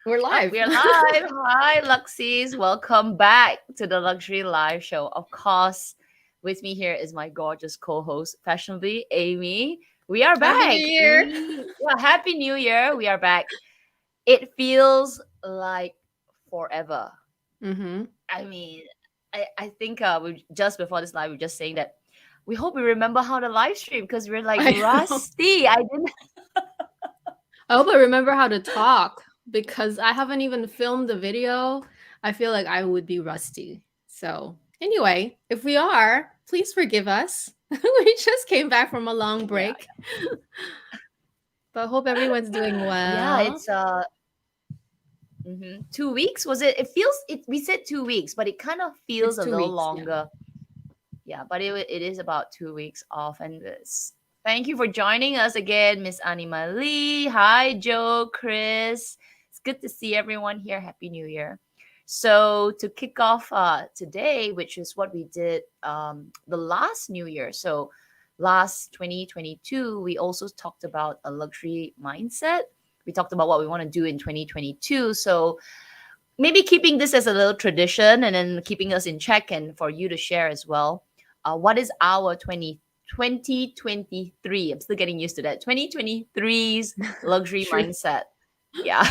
We're Oh, live. we are live. Hi, Luxies. Welcome back to the Luxury Live Show. Of course, with me here is my gorgeous co-host, fashionably Amy. We are Happy New back. Year. Happy New Year. We are back. It feels like forever. Mm-hmm. I mean, I think we just before this live, we were just saying that we hope we remember how to live stream because we're like I know. rusty. I didn't. I hope I remember how to talk because I haven't even filmed the video. I feel like I would be rusty. So, anyway, if we are, please forgive us. We just came back from a long Yeah, break, but hope everyone's doing yeah. well. It's 2 weeks was it? It feels it. We said 2 weeks, but it kind of It's feels a two little weeks. Yeah. longer. Yeah, but it is about 2 weeks off. And this. Thank you for joining us again, Miss Anima Lee. Hi, Joe, Chris. It's good to see everyone here. Happy New Year. So to kick off today, which is what we did the last New Year. So last 2022, we also talked about a luxury mindset. We talked about what we want to do in 2022. So maybe keeping this as a little tradition and then keeping us in check and for you to share as well. What is our 2023? I'm still getting used to that. 2023's luxury True. mindset. Yeah.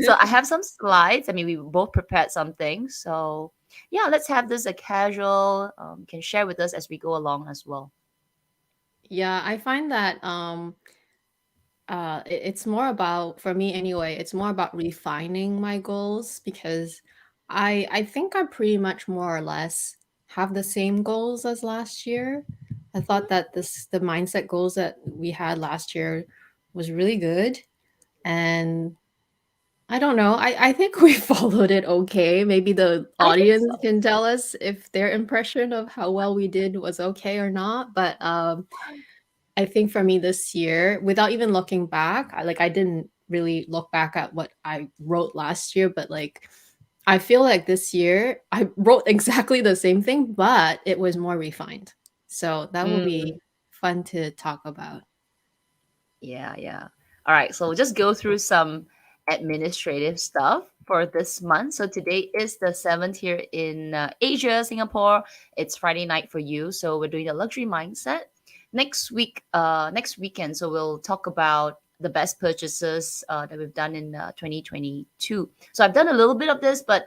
So I have some slides. I mean, we both prepared something. So yeah, let's have this a casual, can share with us as we go along as well. Yeah, I find that it's more about, for me anyway, it's more about refining my goals because I think I pretty much more or less have the same goals as last year. I thought that the mindset goals that we had last year was really good, and I don't know. I think we followed it okay. Maybe the I think audience so. can tell us if their impression of how well we did was okay or not. But I think for me this year, without even looking back, I didn't really look back at what I wrote last year, but like I feel like this year I wrote exactly the same thing, but it was more refined. So that will Mm, be fun to talk about. yeah, yeah. All right, so we'll just go through some administrative stuff for this month. So today is the 7th here in Asia, Singapore. It's Friday night for you. So we're doing the luxury mindset. Next weekend, so we'll talk about the best purchases that we've done in 2022. So I've done a little bit of this, but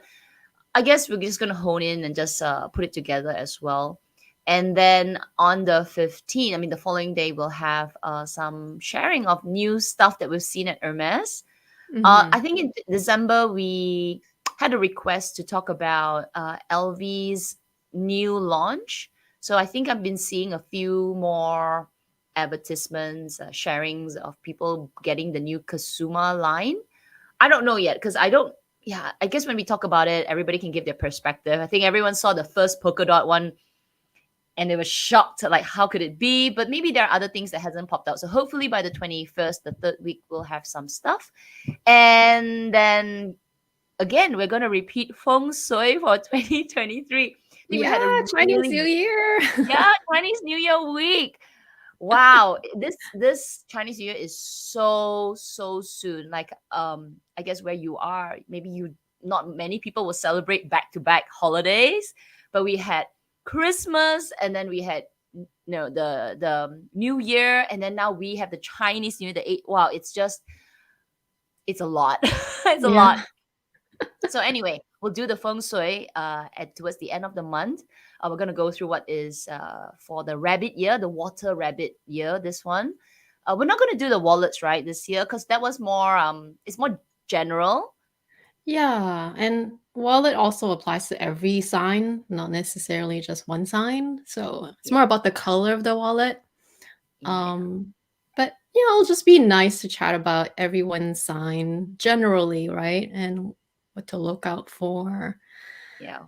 I guess we're just gonna hone in and just put it together as well. And then on the 15th, I mean the following day, we'll have some sharing of new stuff that we've seen at Hermes. Hmm. I think in December we had a request to talk about LV's new launch. So I think I've been seeing a few more advertisements, sharings of people getting the new Kasuma line. I don't know yet because I don't. Yeah, I guess when we talk about it, everybody can give their perspective. I think everyone saw the first polka dot one and they were shocked, like how could it be? But maybe there are other things that hasn't popped out. So hopefully by the 21st, the third week, we'll have some stuff. And then again, we're gonna repeat feng shui for 2023. I think we Yeah, had a Chinese really New Year. yeah Chinese New Year week. Wow, this Chinese New Year is so soon. Like I guess where you are, maybe you not many people will celebrate back to back holidays, but we had Christmas and then we had no the New Year and then now we have the Chinese New Year. The eight. Wow, it's a lot. It's a lot. Yeah. So anyway, we'll do the feng shui at towards the end of the month. We're gonna go through what is for the rabbit year, the water rabbit year. This one, we're not gonna do the wallets right this year because that was more it's more general. Yeah, and while it also applies to every sign, not necessarily just one sign, so it's Yeah, more about the color of the wallet. yeah, Um, but it'll just be nice to chat about everyone's sign generally, right? And what to look out for. yeah.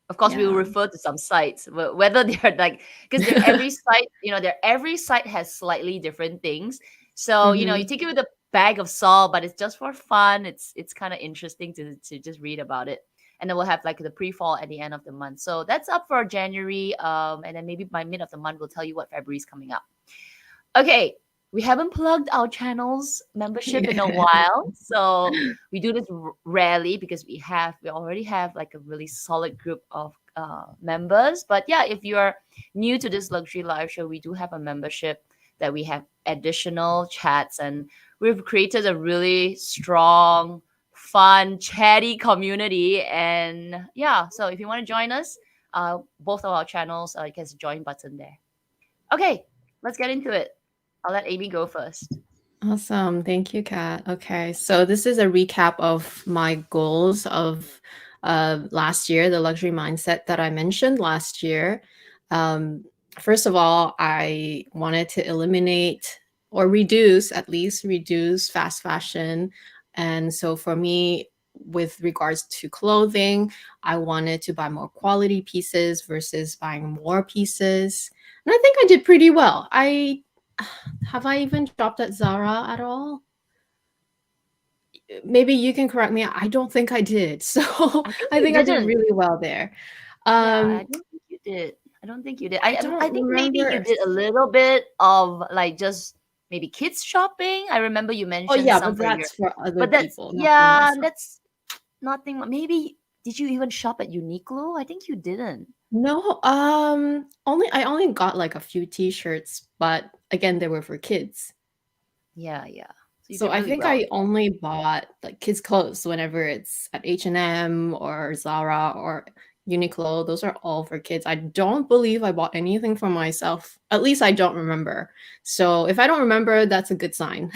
Of course, we will Yeah. refer to some sites, whether they're like because they're every site, every site has slightly different things. So you Hmm. take it with a bag of salt, but it's just for fun. It's kind of interesting to just read about it, and then we'll have like the pre-fall at the end of the month. So that's up for January, and then maybe by mid of the month we'll tell you what February is coming up. Okay, we haven't plugged our channels membership in a Yeah. while, so we do this rarely because we already have like a really solid group of members. But yeah, if you're new to this luxury live show, we do have a membership that we have additional chats, and we've created a really strong, fun, chatty community. And yeah, so if you want to join us, both of our channels, there's a join button there. Okay, let's get into it. I'll let Amy go first. Awesome. Thank you, Kat. Okay. So this is a recap of my goals of last year, the luxury mindset that I mentioned last year. Um, First of all, I wanted to eliminate or reduce, at least reduce fast fashion. And so for me, with regards to clothing, I wanted to buy more quality pieces versus buying more pieces. And I think I did pretty well. I have I even shopped at Zara at all? Maybe you can correct me. I don't think I did. So I think I you think I did didn't. really well there. Yeah, I Um, don't think you did. I don't think you did. I don't I think maybe you remember. did a little bit of like just maybe kids shopping. I remember you Oh mentioned yeah, some but for your, that's for other but that's people, not for yeah, myself. that's nothing. Maybe did you even shop at Uniqlo? I think you didn't. No, only I only got like a few t-shirts, but again, they were for kids. Yeah, yeah. So you So did I really think well. I only bought like kids clothes whenever it's at H&M or Zara or Uniqlo. Those are all for kids. I don't believe I bought anything for myself. At least I don't remember. So if I don't remember, that's a good sign.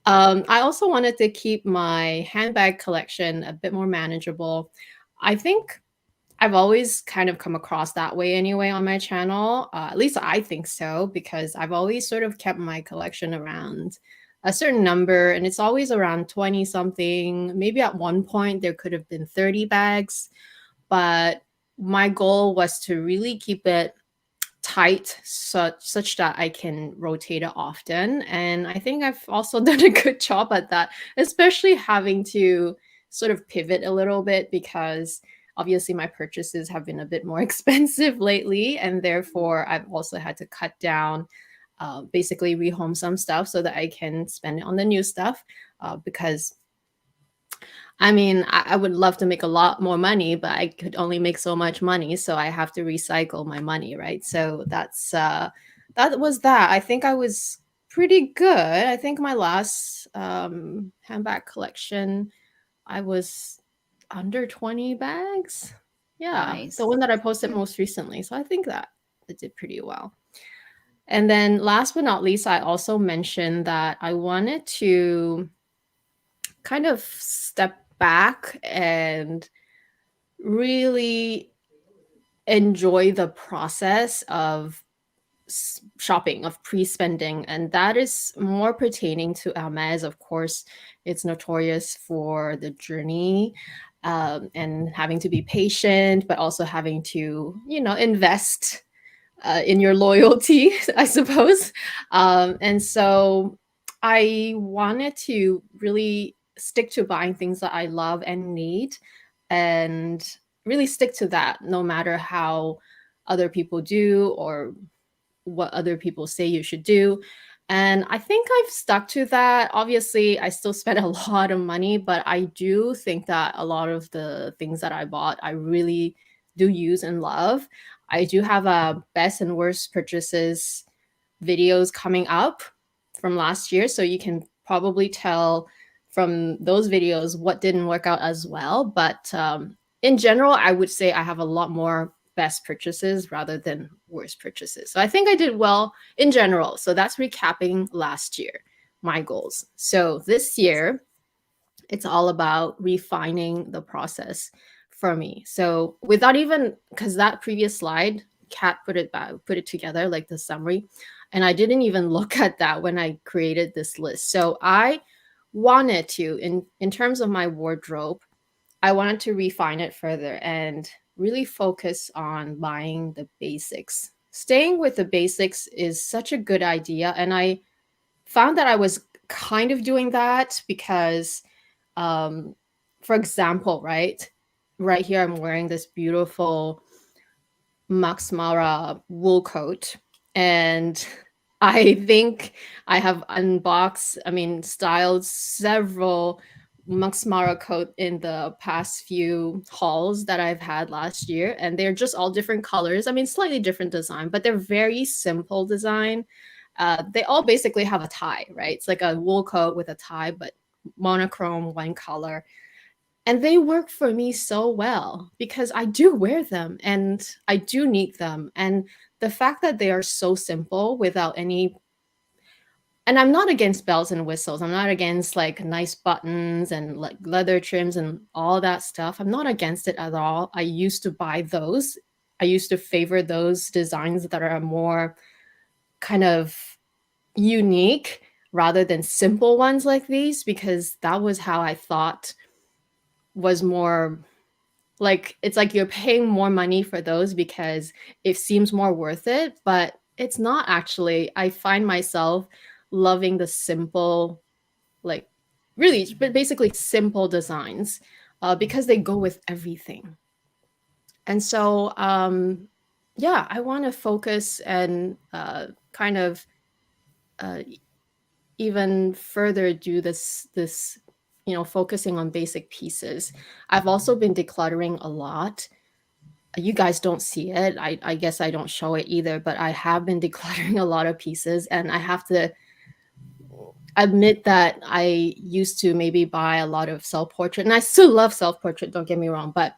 I also wanted to keep my handbag collection a bit more manageable. I think I've always kind of come across that way anyway on my channel. At least I think so, because I've always sort of kept my collection around a certain number, and it's always around 20 something. Maybe at one point there could have been 30 bags, but my goal was to really keep it tight such that I can rotate it often. And I think I've also done a good job at that, especially having to sort of pivot a little bit because obviously my purchases have been a bit more expensive lately, and therefore I've also had to cut down, basically rehome some stuff so that I can spend it on the new stuff. Because I mean, I would love to make a lot more money, but I could only make so much money, so I have to recycle my money, right? So that was that. I think I was pretty good. I think my last handbag collection, I was under 20 bags. Yeah, the one Nice. that I posted most recently. So I think that it did pretty well. And then last but not least, I also mentioned that I wanted to kind of step back and really enjoy the process of shopping, of pre-spending, and that is more pertaining to Hermes. Of course, it's notorious for the journey, and having to be patient, but also having to, invest in your loyalty, I suppose. And so I wanted to really stick to buying things that I love and need, and really stick to that no matter how other people do or what other people say you should do. And I think I've stuck to that. Obviously, I still spent a lot of money, but I do think that a lot of the things that I bought, I really do use and love. I do have a best and worst purchases videos coming up from last year. So you can probably tell from those videos what didn't work out as well. But in general, I would say I have a lot more best purchases rather than worst purchases. So I think I did well in general. So that's recapping last year, my goals. So this year, it's all about refining the process for me. So without even, because that previous slide, Kat put it back, put it together like the summary, and I didn't even look at that when I created this list. So I wanted to, in terms of my wardrobe, I wanted to refine it further and really focus on buying the basics. Staying with the basics is such a good idea, and I found that I was kind of doing that because, um, for example, right here, I'm wearing this beautiful Max Mara wool coat, and I think I have unboxed, I mean, styled several Muxmara coat in the past few hauls that I've had last year, and they're just all different colors. I mean, slightly different design, but they're very simple design. They all basically have a tie, right? It's like a wool coat with a tie, but monochrome, one color. And they work for me so well because I do wear them and I do need them. And the fact that they are so simple without any, and I'm not against bells and whistles. I'm not against like nice buttons and like leather trims and all that stuff. I'm not against it at all. I used to buy those. I used to favor those designs that are more kind of unique rather than simple ones like these because that was how I thought was more like it's like you're paying more money for those because it seems more worth it, but it's not actually. I find myself loving the simple, like really, but basically simple designs because they go with everything. And so, yeah, I want to focus and kind of uh, even further do this focusing on basic pieces. I've also been decluttering a lot. You guys don't see it. I guess I don't show it either, but I have been decluttering a lot of pieces, and I have to admit that I used to maybe buy a lot of self portrait, and I still love self portrait, don't get me wrong, but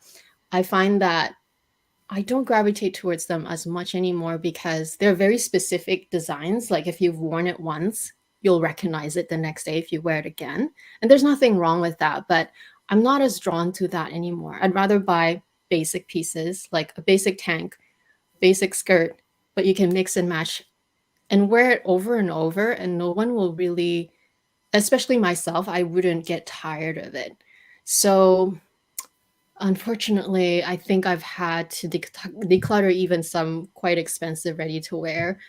I find that I don't gravitate towards them as much anymore because they're very specific designs. Like if you've worn it once, you'll recognize it the next day if you wear it again. And there's nothing wrong with that, but I'm not as drawn to that anymore. I'd rather buy basic pieces like a basic tank, basic skirt, but you can mix and match and wear it over and over, and no one will really, especially myself, I wouldn't get tired of it. So unfortunately, I think I've had to declutter even some quite expensive ready to wear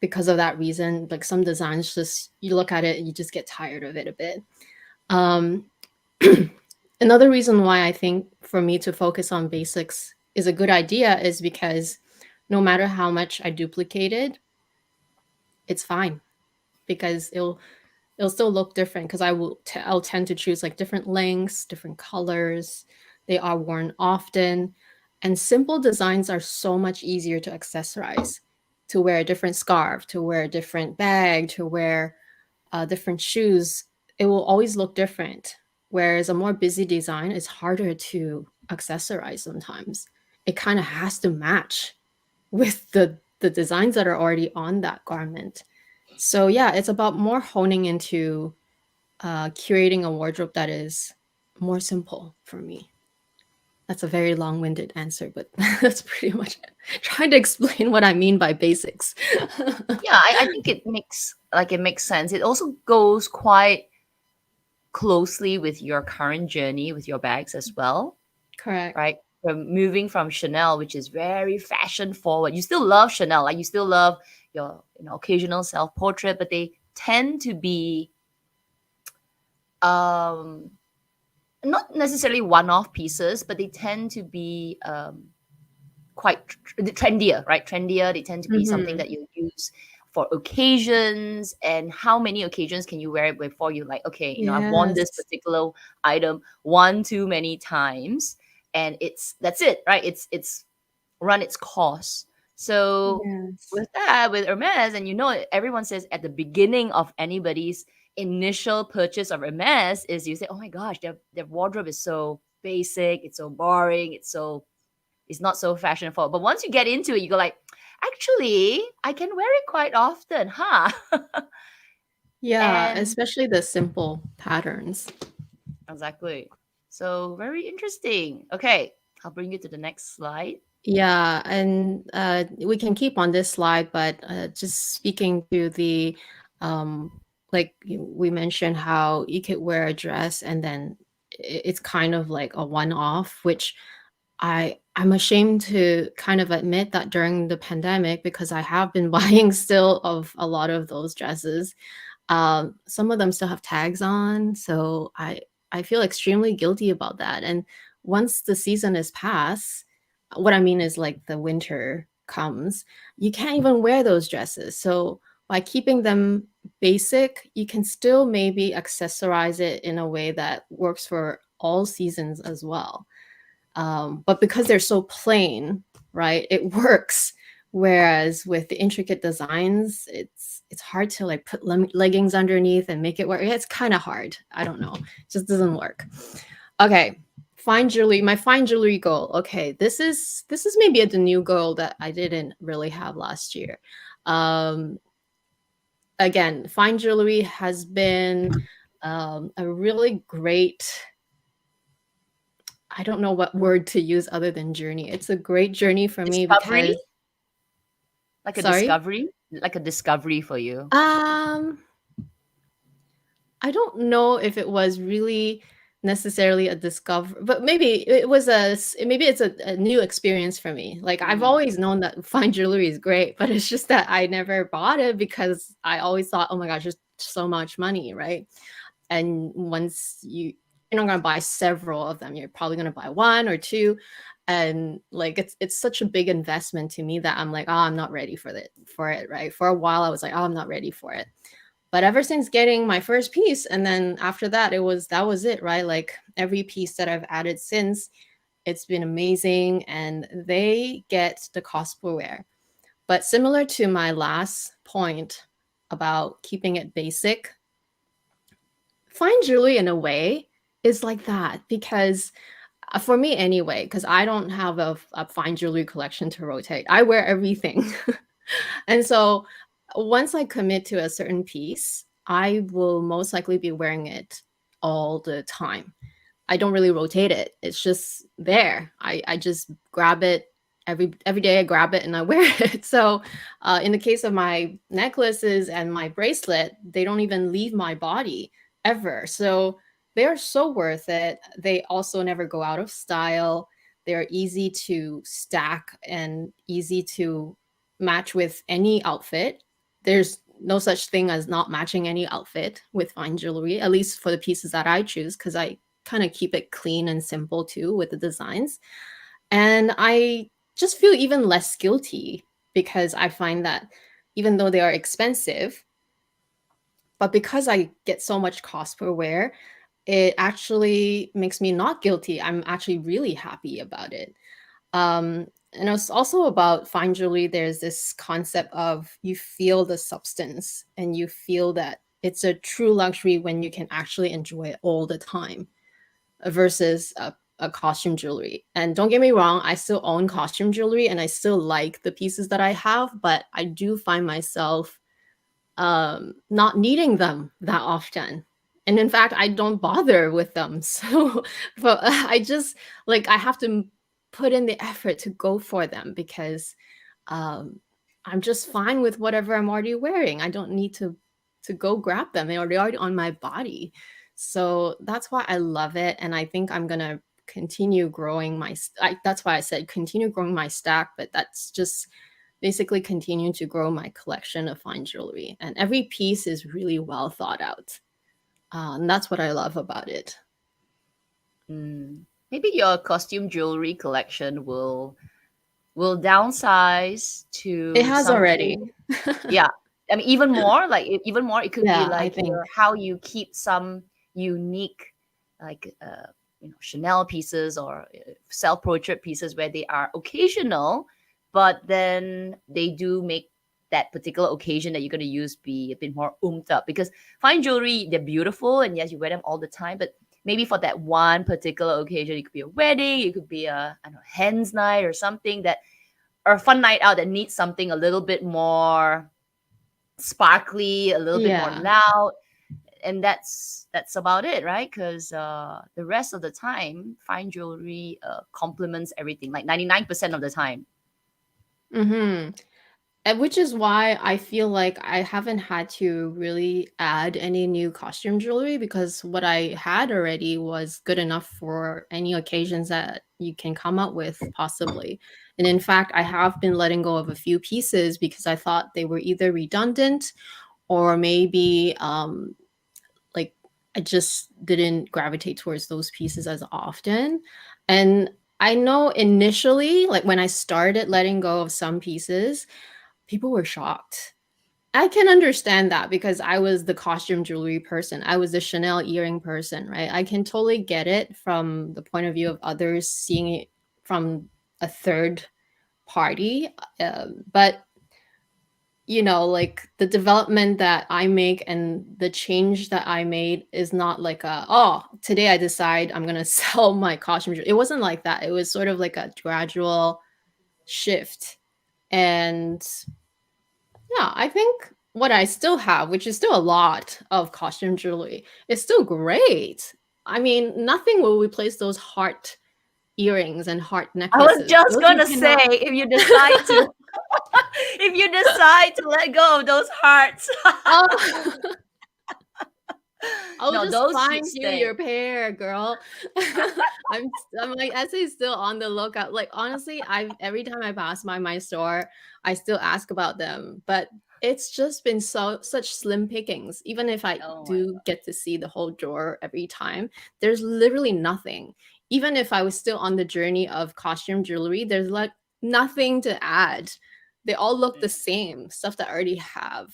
because of that reason. Like some designs, just you look at it and you just get tired of it a bit. Um, Another reason why I think for me to focus on basics is a good idea is because no matter how much I duplicate it, it's fine because it'll still look different because I'll tend to choose like different lengths, different colors. They are worn often, and simple designs are so much easier to accessorize, to wear a different scarf, to wear a different bag, to wear different shoes. It will always look different. Whereas a more busy design is harder to accessorize sometimes. It kind of has to match with the designs that are already on that garment. So yeah, it's about more honing into curating a wardrobe that is more simple for me. That's a very long-winded answer, but that's pretty much it. Trying to explain what I mean by basics. Yeah, I think it makes sense. It also goes quite closely with your current journey with your bags as well, Correct. right? From moving from Chanel, which is very fashion forward. You still love Chanel, like you still love your occasional self portrait, but they tend to be um not necessarily one off pieces, but they tend to be quite trendier, right? Trendier. They tend to be something Hmm. that you use for occasions. And how many occasions can you wear it before you like, okay, I've worn this Yes. particular item one too many times, and that's it, right? It's run its course. So Yes. with that, with Hermes, and everyone says at the beginning of anybody's initial purchase of Hermes is you say, oh my gosh, their wardrobe is so basic, it's so boring, it's not so fashion forward. But once you get into it, you go like, actually, I can wear it quite often, huh? Yeah, And especially the simple patterns. exactly. So very interesting. Okay, I'll bring you to the next slide. Yeah, and we can keep on this slide, but just speaking to the, um, like we mentioned how you could wear a dress and then it's kind of like a one-off, which I'm ashamed to kind of admit that during the pandemic, because I have been buying still of a lot of those dresses. Some of them still have tags on, so I feel extremely guilty about that. And once the season is past, what I mean is like the winter comes, you can't even wear those dresses. So by keeping them basic, you can still maybe accessorize it in a way that works for all seasons as well. But because they're so plain, right, it works. Whereas with the intricate designs, it's hard to like put leggings underneath and make it work. It's kind of hard. I don't know. It just doesn't work. Okay, fine jewelry. My fine jewelry goal. Okay, this is maybe the new goal that I didn't really have last year. Um, Again, fine jewelry has been a really great, I don't know what word to use other than journey. It's a great journey for me Discovery, because, sorry? like a discovery for you. Um, I don't know if it was really necessarily a discover, but maybe it was maybe it's a new experience for me. Like I've Mm. always known that fine jewelry is great, but it's just that I never bought it because I always thought, oh my gosh, there's so much money, right? And once you're not gonna buy several of them, you're probably gonna buy one or two. And like it's such a big investment to me that I'm like, oh, I'm not ready for it, right? For a while I was like, oh, I'm not ready for it. But ever since getting my first piece, and then after that, that was it, right? Like every piece that I've added since, it's been amazing, and they get the cost per wear. But similar to my last point about keeping it basic, fine jewelry in a way is like that because for me anyway, because I don't have a fine jewelry collection to rotate. I wear everything. And so once I commit to a certain piece, I will most likely be wearing it all the time. I don't really rotate it. It's just there. I just grab it every day. I grab it and I wear it. So, in the case of my necklaces and my bracelet, they don't even leave my body ever. So they are so worth it. They also never go out of style. They are easy to stack and easy to match with any outfit. There's no such thing as not matching any outfit with fine jewelry, at least for the pieces that I choose, because I kind of keep it clean and simple too with the designs. And I just feel even less guilty because I find that even though they are expensive, but because I get so much cost per wear, it actually makes me not guilty. I'm actually really happy about it. And it's also about fine jewelry. There's this concept of you feel the substance and you feel that it's a true luxury when you can actually enjoy it all the time versus a costume jewelry. And don't get me wrong, I still own costume jewelry and I still like the pieces that I have, but I do find myself not needing them that often. And in fact, I don't bother with them. So, but I just like I have to put in the effort to go for them because um, I'm just fine with whatever I'm already wearing. I don't need to go grab them. They're already on my body. So that's why I love it, and I think I'm gonna continue growing that's why I said continue growing my stack. But that's just basically continue to grow my collection of fine jewelry. And every piece is really well thought out. And that's what I love about it. Mm. Maybe your costume jewelry collection will downsize It to has already. something. Yeah, I mean, even more, like even more, it could be Yeah, I like think. how you keep some unique, like Chanel pieces or self portrait pieces where they are occasional, but then they do make that particular occasion that you're going to use be a bit more oomphed up, because fine jewelry, they're beautiful and yes, you wear them all the time, but maybe for that one particular occasion, it could be a wedding, it could be a, I don't know, hen's night or something that, or a fun night out that needs something a little bit more sparkly, a little bit more Yeah. loud, and that's about it, right? Because the rest of the time, fine jewelry complements everything, like 99% of the time. Mm-hmm. And which is why I feel like I haven't had to really add any new costume jewelry because what I had already was good enough for any occasions that you can come up with, possibly. And in fact, I have been letting go of a few pieces because I thought they were either redundant or maybe like I just didn't gravitate towards those pieces as often. And I know initially, like when I started letting go of some pieces, people were shocked. I can understand that because I was the costume jewelry person. I was the Chanel earring person, right? I can totally get it from the point of view of others seeing it from a third party. But like the development that I make and the change that I made is not like oh, today I decide I'm gonna sell my costume. It wasn't like that. It was sort of like a gradual shift. And yeah, I think what I still have, which is still a lot of costume jewelry, is still great. I mean, nothing will replace those heart earrings and heart I was necklaces. just Those you gonna say, cannot. if you decide to, if you decide to let go of those hearts, Oh, I'll no, just those should find you stay. your pair, girl. I'm like essay still on the lookout. Like honestly, I every time I pass by my store, I still ask about them. But it's just been such slim pickings. Even if I Oh my do get to see the whole drawer every time, there's literally nothing. Even if I was still on the journey of costume jewelry, there's like nothing to add. They all look the God. same, stuff that I already have.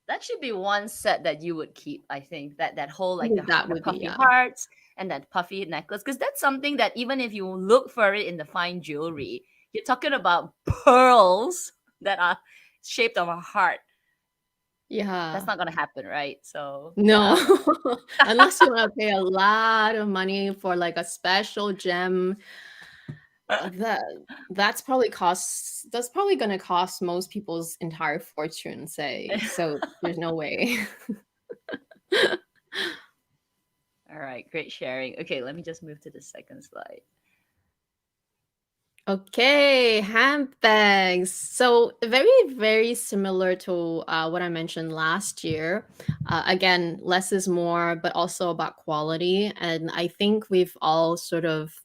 That should be one set that you would keep. I think that whole like That the would be puffy yeah. hearts and that puffy necklace, because that's something that even if you look for it in the fine jewelry, you're talking about pearls that are shaped of a heart. That's Yeah. not gonna happen, right? So No, yeah. unless you want to pay a lot of money for like a special gem, that that's probably going to cost most people's entire fortune, say. So there's no way. All right, great sharing. Okay, let me just move to the second slide. Okay, handbags. So very, very similar to what I mentioned last year. Again, less is more, but also about quality. And I think we've all sort of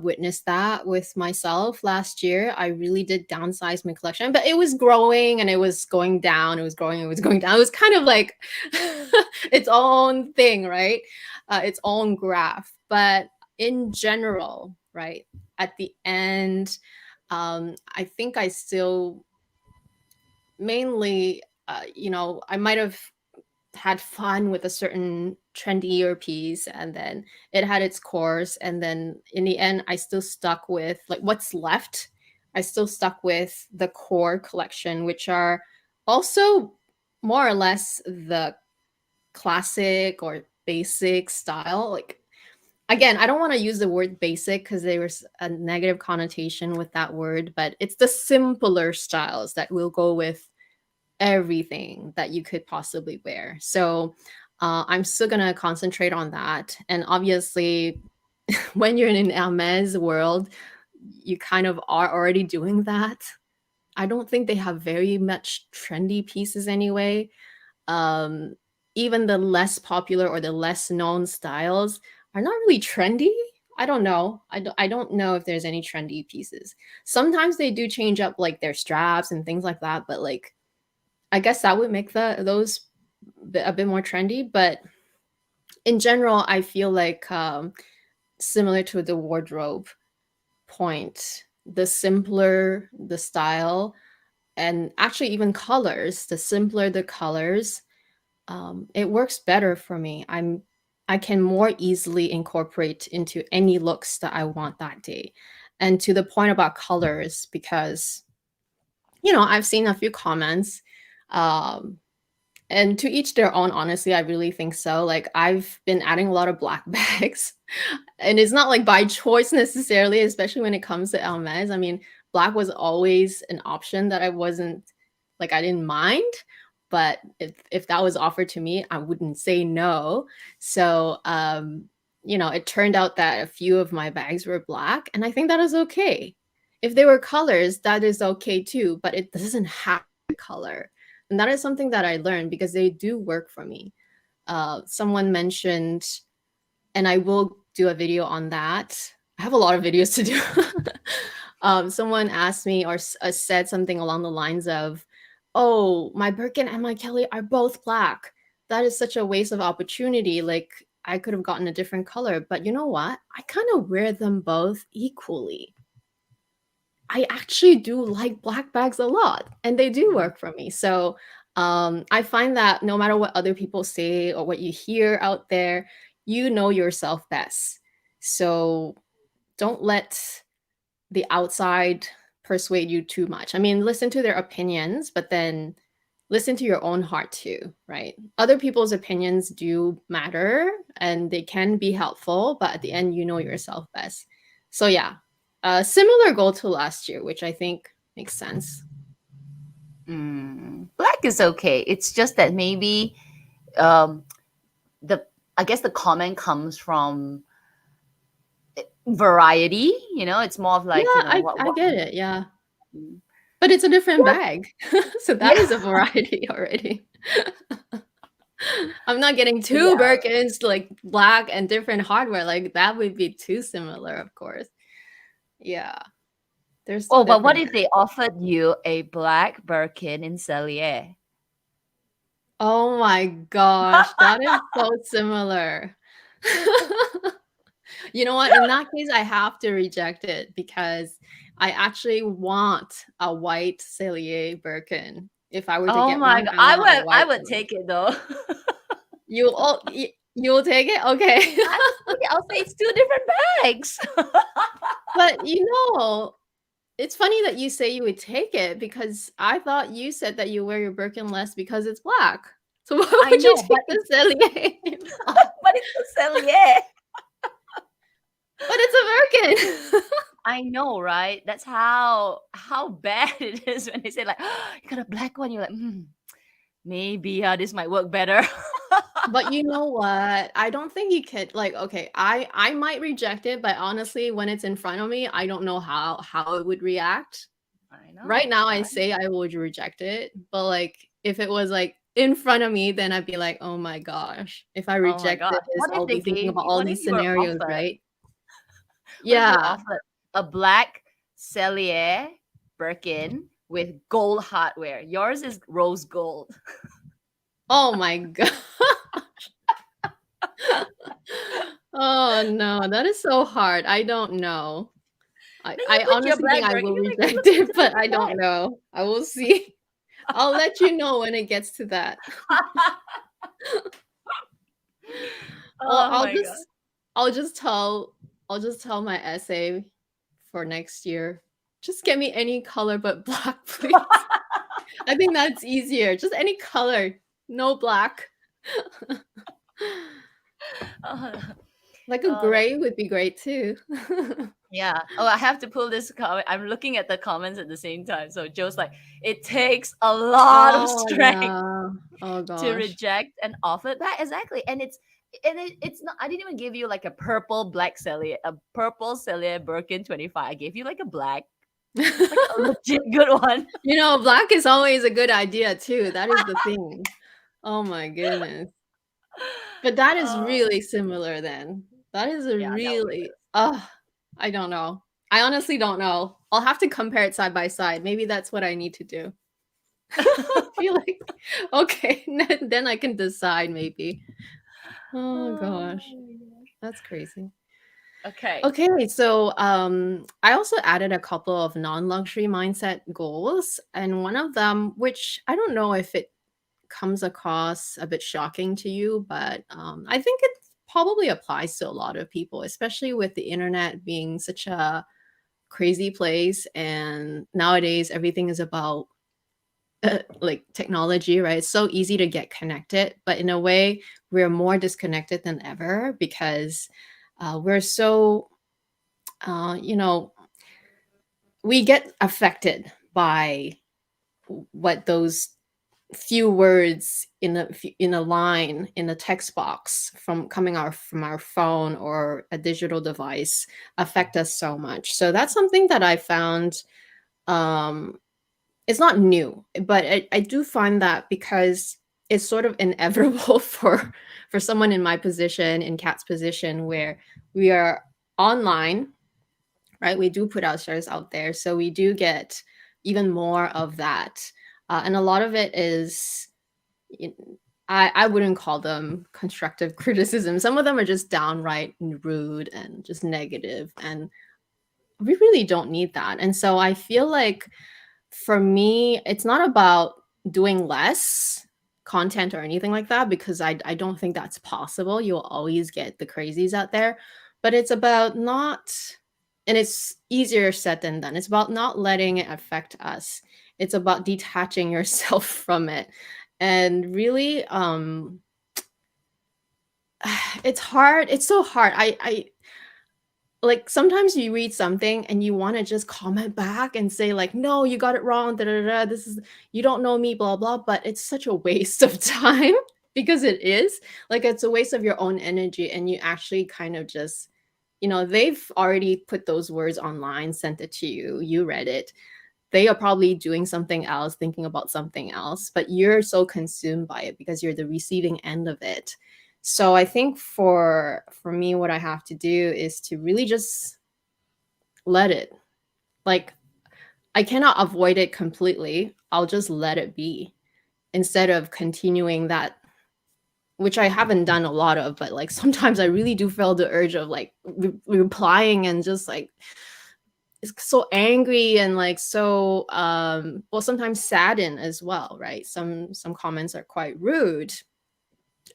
witnessed that with myself last year. I really did downsize my collection, but it was growing and it was going down. It was growing, it was going down. It was kind of like its own thing, right? Its own graph. But in general, right, at the end, I think I still mainly, I might have had fun with a certain trendy earpiece and then it had its course and then in the end I still stuck with like what's left. I still stuck with the core collection, which are also more or less the classic or basic style. Like again, I don't want to use the word basic because there was a negative connotation with that word, but it's the simpler styles that will go with everything that you could possibly wear. So I'm still gonna concentrate on that. And obviously, when you're in an Hermes world, you kind of are already doing that. I don't think they have very much trendy pieces anyway. Um, Even the less popular or the less known styles are not really trendy. I don't know. I don't know if there's any trendy pieces. Sometimes they do change up like their straps and things like that, but like I guess that would make those a bit more trendy. But in general, I feel like similar to the wardrobe point, the simpler the style, and actually even colors, the simpler the colors, it works better for me. I can more easily incorporate into any looks that I want that day. And to the point about colors, because I've seen a few comments. Um, And to each their own, honestly, I really think so. Like I've been adding a lot of black bags. And it's not like by choice necessarily, especially when it comes to Hermes. I mean, black was always an option that I wasn't like I didn't mind, but if that was offered to me, I wouldn't say no. So it turned out that a few of my bags were black, and I think that is okay. If they were colors, that is okay too, but it doesn't have to be color. And that is something that I learned because they do work for me. Someone mentioned, and I will do a video on that. I have a lot of videos to do. Someone asked me or said something along the lines of, "Oh, my Birkin and my Kelly are both black. That is such a waste of opportunity. Like I could have gotten a different color." But you know what? I kind of wear them both equally. I actually do like black bags a lot and they do Mhm. work for me. So I find that no matter what other people say or what you hear out there, you know yourself best. So don't let the outside persuade you too much. I mean, listen to their opinions, but then listen to your own heart too, right? Other people's opinions do matter and they can be helpful, but at the end, you know yourself best. So, yeah, a similar goal to last year, which I think makes sense. Black is okay. It's just that maybe um, the I guess the comment comes from variety. It's more of Yeah, like I what. get it. Yeah. Mm. But it's a different Yeah, bag. So that yeah, is a variety already. I'm not getting two yeah. Birkins like black and different hardware. Like that would be too similar, of course. Yeah. They're still Oh, but what different if bags. they offered you a black Birkin in Cellier? Oh my gosh, that is so similar. You know what? In that case, I have to reject it because I actually want a white Cellier Birkin. If I were to Oh get my one, god, I I want a would I white would one. take it though. You'll take it? Okay. I would take it. I'll say it's two different bags. But it's funny that you say you would take it because I thought you said that you wear your Birkin less because it's black. So why I would you know, but take the Cellier? but it's a Cellier. But it's a Birkin. I know, right? That's how bad it is when they say like, oh, you got a black one. You're like, maybe this might work better. But you know what? I don't think you could like okay, I might reject it, but honestly, when it's in front of me, I don't know how it would react. I Right know, now, I right? say I would reject it, but like if it was like in front of me, then I'd be like, oh my gosh, if I Oh my reject gosh. this, I'll be thinking about all What if these you were scenarios, offered, right? what if you were Yeah. offered a black Cellier Birkin with gold hardware? Yours is rose gold. Oh my god. Oh no, that is so hard. I don't know. Then you I put your honestly think black I Birkin, will you're like, it reject looks like it, two but I different don't know. I will see. I'll let you know when it gets to that. bags. Well, Oh my god. I'll just tell I'll just tell my essay for next year. Just get me any color but black, please. I think that's easier. Just any color, no black. Like a Oh, gray would be great too. yeah. Oh, I have to pull this comment. I'm looking at the comments at the same time. So Joe's like, it takes a lot of Oh strength yeah. Oh to gosh. reject an offer. That exactly. It's not. I didn't even give you like a purple Celia Birkin 25. I gave you like a black, like a legit good one. Black is always a good idea too. That is the thing. Oh my goodness. But that is Oh, really similar then. That is a yeah, that would be really I don't know. I honestly don't know. I'll have to compare it side by side. Maybe that's what I need to do. I worse. feel like okay, then I can decide maybe. Oh Oh gosh, my gosh. that's crazy. Okay. Okay, so I also added a couple of non-luxury mindset goals, and one of them, which I don't know if it comes across a bit shocking to you, but I think it probably applies to a lot of people, especially with the internet being such a crazy place. And nowadays, everything is about like technology, right? It's so easy to get connected, but in a way, we're more disconnected than ever because we're so, you know, we get affected by what those few words in a line in a text box from our phone or a digital device affect us so much. So that's something that I found um it's not new, but I do find that because it's sort of inevitable for someone in my position, in Kat's position, where we are online, right? We do put ourselves out there, so we do get even more of that, and a lot of it is y- I wouldn't call them constructive criticism. Some of them are just downright rude and just negative, and we really don't need that. And so I feel like for me, it's not about doing less content or anything like that, because I don't think that's possible. You'll always get the crazies out there. But it's about not, and it's easier said than done. It's about not letting it affect us. It's about detaching yourself from it. And really, it's hard. It's so hard. I like sometimes you read something and you want to just comment back and say like, no, you got it wrong, da, da, da, this is, you don't know me, blah blah, but it's such a waste of time because it is, like, it's a waste of your own energy, and you actually kind of just, they've already put those words online, sent it to you, you read it, they are probably doing something else, thinking about something else, but you're so consumed by it because you're the receiving end of it. So I think for me, what I have to do is to really just let it. Like, I cannot avoid it completely. I'll just let it be instead of continuing that, which I haven't done a lot of, but like sometimes I really do feel the urge of like replying and just like it's so angry and like so well, sometimes saddened as well, right? Some comments are quite rude.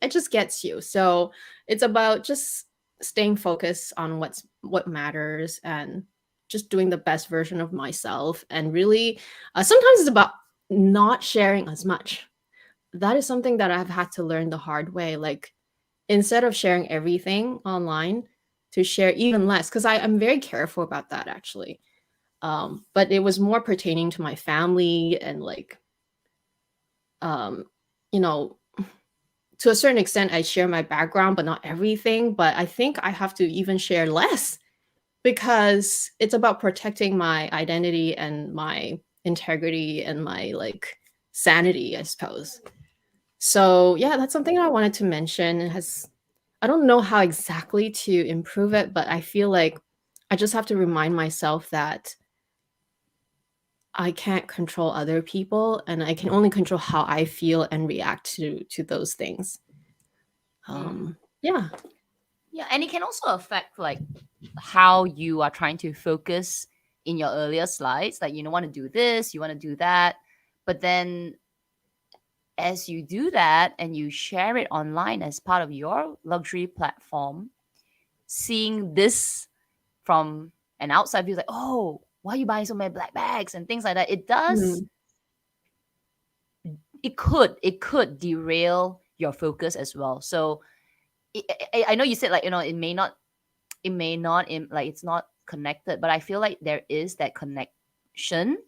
It just gets you. So it's about just staying focused on what matters, and just doing the best version of myself. And really, sometimes it's about not sharing as much. That is something that I've had to learn the hard way. Like, instead of sharing everything online, to share even less, because I'm very careful about that actually. But it was more pertaining to my family and like, um, you know, to a certain extent, I share my background, but not everything. But I think I have to even share less because it's about protecting my identity and my integrity and my like sanity, I suppose. So yeah, that's something I wanted to mention. It has, I don't know how exactly to improve it, but I feel like I just have to remind myself that I can't control other people, and I can only control how I feel and react to those things. Mm. Yeah. Yeah, and it can also affect like how you are trying to focus in your earlier slides. Like you don't want to do this, you want to do that, but then as you do that and you share it online as part of your luxury platform, seeing this from an outside view, like, oh, why are you buying so many black bags and things like that? It does. Mhm. It could derail your focus as well. So I know you said like like it's not connected, but I feel like there is that connection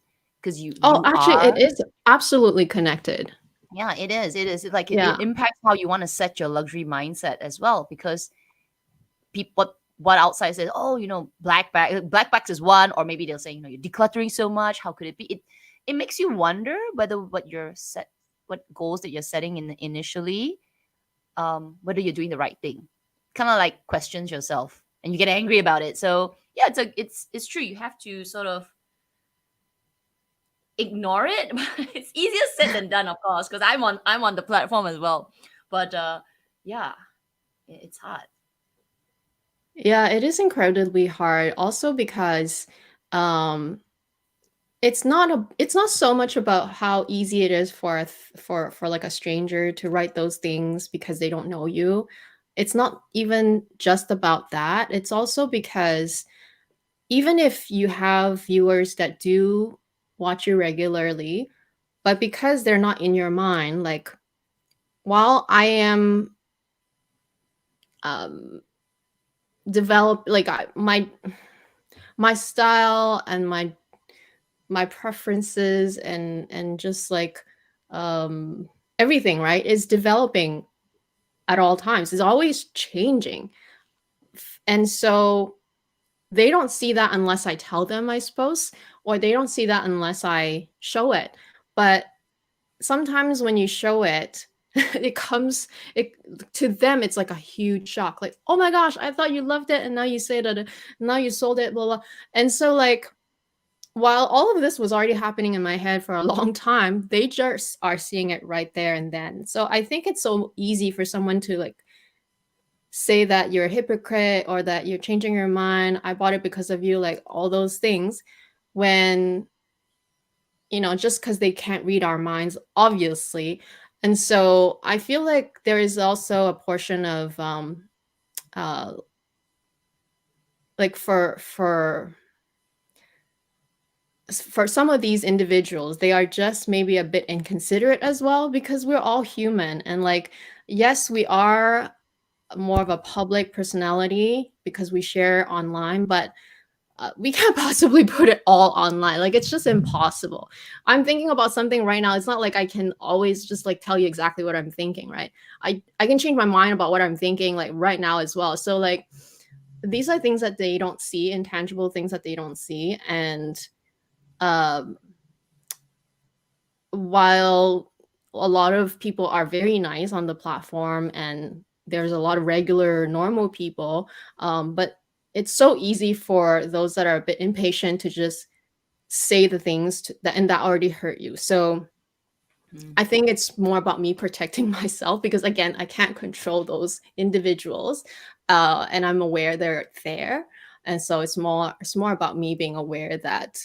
because you Oh, you actually, are. it is absolutely connected. Yeah, it is. It is. It's like it Yeah. impacts how you want to set your luxury mindset as well because people what outside says, oh, black bags is one, or maybe they'll say, you're decluttering so much. How could it be? It makes you wonder whether what goals that you're setting in initially, whether you're doing the right thing. Kind of like questions yourself, and you get angry about it. So yeah, it's true. You have to sort of ignore it. It's easier said than done, of course, because I'm on the platform as well. But yeah, it's hard. Yeah, it is incredibly hard also because um it's not so much about how easy it is for for like a stranger to write those things because they don't know you. It's not even just about that. It's also because even if you have viewers that do watch you regularly, but because they're not in your mind, like while I am um develop like my style and my preferences and just like um everything, right, is developing at all times, is always changing. And so they don't see that unless I tell them, I suppose, or they don't see that unless I show it. But sometimes when you show it, it to them it's like a huge shock, like, oh my gosh, I thought you loved it, and now you say that, now you sold it, blah blah. And so like, while all of this was already happening in my head for a long time, they just are seeing it right there and then. So I think it's so easy for someone to like say that you're a hypocrite or that you're changing your mind, I bought it because of you, like all those things, when just because they can't read our minds, obviously. And so I feel like there is also a portion of uh like for some of these individuals, they are just maybe a bit inconsiderate as well, because we're all human. And like, yes, we are more of a public personality because we share online, but we can't possibly put it all online. Like, it's just impossible. I'm thinking about something right now. It's not like I can always just like tell you exactly what I'm thinking, right? I can change my mind about what I'm thinking like right now as well. So like, these are things that they don't see, intangible things that they don't see. And um while a lot of people are very nice on the platform, and there's a lot of regular normal people, but it's so easy for those that are a bit impatient to just say the things that and that already hurt you. So Mm. I think it's more about me protecting myself, because again, I can't control those individuals, and I'm aware they're there. And so it's more about me being aware that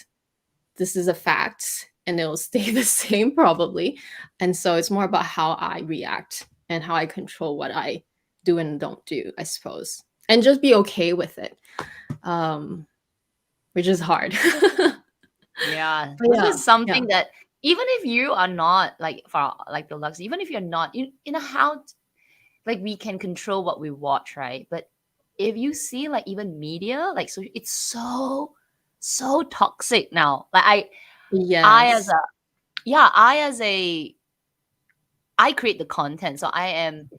this is a fact and it'll stay the same probably. And so it's more about how I react and how I control what I do and don't do, I suppose. And just be okay with it. Which is hard. Yeah, But which yeah, is yeah. something that even if you are not like for like the Lux, even if you're not, you know how like we can control what we watch, right? But if you see like even media, like so it's so toxic now. Like I as Yes. a yeah, I create the content, so I am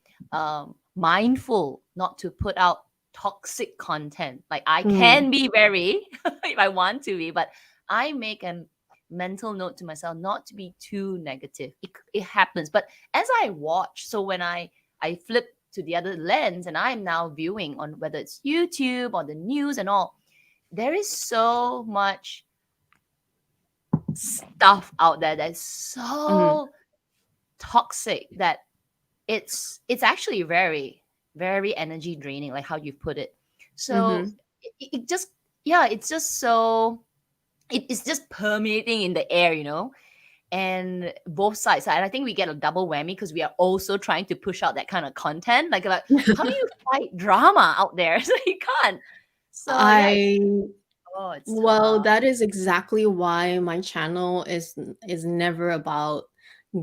mindful not to put out toxic content. Like I Mm, can be very if I want to be, but I make a mental note to myself not to be too negative. It happens, but as I watch, so when I flip to the other lens and I'm now viewing on whether it's YouTube or the news and all, there is so much stuff out there that's mm, so toxic that it's actually very energy draining, like how you put it. So mm-hmm. it just yeah, it's just so it's just permeating in the air, and both sides. And I think we get a double whammy because we are also trying to push out that kind of content. Like how do you fight drama out there? So you can't. So yeah, I it's Well, tough. that is exactly why my channel is never about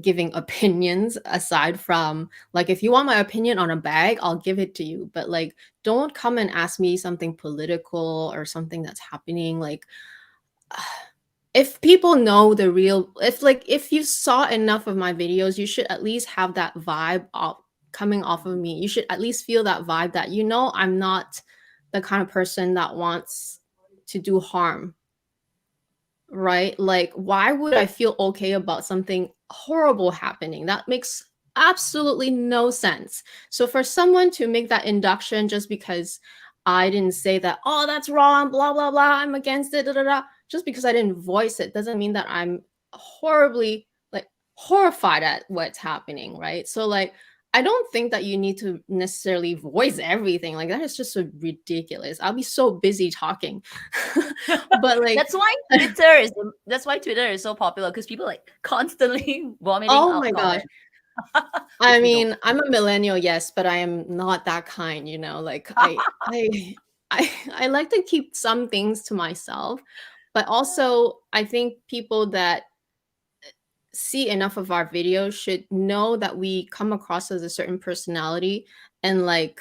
giving opinions, aside from like, if you want my opinion on a bag, I'll give it to you. But like, don't come and ask me something political or something that's happening. Like, if people know the real, if you saw enough of my videos, you should at least have that vibe coming off of me. You should at least feel that vibe that I'm not the kind of person that wants to do harm, right? Like, why would I feel okay about something horrible happening? That makes absolutely no sense. So for someone to make that induction just because I didn't say that, oh, that's wrong, blah, blah, blah, I'm against it, da, da, da, just because I didn't voice it doesn't mean that I'm horribly, like, horrified at what's happening, right? So, like, I don't think that you need to necessarily voice everything. Like, that is just so ridiculous. I'll be so busy talking. But like, That's why Twitter is so popular because people like constantly vomiting oh out my gosh. comments, I which we don't. mean, I'm a millennial, yes, but I am not that kind, like I like to keep some things to myself, but also I think people that see enough of our videos should know that we come across as a certain personality, and like,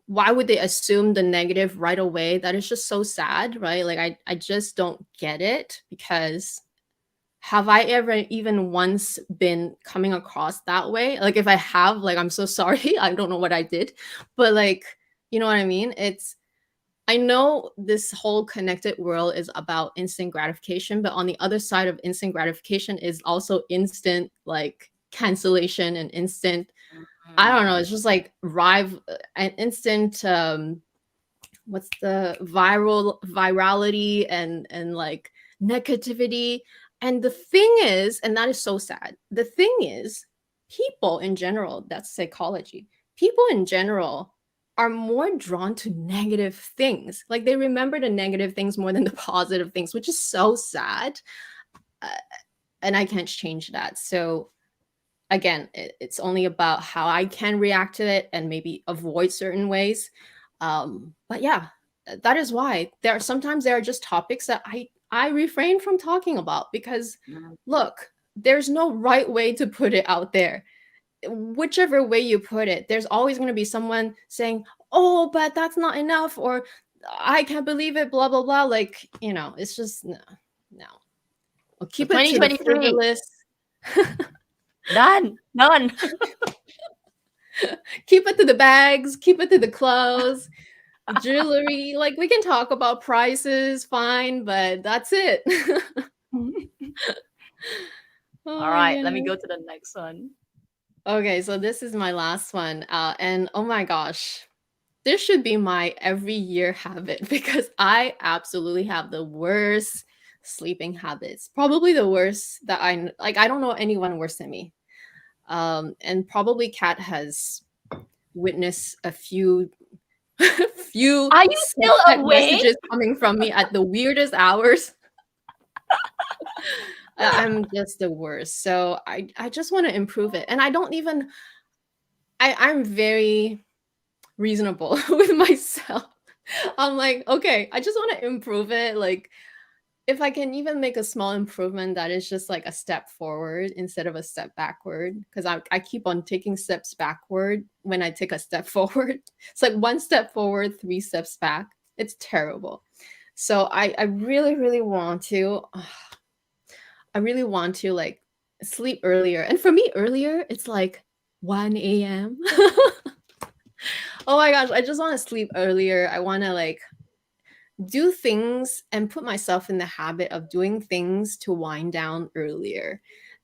why would they assume the negative right away? That is just so sad, right? Like, I just don't get it, because have I ever even once been coming across that way? Like, if I have, like, I'm so sorry. I don't know what I did. But like, you know what I mean? I know this whole connected world is about instant gratification, but on the other side of instant gratification is also instant like cancellation and instant, I Mm. don't know, it's just like an instant what's the virality and like negativity. And the thing is, and that is so sad, the thing is, people in general, that's psychology, people in general are more drawn to negative things. Like, they remember the negative things more than the positive things, which is so sad. uh, and I can't change that. So again, it's only about how I can react to it and maybe avoid certain ways. But yeah, that is why there are just topics that I refrain from talking about because Mm. look, there's no right way to put it out there. Whichever way you put it, there's always going to be someone saying, "Oh, but that's not enough," or "I can't believe it," blah blah blah. Like, it's just no, no. We'll So keep it to the 2023, frivolous. done, done. Keep it to the bags, keep it to the clothes, jewelry. Like, we can talk about prices, fine, but that's it. Oh All my right, let me goodness. go to the next one. Okay, so this is my last one. And oh my gosh, this should be my every year habit because I absolutely have the worst sleeping habits. Probably the worst that I don't know anyone worse than me. And probably Kat has witnessed a few few Are you still text awake? messages coming from me at the weirdest hours. I'm just the worst. So I just want to improve it. And I don't even I'm very reasonable with myself. I'm like, okay, I just want to improve it. Like, if I can even make a small improvement that is just like a step forward instead of a step backward, because I keep on taking steps backward when I take a step forward. It's like one step forward, three steps back. It's terrible. So I really, really want to, I really want to like sleep earlier. And for me, earlier, it's like 1 a.m. Oh my gosh, I just want to sleep earlier. I want to like do things and put myself in the habit of doing things to wind down earlier.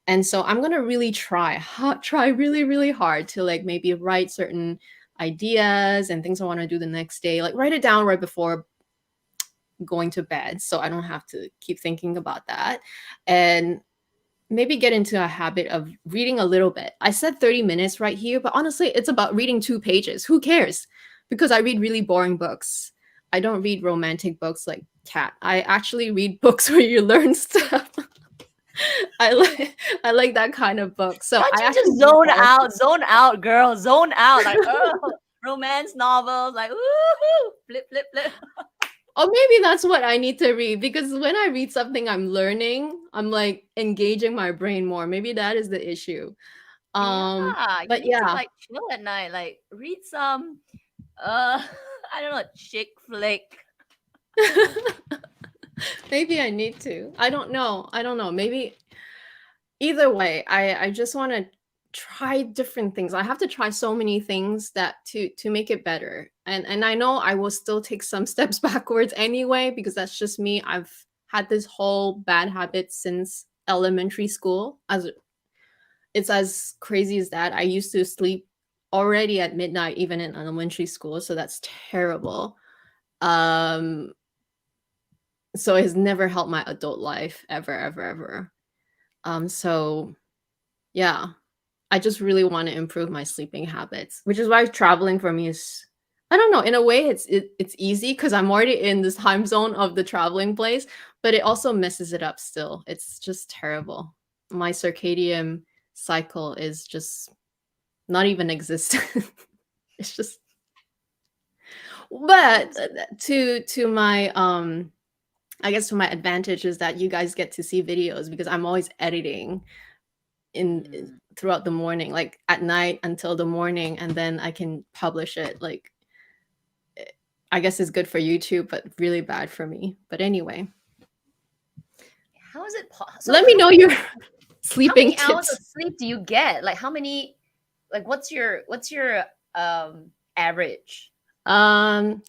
And so I'm going to really try really really hard to like maybe write certain ideas and things I want to do the next day, like write it down right before going to bed so I don't have to keep thinking about that. And maybe get into a habit of reading a little bit. I said 30 minutes right here, but honestly, it's about reading 2 pages. Who cares? Because I read really boring books. I don't read romantic books like Cat. I actually read books where you learn stuff. I like that kind of book. So Can't I you actually just read all of them. zone out, girl, zone out? Like, oh, romance novels, like, woohoo, flip, flip, flip. Or maybe that's what I need to read because when I read something I'm learning, I'm like engaging my brain more. Maybe that is the issue. Yeah, you But need to yeah, like chill at night, like read some, I don't know, chick flick. maybe I need to. I don't know. I don't know. Maybe either way, I just want to try different things. I have to try so many things that to make it better. And I know I will still take some steps backwards anyway because that's just me. I've had this whole bad habit since elementary school. As it's as crazy as that. I used to sleep already at midnight even in elementary school, so that's terrible. Um so it has never helped my adult life ever ever ever. So yeah, I just really want to improve my sleeping habits, which is why traveling for me is, I don't know, in a way it's easy because I'm already in this time zone of the traveling place, but it also messes it up still. It's just terrible. My circadian cycle is just not even existent. It's just, but to my I guess to my advantage is that you guys get to see videos because I'm always editing in Mm. throughout the morning, like at night until the morning, and then I can publish it. Like, I guess it's good for YouTube, but really bad for me. But anyway, How is it so? let me know your How sleeping many hours of tips. sleep do you get? Like, how many? Like, what's your average? Um,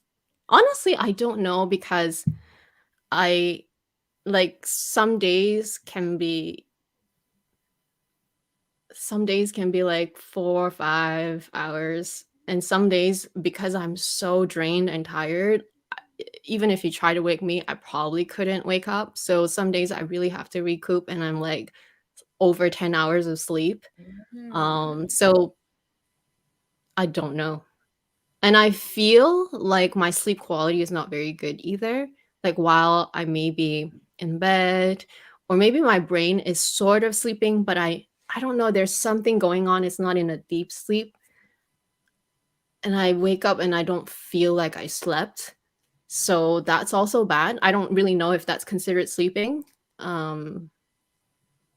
Honestly, I don't know because I like some days can be like 4 or 5 hours, and some days because I'm so drained and tired, even if you try to wake me, I probably couldn't wake up. So some days I really have to recoup and I'm like over 10 hours of sleep. Hmm. So I don't know. And I feel like my sleep quality is not very good either. Like while I may be in bed or maybe my brain is sort of sleeping, but I don't know, there's something going on. It's not in a deep sleep. And I wake up and I don't feel like I slept. So that's also bad. I don't really know if that's considered sleeping. Um,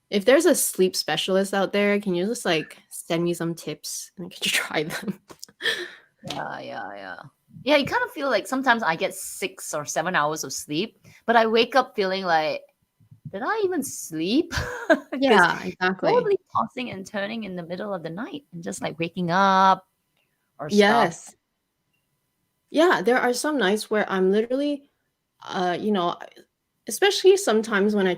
if there's a sleep specialist out there, can you just like send me some tips and could you try them? Yeah, you kind of feel like sometimes I get 6 or 7 hours of sleep, but I wake up feeling like, did I even sleep? Because Yeah, exactly. totally tossing and turning in the middle of the night and just like waking up or stuff. Yes. Yeah, there are some nights where I'm literally, you know, especially sometimes when I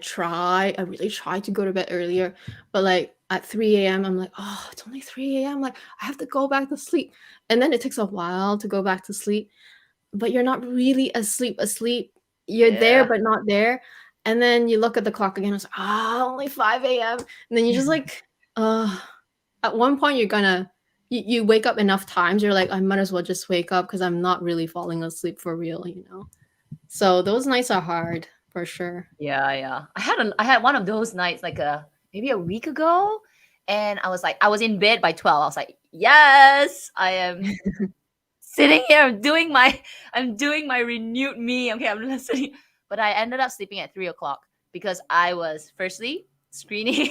really try to go to bed earlier, but like at 3 a.m., I'm like, oh, it's only 3 a.m. Like I have to go back to sleep. And then it takes a while to go back to sleep, but you're not really asleep. You're there, Yeah. but not there. And then you look at the clock again, it's like, only 5 a.m. And then you just like, uh, at one point you wake up enough times, you're like, I might as well just wake up because I'm not really falling asleep for real, you know? So those nights are hard for sure. Yeah. I had one of those nights like maybe a week ago, and I was in bed by 12. I was like, yes, I am sitting here. I'm doing my renewed me. Okay, I'm listening. But I ended up sleeping at 3 o'clock because I was firstly screening.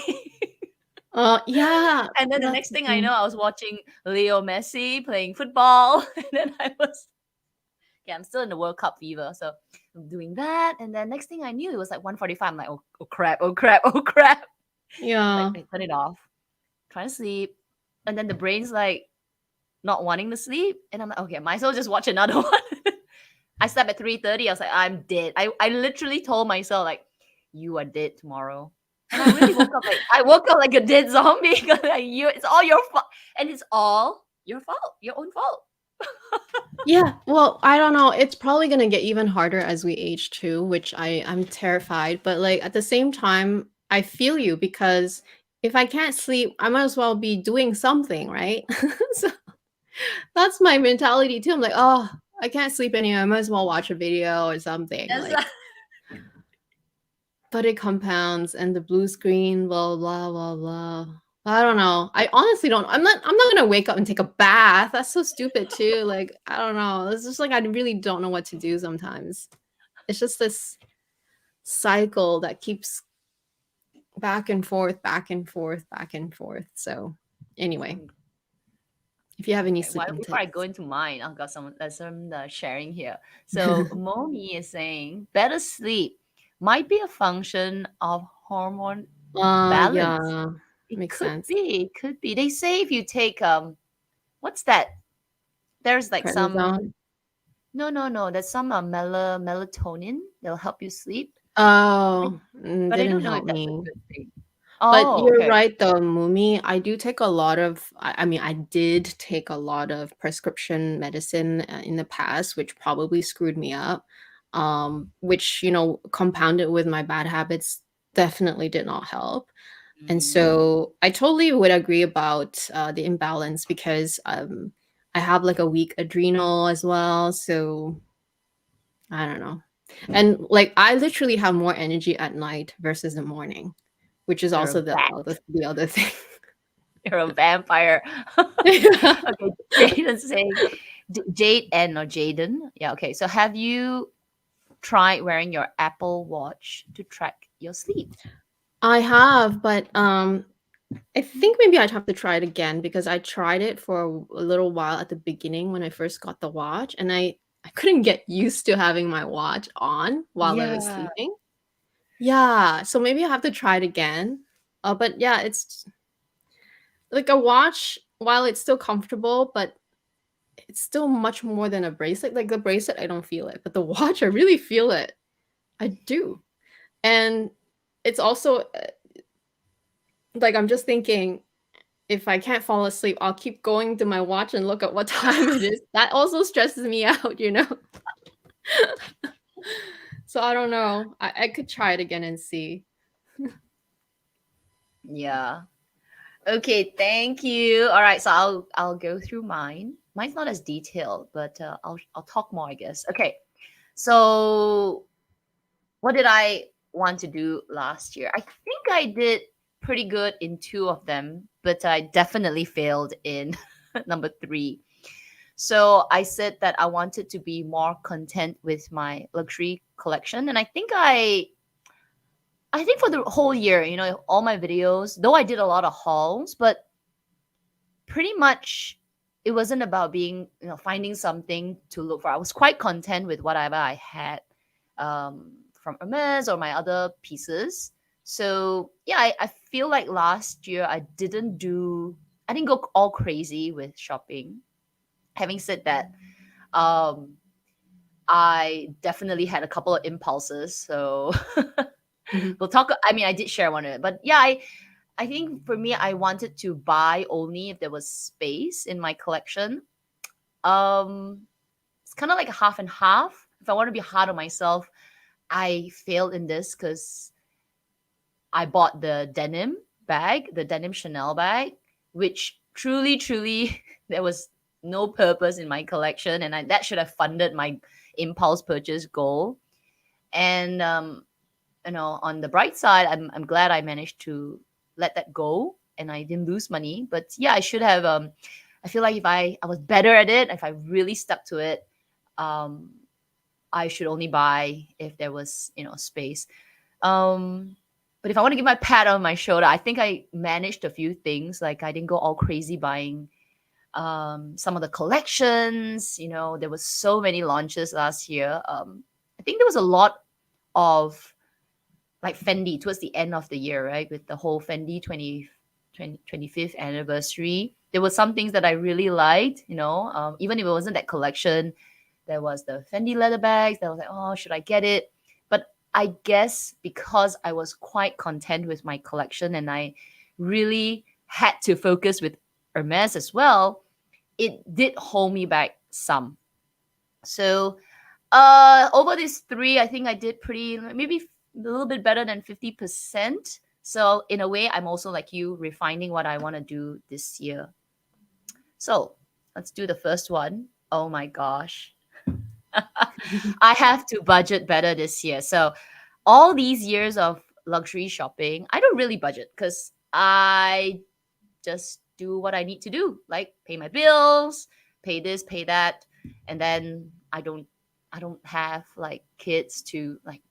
Yeah, And then the that's next the thing I know, thing. I was watching Leo Messi playing football. And then okay, I'm still in the World Cup fever. So I'm doing that. And then next thing I knew, it was like 1:45. I'm like, oh crap, oh crap, oh crap. Like, Yeah. I turn it off, trying to sleep. And then the brain's like not wanting to sleep. And I'm like, okay, might as well just watch another one. I slept at 3:30. I was like, I'm dead. I literally told myself, like, you are dead tomorrow. And I woke up like a dead zombie. 'Cause, like, it's all your fault. And it's all your fault, your own fault. Yeah, well, I don't know, it's probably gonna get even harder as we age too, which I'm terrified, but, like, at the same time, I feel you because if I can't sleep, I might as well be doing something, right? So, that's my mentality too, I'm like, "Oh, I can't sleep anymore, I might as well watch a video or something," That's like but it compounds and the blue screen, blah, blah, blah, blah. I don't know. I honestly don't I'm not gonna wake up and take a bath. That's so stupid too. Like, I don't know. It's just like I really don't know what to do sometimes. It's just this cycle that keeps back and forth, back and forth, back and forth. So anyway, if you have any okay. Why sleeping before I go tips. into mine, I've got some sharing here. So Momi is saying better sleep might be a function of hormone balance. Yeah, It makes could sense. be. It could be. They say if you take what's that? There's like some Prednisone. no. There's some melatonin that'll help you sleep. I, Oh, but I didn't don't know help if that's a me. good thing. But Oh, you're okay. right though, Mumi. I do take a lot of I mean, I did take a lot of prescription medicine in the past, which probably screwed me up. Which, compounded with my bad habits definitely did not help. And Mm, so I totally would agree about the imbalance because I have like a weak adrenal as well. So I don't know. And like I literally have more energy at night versus the morning, which is you're a also bat. the other thing. You're a vampire. Okay, Jaden's saying Jade N or Jaden. Yeah, okay. So have you tried wearing your Apple Watch to track your sleep? I have, but I think maybe I'd have to try it again because I tried it for a little while at the beginning when I first got the watch, and I couldn't get used to having my watch on while I was Yeah. sleeping. Yeah, so maybe I have to try it again. But yeah, it's like a watch while it's still comfortable, but it's still much more than a bracelet. Like the bracelet, I don't feel it, but the watch, I really feel it. I do. And it's also like I'm just thinking if I can't fall asleep, I'll keep going to my watch and look at what time it is. That also stresses me out, you know? So I don't know. I could try it again and see. Yeah. Okay, thank you. All right, so I'll go through mine. Mine's not as detailed, but I'll talk more, I guess. Okay. So what did I want to do last year. I think I did pretty good in two of them, but I definitely failed in number three. So I said that I wanted to be more content with my luxury collection, and I think for the whole year, all my videos, though I did a lot of hauls, but pretty much it wasn't about being, finding something to look for. I was quite content with whatever I had from Hermes or my other pieces. So yeah, I feel like last year I didn't go all crazy with shopping. Having said that, um, I definitely had a couple of impulses. So Mhm. we'll talk. I mean, I did share one of it, but yeah, I think for me, I wanted to buy only if there was space in my collection. Um, it's kind of like a half and half. If I want to be hard on myself, I failed in this because I bought the denim bag, the denim Chanel bag, which truly, truly, there was no purpose in my collection, and that should have funded my impulse purchase goal. And on the bright side, I'm glad I managed to let that go and I didn't lose money. But yeah, I should have. I feel like if I was better at it, if I really stuck to it, um, I should only buy if there was space. Um, but if I want to give my pat on my shoulder, I think I managed a few things. Like I didn't go all crazy buying some of the collections. There was so many launches last year. I think there was a lot of like Fendi towards the end of the year, right? With the whole Fendi 25th anniversary. There were some things that I really liked, even if it wasn't that collection. There was the Fendi leather bags that was like, oh, should I get it? But I guess because I was quite content with my collection and I really had to focus with Hermes as well, it did hold me back some. So over these three, I think I did pretty maybe a little bit better than 50%. So in a way, I'm also like you refining what I want to do this year. So let's do the first one. Oh my gosh. I have to budget better this year. So all these years of luxury shopping, I don't really budget because I just do what I need to do, like pay my bills, pay this, pay that, and then I don't have like kids to like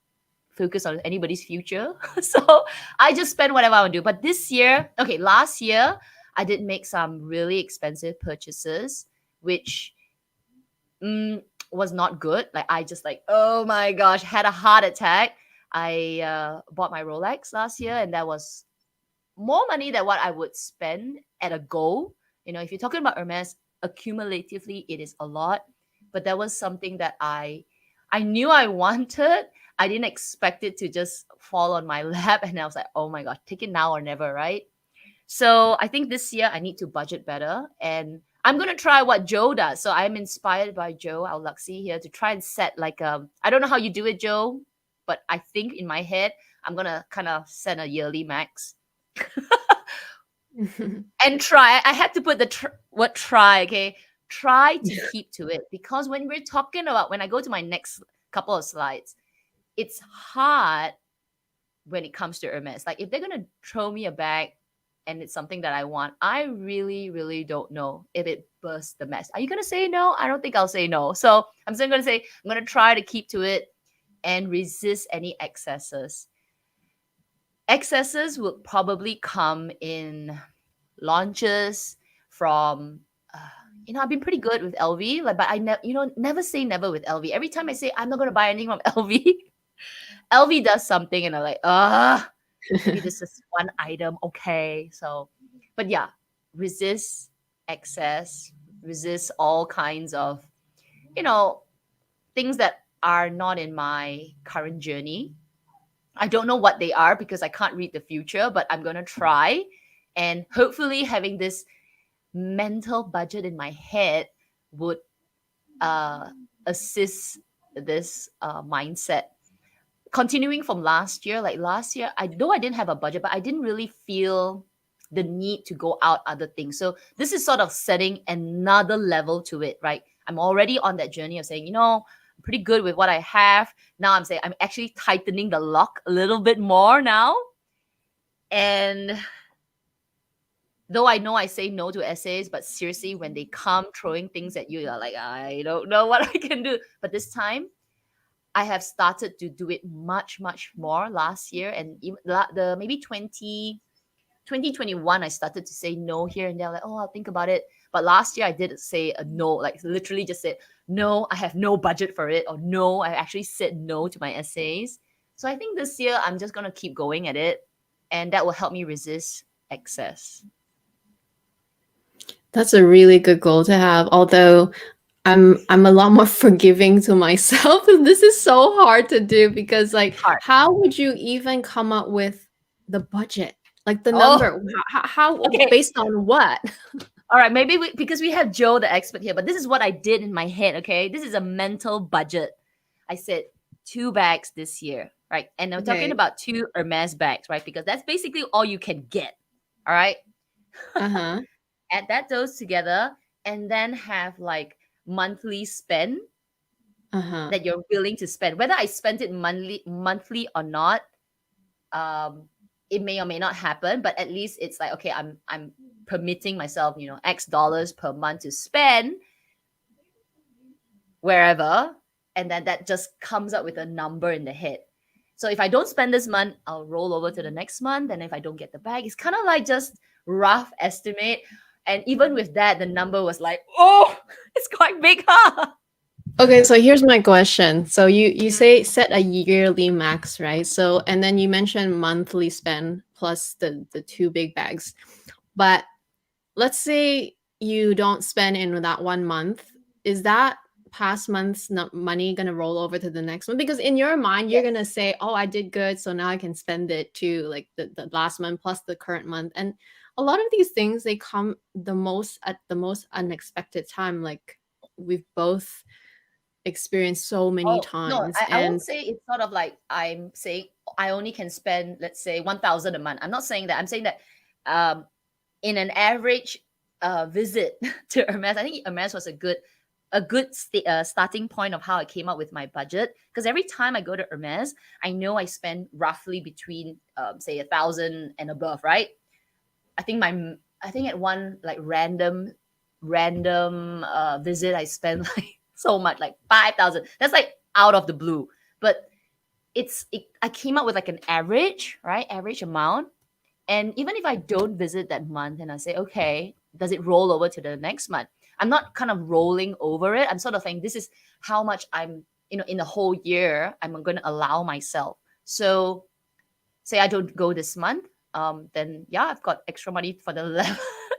focus on anybody's future. So I just spend whatever I want to do. But this year, okay, last year I did make some really expensive purchases, which was not good. Like I just like, oh my gosh, had a heart attack. I bought my Rolex last year, and that was more money than what I would spend at a go. If you're talking about Hermes, accumulatively, it is a lot. But that was something that I knew I wanted. I didn't expect it to just fall on my lap, and I was like, oh my god, take it now or never, right? So I think this year I need to budget better, and I'm gonna try what Joe does. So I'm inspired by Joe, our Luxie here, to try and set like I don't know how you do it, Joe, but I think in my head I'm gonna kind of set a yearly max and try. I had to put the word try, okay? Try to keep to it because when we're talking about when I go to my next couple of slides, it's hard when it comes to Hermes. Like if they're gonna throw me a bag and it's something that I want, I really, really don't know if it bursts the mess. Are you gonna say no? I don't think I'll say no. So I'm still gonna say I'm gonna try to keep to it and resist any excesses. Excesses will probably come in launches from I've been pretty good with LV, like, but I never say never with LV. Every time I say I'm not gonna buy anything from LV, LV does something, and I'm like, maybe this is one item, okay. So, but yeah, resist excess, resist all kinds of you know things that are not in my current journey. I don't know what they are because I can't read the future, but I'm gonna try, and hopefully having this mental budget in my head would uh, assist this mindset. Continuing from last year, like last year, I know I didn't have a budget, but I didn't really feel the need to go out other things. So this is sort of setting another level to it, right? I'm already on that journey of saying, I'm pretty good with what I have. Now I'm saying I'm actually tightening the lock a little bit more now. And though I know I say no to essays, but seriously, when they come throwing things at you, you're like, I don't know what I can do. But this time, I have started to do it much, much more last year. And even the maybe 2021, I started to say no here and there, like, oh, I'll think about it. But last year, I did say a no, like literally just said, no, I have no budget for it. Or no, I actually said no to my essays. So I think this year, I'm just going to keep going at it. And that will help me resist excess. That's a really good goal to have. Although I'm a lot more forgiving to myself. This is so hard to do because like Hard. how would you even come up with the budget? Like the Oh, number, how okay. based on what? All right, maybe because we have Joe, the expert here, but this is what I did in my head, okay? This is a mental budget. I said 2 bags this year, right? And I'm talking Okay. about 2 Hermes bags, right? Because that's basically all you can get, all right? Uh-huh. Add that those together and then have like monthly spend Uh-huh. that you're willing to spend. Whether I spend it monthly or not, it may or may not happen, but at least it's like, okay, I'm permitting myself, X dollars per month to spend wherever, and then that just comes up with a number in the head. So if I don't spend this month, I'll roll over to the next month. And if I don't get the bag, it's kind of like just rough estimate. And even with that, the number was like, oh, it's quite big, huh? Okay, so here's my question. So you say set a yearly max, right? So and then you mentioned monthly spend plus the two big bags. But let's say you don't spend in that 1 month. Is that past month's money going to roll over to the next one? Because in your mind, you're Yes. going to say, oh, I did good. So now I can spend it to like the last month plus the current month. And a lot of these things, they come at the most unexpected time. Like we've both experienced so many Oh, no, times. I won't And say it's sort of like I'm saying I only can spend, let's say, 1,000 a month. I'm not saying that. I'm saying that um, in an average visit to Hermes, I think Hermes was a good starting point of how I came up with my budget. Because every time I go to Hermes, I know I spend roughly between say 1,000 and above, right? I think at one like random visit, I spent like so much, like 5,000. That's like out of the blue, but I came up with like an average, right? Average amount. And even if I don't visit that month and I say, okay, does it roll over to the next month? I'm not kind of rolling over it. I'm sort of saying this is how much I'm, in the whole year, I'm going to allow myself. So say I don't go this month, then yeah, I've got extra money for the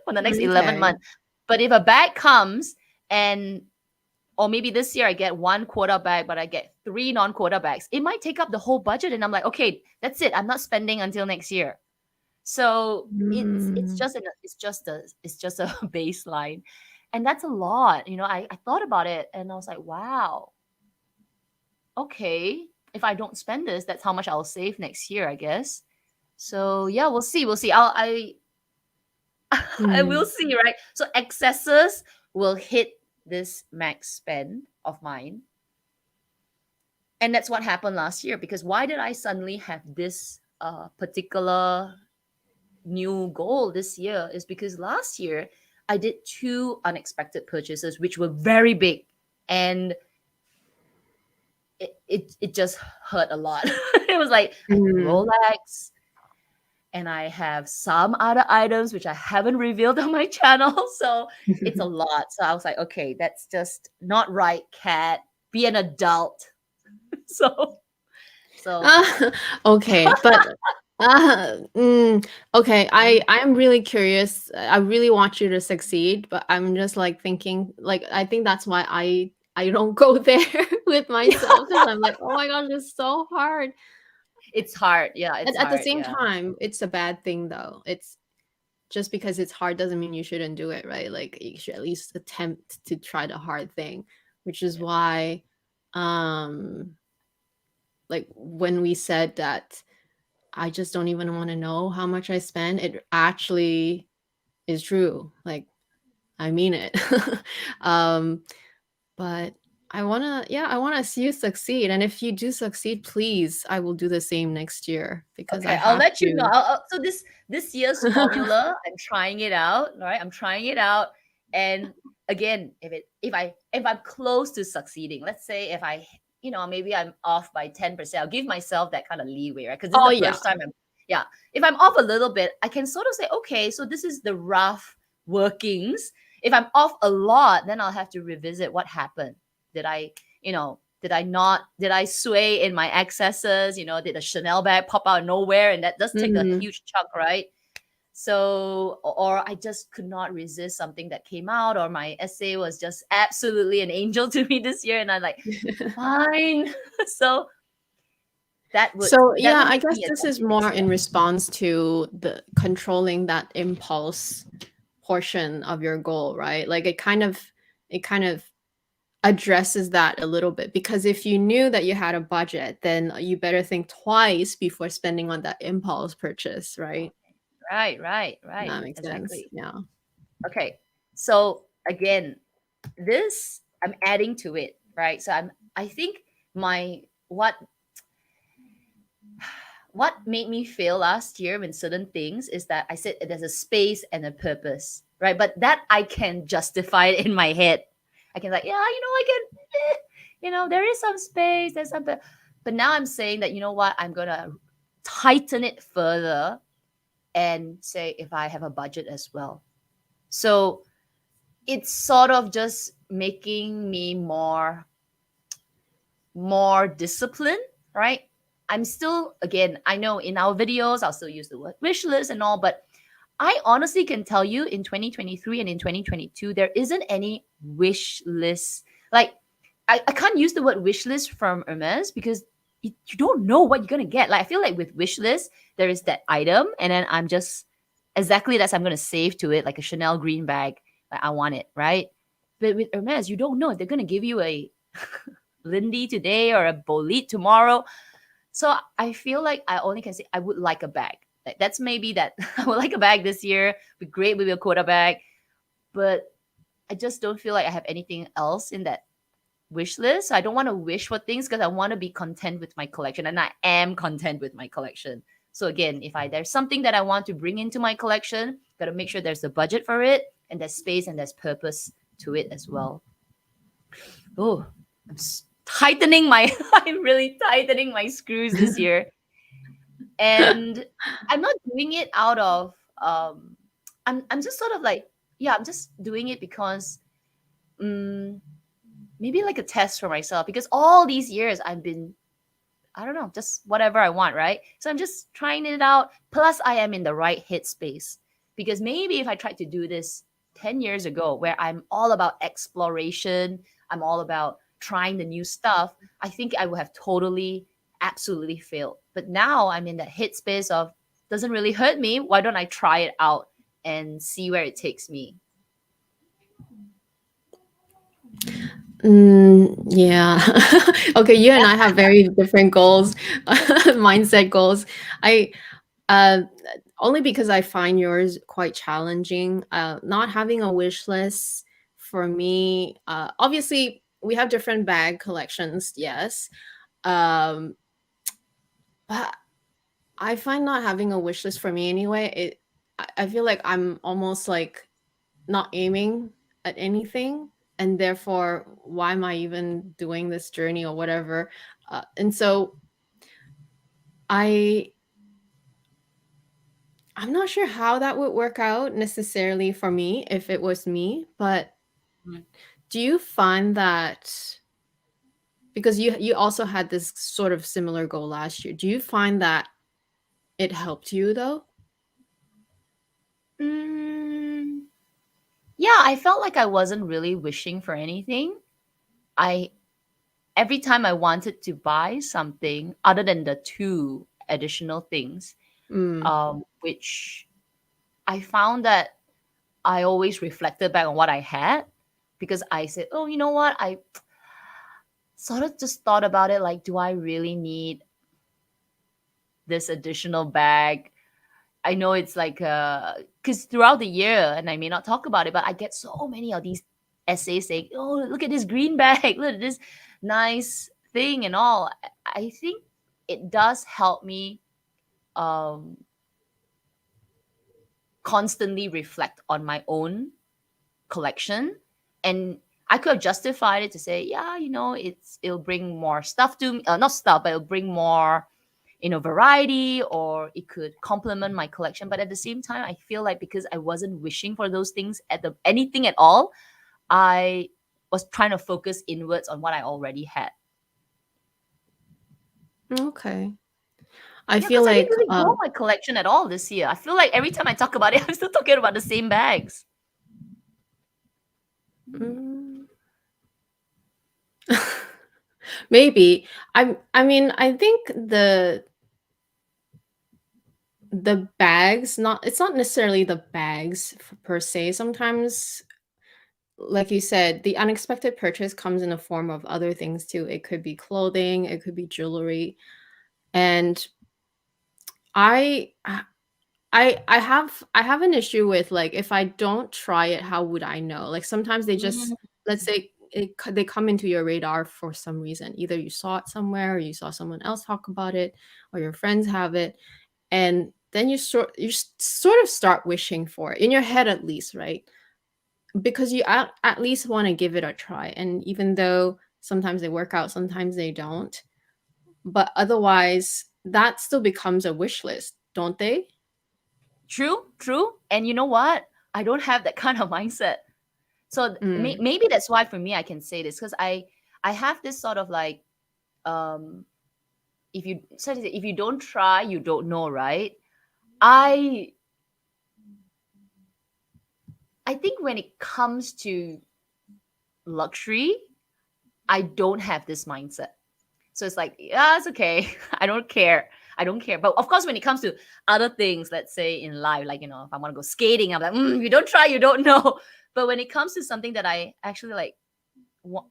for the next 11 okay. months. But if a bag comes and or maybe this year I get one quota bag, but I get 3 non-quota bags, it might take up the whole budget. And I'm like, okay, that's it. I'm not spending until next year. So it's Mm. just it's just a baseline, and that's a lot. I thought about it and I was like, wow, okay. If I don't spend this, that's how much I'll save next year, I guess. So yeah, we'll see. I will Mm. see, right? So excesses will hit this max spend of mine. And that's what happened last year, because why did I suddenly have this particular new goal this year is because last year I did 2 unexpected purchases which were very big, and it just hurt a lot. It was like I have a Mm. Rolex and I have some other items which I haven't revealed on my channel. So it's a lot. So I was like, okay, that's just not right, Kat. Be an adult. So so Ah, okay, but okay, I am really curious. I really want you to succeed, but I'm just like thinking, like I think that's why I don't go there with myself because I'm like, oh my gosh, it's so hard. it's hard. Yeah, it's At the hard. same Yeah. time, it's a bad thing though. It's just because it's hard doesn't mean you shouldn't do it, right? Like you should at least attempt to try the hard thing, which is Yeah. why, um, like when we said that I just don't even want to know how much I spend. It actually is true. Like I mean it. um, but I wanna see you succeed, and if you do succeed, please, I will do the same next year because I Okay, I'll have let you know. to. So this year's formula, I'm trying it out. Right, I'm trying it out, and again, if I'm close to succeeding, let's say if I maybe I'm off by 10%, I'll give myself that kind of leeway, right? Because this is Oh, the yeah. first time I'm yeah. If I'm off a little bit, I can sort of say, okay, so this is the rough workings. If I'm off a lot, then I'll have to revisit what happened. Did I did I not, did I sway in my excesses? Did a Chanel bag pop out of nowhere? And that does take a Mhm. huge chunk, right? So, or I just could not resist something that came out, or my essay was just absolutely an angel to me this year. And I'm like, fine. So So, that yeah, would I make guess me this adapt is to next more year. in response to the controlling that impulse portion of your goal, right? Like, it kind of addresses that a little bit, because if you knew that you had a budget, then you better think twice before spending on that impulse purchase, right? Right, right, right. That makes sense. Exactly. Yeah. Okay. So again, this I'm adding to it, right? So I think my what made me fail last year in certain things is that I said there's a space and a purpose, right? But that I can justify it in my head. I can like, yeah, I can, there is some space, there's some, but now I'm saying that, what, I'm gonna tighten it further and say if I have a budget as well. So it's sort of just making me more disciplined, right? I'm still, again, I know in our videos, I'll still use the word wish list and all, but I honestly can tell you in 2023 and in 2022, there isn't any wish list. Like, I can't use the word wish list from Hermes because you don't know what you're going to get. Like, I feel like with wish list, there is that item, and then I'm just exactly that's I'm going to save to it, like a Chanel green bag. Like, I want it, right? But with Hermes, you don't know. They're going to give you a Lindy today or a Bolite tomorrow. So I feel like I only can say I would like a bag. Like, that's maybe that I would like a bag this year. Be great with a quota bag, but I just don't feel like I have anything else in that wish list. I don't want to wish for things because I want to be content with my collection, and I am content with my collection. So again, if I there's something that I want to bring into my collection, gotta make sure there's a budget for it, and there's space and there's purpose to it as well. Oh, tightening my I'm really tightening my screws this year. And I'm not doing it out of I'm just sort of like, yeah, I'm just doing it because um, maybe like a test for myself, because all these years I've been, I don't know, just whatever I want, right? So I'm just trying it out. Plus, I am in the right headspace, because maybe if I tried to do this 10 years ago, where I'm all about exploration, I'm all about trying the new stuff, I think I would have totally, absolutely failed. But now I'm in that headspace of, doesn't really hurt me. Why don't I try it out and see where it takes me? Yeah. Okay, you and I have very different goals, mindset goals. I uh only because I find yours quite challenging. Not having a wish list for me, obviously we have different bag collections, yes. Um, but I find not having a wish list for me anyway, I feel like I'm almost like not aiming at anything, and therefore why am I even doing this journey or whatever. And so I I'm not sure how that would work out necessarily for me if it was me, but Mhm. do you find that, because you also had this sort of similar goal last year, do you find that it helped you though? Mm, yeah, I felt like I wasn't really wishing for anything. I Every time I wanted to buy something other than the two additional things, Mm. which I found that I always reflected back on what I had, because I said, oh, you know what? I sort of just thought about it like, do I really need this additional bag? I know it's like, because throughout the year, and I may not talk about it, but I get so many of these essays saying, "Oh, look at this green bag, look at this nice thing," and all. I think it does help me um, constantly reflect on my own collection, and I could have justified it to say, yeah, it'll bring more stuff to me, not stuff, but it'll bring more, variety, or it could complement my collection. But at the same time, I feel like because I wasn't wishing for those things at the anything at all, I was trying to focus inwards on what I already had. Okay. I Yeah, feel because I didn't like really grow my collection at all this year. I feel like every time I talk about it, I'm still talking about the same bags. mm, maybe I mean, I think the bags, not it's not necessarily the bags per se. Sometimes, like you said, the unexpected purchase comes in the form of other things too. It could be clothing, it could be jewelry. And I I have an issue with, like, if I don't try it, how would I know? Like, sometimes they just, Mm, let's say they come into your radar for some reason. Either you saw it somewhere, or you saw someone else talk about it, or your friends have it, and then sort of start wishing for it in your head, at least, right? Because you at least want to give it a try. And even though sometimes they work out, sometimes they don't, but otherwise that still becomes a wish list, don't they? true, true. And you know what? I don't have that kind of mindset. So Mm. maybe that's why for me I can say this, because I have this sort of like, um if you don't try, you don't know, right? I I think when it comes to luxury, I don't have this mindset. So it's like, yeah, it's okay. I don't care. I don't care. But of course, when it comes to other things, let's say in life, like, if I want to go skating, I'm like, you don't try, you don't know. But when it comes to something that I actually like,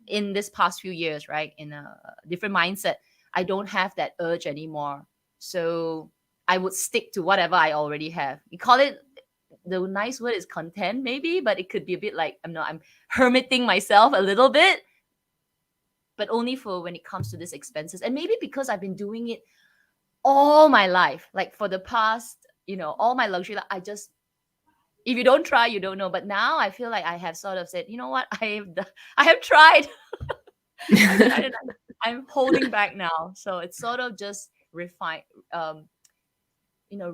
in this past few years, right, in a different mindset, I don't have that urge anymore. So I would stick to whatever I already have. You call it, the nice word is content, maybe, but it could be a bit like, I'm hermiting myself a little bit, but only for when it comes to these expenses. And maybe because I've been doing it all my life, like for the past, all my luxury, like, if you don't try, you don't know. But now I feel like I have sort of said, you know what, I have tried. I've tried it. I'm holding back now. So it's sort of just um,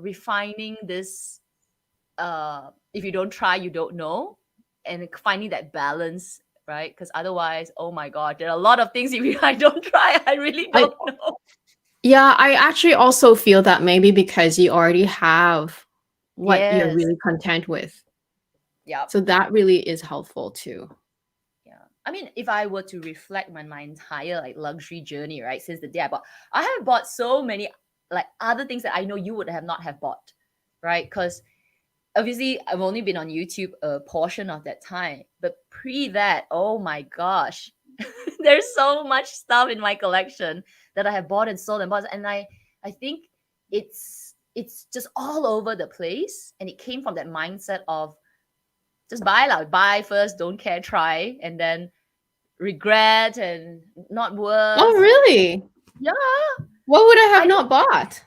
refining this. If you don't try, you don't know, and finding that balance, right? Because otherwise, oh my god, there are a lot of things. If I don't try, I really I don't know. Yeah, I actually also feel that maybe because you already have what you're Yes. really content with. Yeah. So that really is helpful too. Yeah. I mean, if I were to reflect my entire like luxury journey, right, since the day I have bought so many like other things that I know you would have not have bought, right? Because obviously I've only been on YouTube a portion of that time, but pre that, oh my gosh, there's so much stuff in my collection that I have bought and sold and bought, and I think it's just all over the place, and it came from that mindset of just buy, like buy first, don't care, try, and then regret and not Oh, worth. really? Yeah, What would I have I not bought?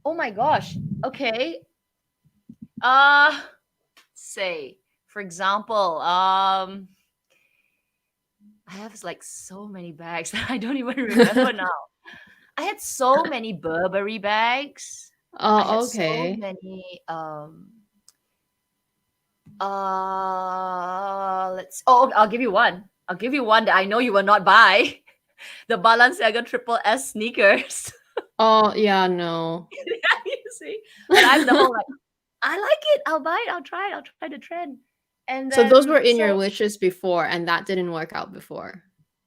oh my gosh. Okay. Uh say for example, I have like so many bags that I don't even remember now. I had so many Burberry bags. I had Oh, so okay. many let's oh I'll give you one. I'll give you one that I know you will not buy. The Balenciaga Triple S sneakers. Oh, yeah, no. You see? But I'm the whole like, I like it. I'll buy it. I'll try it. I'll try the trend. And So those then were in your so wishes before, and that didn't work out before.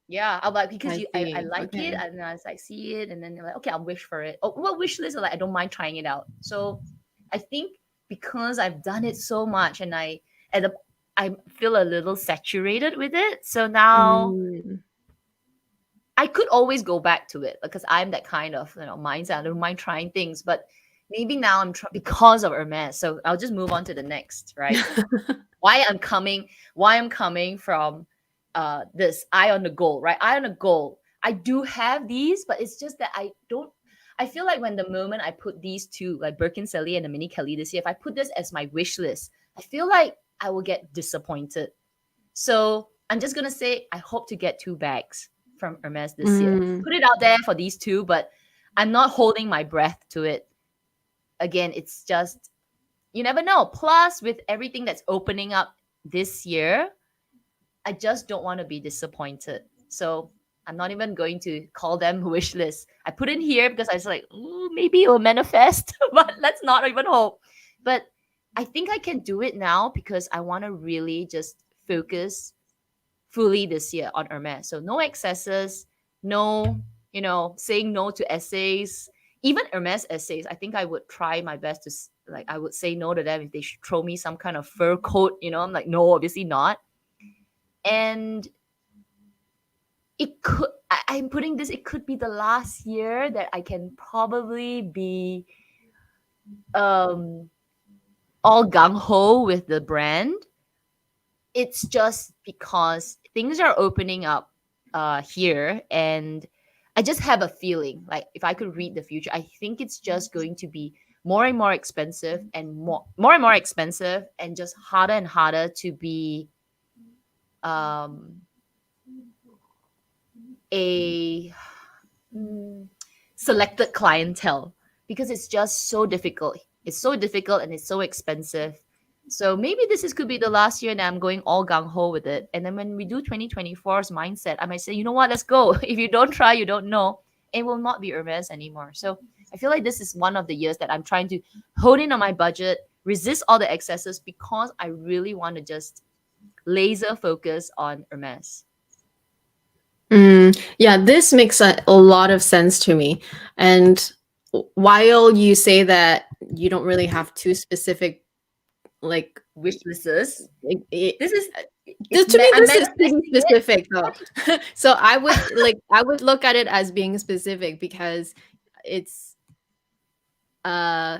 yeah, I'll like because I I see. like it, Okay. and then I was like see it, and then you're like, okay, I'll wish for it. Oh, what wish list? Like I don't mind trying it out. So I think because I've done it so much, and I feel a little saturated with it. So now Mm. I could always go back to it because I'm that kind of mindset. I don't mind trying things, but maybe now because of Hermes. So I'll just move on to the next, right? Why I'm coming from this eye on the goal, right? Eye on the goal. I do have these, but it's just that I don't. I feel like when the moment I put these two, like Birkin Sally and the Mini Kelly this year, if I put this as my wish list, I feel like I will get disappointed. So I'm just gonna say I hope to get 2 bags from Hermes this year. Mm, Put it out there for these two, but I'm not holding my breath to it. Again, it's just you never know. Plus, with everything that's opening up this year, I just don't want to be disappointed. So I'm not even going to call them wish list. I put in here because I was like, ooh, maybe it will manifest, but let's not even hope. But I think I can do it now because I want to really just focus fully this year on Hermes. So no excesses, no, saying no to essays, even Hermes essays. I think I would try my best to like I would say no to them if they should throw me some kind of fur coat. I'm like, no, obviously not. And I'm putting this. It could be the last year that I can probably be um all gung ho with the brand. It's just because things are opening up here, and I just have a feeling like if I could read the future, I think it's just going to be more and more expensive and more and more expensive and just harder and harder to be um a selected clientele because it's just so difficult. It's so difficult and it's so expensive. So maybe could be the last year and I'm going all gung ho with it. And then when we do 2024's mindset, I might say, you know what, let's go. If you don't try, you don't know. It will not be Hermes anymore. So I feel like this is one of the years that I'm trying to hold in on my budget, resist all the excesses because I really want to just laser focus on Hermes. yeah, this makes a lot of sense to me. And while you say that you don't really have too specific, like, Wish lists. This is to me, I'm this is pretty manifesting it. specific though. So I would look at it as being specific because it's uh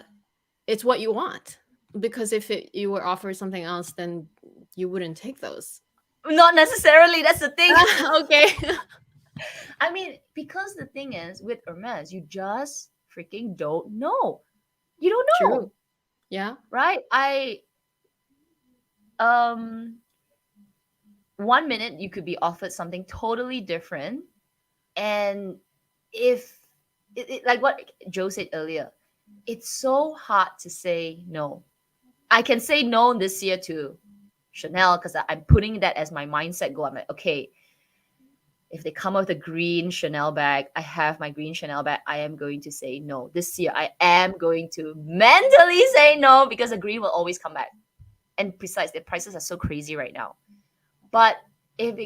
it's what you want. Because if you were offered something else, then you wouldn't take those. Not necessarily. That's the thing. Okay. I mean, because the thing is with Hermes, you just freaking don't know. You don't know, True. Yeah. right? Um 1 minute you could be offered something totally different, and if like what Joe said earlier, it's so hard to say no. I can say no this year to Chanel because I'm putting that as my mindset goal. I'm like, okay, if they come out with a green Chanel bag, I have my green Chanel bag. I am going to say no. This year, I am going to mentally say no because the green will always come back. And besides, the prices are so crazy right now. But if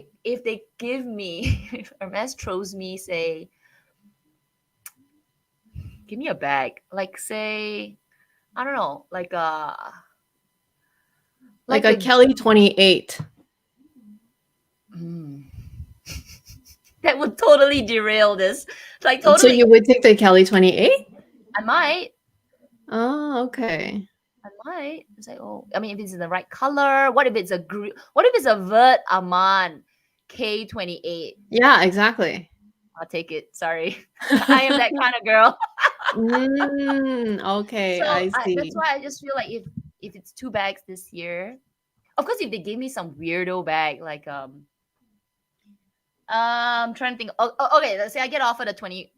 they give me, if Hermes throws me, say, give me a bag, like say, I don't know, Like a Kelly 28. That would totally derail this. Like So totally, you would take the Kelly 28? I might. Oh, okay. I might. It's like, oh, I mean, if it's in the right color, what if it's a what if it's a Vert Aman K28? Yeah, exactly. I'll take it. Sorry, I am that kind of girl. Okay, So I that's see. why I just feel like if it's 2 bags this year, of course, if they gave me some weirdo bag like I'm trying to think. Okay, let's say I get offered a 20,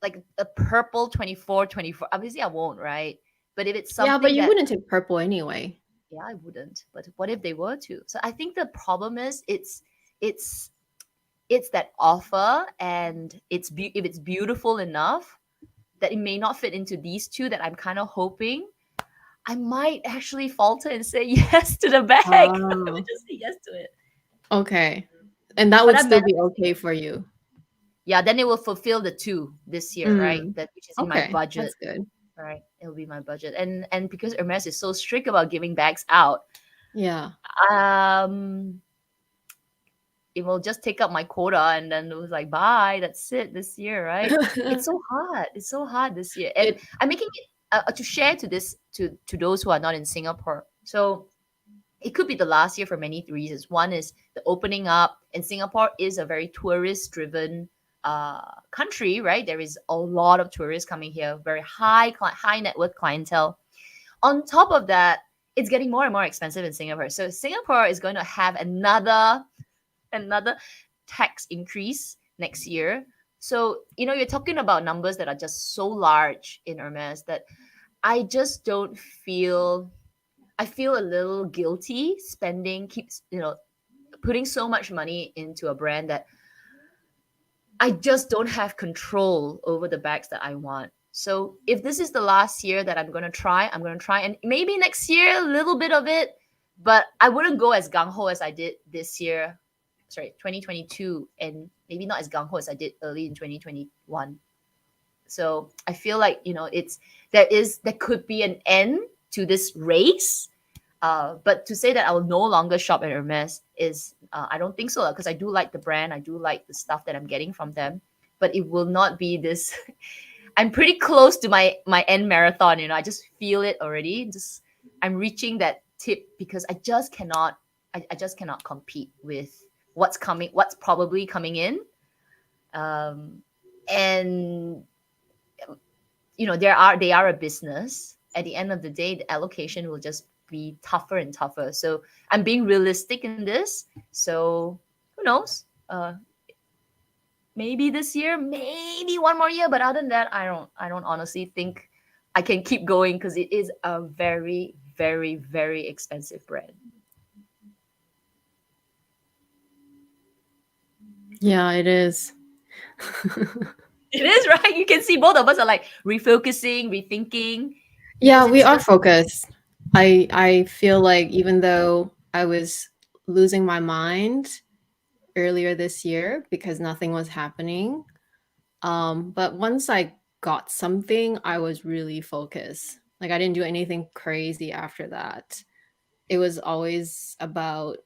like a purple 24. Obviously, I won't, right? But if it's Yeah, but something you that, wouldn't take purple anyway. yeah, I wouldn't. But what if they were to? So I think the problem is it's it's that offer, and if it's beautiful enough that it may not fit into these two that I'm kind of hoping, I might actually falter and say yes to the bag. I would Oh, just say yes to it. okay. And that But would I'm still be manifesting. okay for you. Yeah, then it will fulfill the two this year, right? Mm, That which is in my okay, budget, that's good. right? It'll be my budget, and because Hermes is so strict about giving bags out, Yeah. um, it will just take up my quota, and then it was like, bye, that's it this year, right? It's so hard. It's so hard this year, and It I'm making it to share to those who are not in Singapore. So it could be the last year for many reasons. One is the opening up, and Singapore is a very tourist driven country, right? There is a lot of tourists coming here, very high net worth clientele. On top of that, it's getting more and more expensive in Singapore. So Singapore is going to have another tax increase next year. So, you're talking about numbers that are just so large in Hermes that I just don't feel I feel a little guilty spending keeps, putting so much money into a brand that I just don't have control over the bags that I want. So if this is the last year that I'm going to try. And maybe next year, a little bit of it, but I wouldn't go as gung ho as I did this year, sorry, 2022, and maybe not as gung ho as I did early in 2021. So I feel like, there could be an end to this race. But to say that I will no longer shop at Hermes is, I don't think so, because I do like the brand. I do like the stuff that I'm getting from them. But it will not be this. I'm pretty close to my end marathon. I just feel it already. I'm reaching that tip because I just cannot. I just cannot compete with what's coming. What's probably coming in. And they are a business. At the end of the day, the allocation will just be tougher and tougher. So I'm being realistic in this. So who knows? Maybe this year, maybe one more year. But other than that, I don't honestly think I can keep going because it is a very, very, very expensive brand. Yeah, it is. It is, right? You can see both of us are like refocusing, rethinking. Yeah, Because we it's are just focused. I feel like even though I was losing my mind earlier this year because nothing was happening, but once I got something, I was really focused. Like I didn't do anything crazy after that. It was always about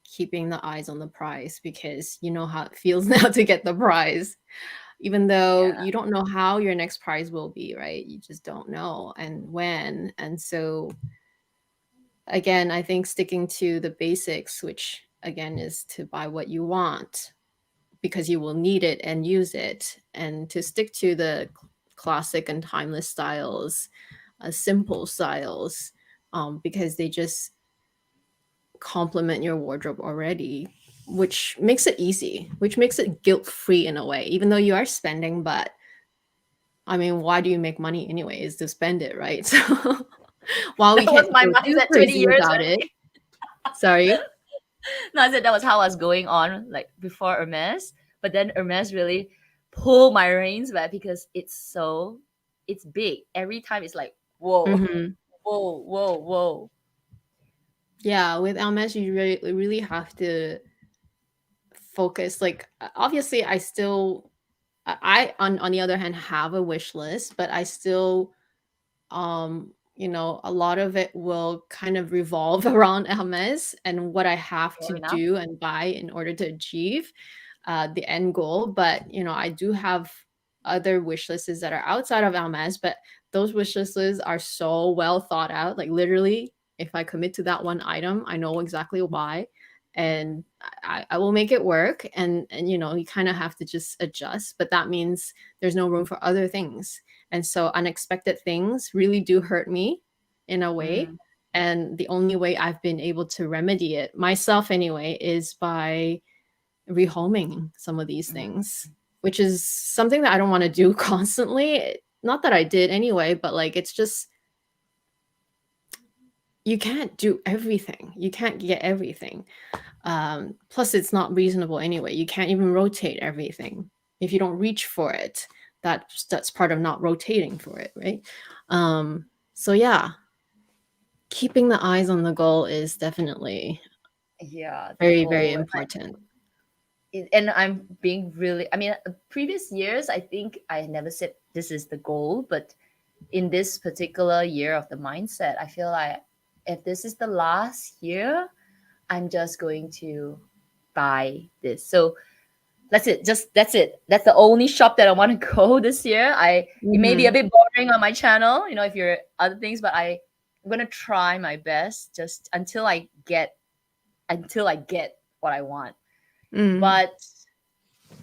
keeping the eyes on the prize because you know how it feels now to get the prize. Even though yeah, you don't know how your next prize will be, right? You just don't know and when. And so again, I think sticking to the basics, which again is to buy what you want because you will need it and use it, and to stick to the classic and timeless styles, simple styles, because they just complement your wardrobe already, which makes it easy, which makes it guilt free in a way, even though you are spending. But I mean, why do you make money anyway? Is to spend it, right? So while we that was can't my go too mindset 20 crazy years. without it, sorry. No, I said that was how I was going on, like before Hermes. But then Hermes really pulled my reins back because it's big. Every time it's like, whoa, Hmm. whoa, whoa, whoa. Yeah, with Hermes, you really have to focus. Like, obviously, I still, on the other hand, have a wish list, but I still, a lot of it will kind of revolve around Hermes and what I have Fair to enough. do and buy in order to achieve the end goal. But I do have other wish lists that are outside of Hermes, but those wish lists are so well thought out. Like literally, if I commit to that one item, I know exactly why, and I will make it work. And you kind of have to just adjust, but that means there's no room for other things. And so unexpected things really do hurt me in a way. Mm, And the only way I've been able to remedy it myself anyway is by rehoming some of these mm, things, which is something that I don't want to do constantly. Not that I did anyway, but like it's just you can't do everything. You can't get everything. Plus, it's not reasonable anyway. You can't even rotate everything if you don't reach for it. That's part of not rotating for it, right? So yeah, keeping the eyes on the goal is definitely yeah, the very, very goal. important. And I'm being really, I mean, previous years, I think I never said this is the goal, but in this particular year of the mindset, I feel like if this is the last year, I'm just going to buy this. So that's it. Just that's it. That's the only shop that I want to go this year. It may be a Mhm. bit boring on my channel, if you're other things, but I'm gonna try my best just until I get what I want. Mm. But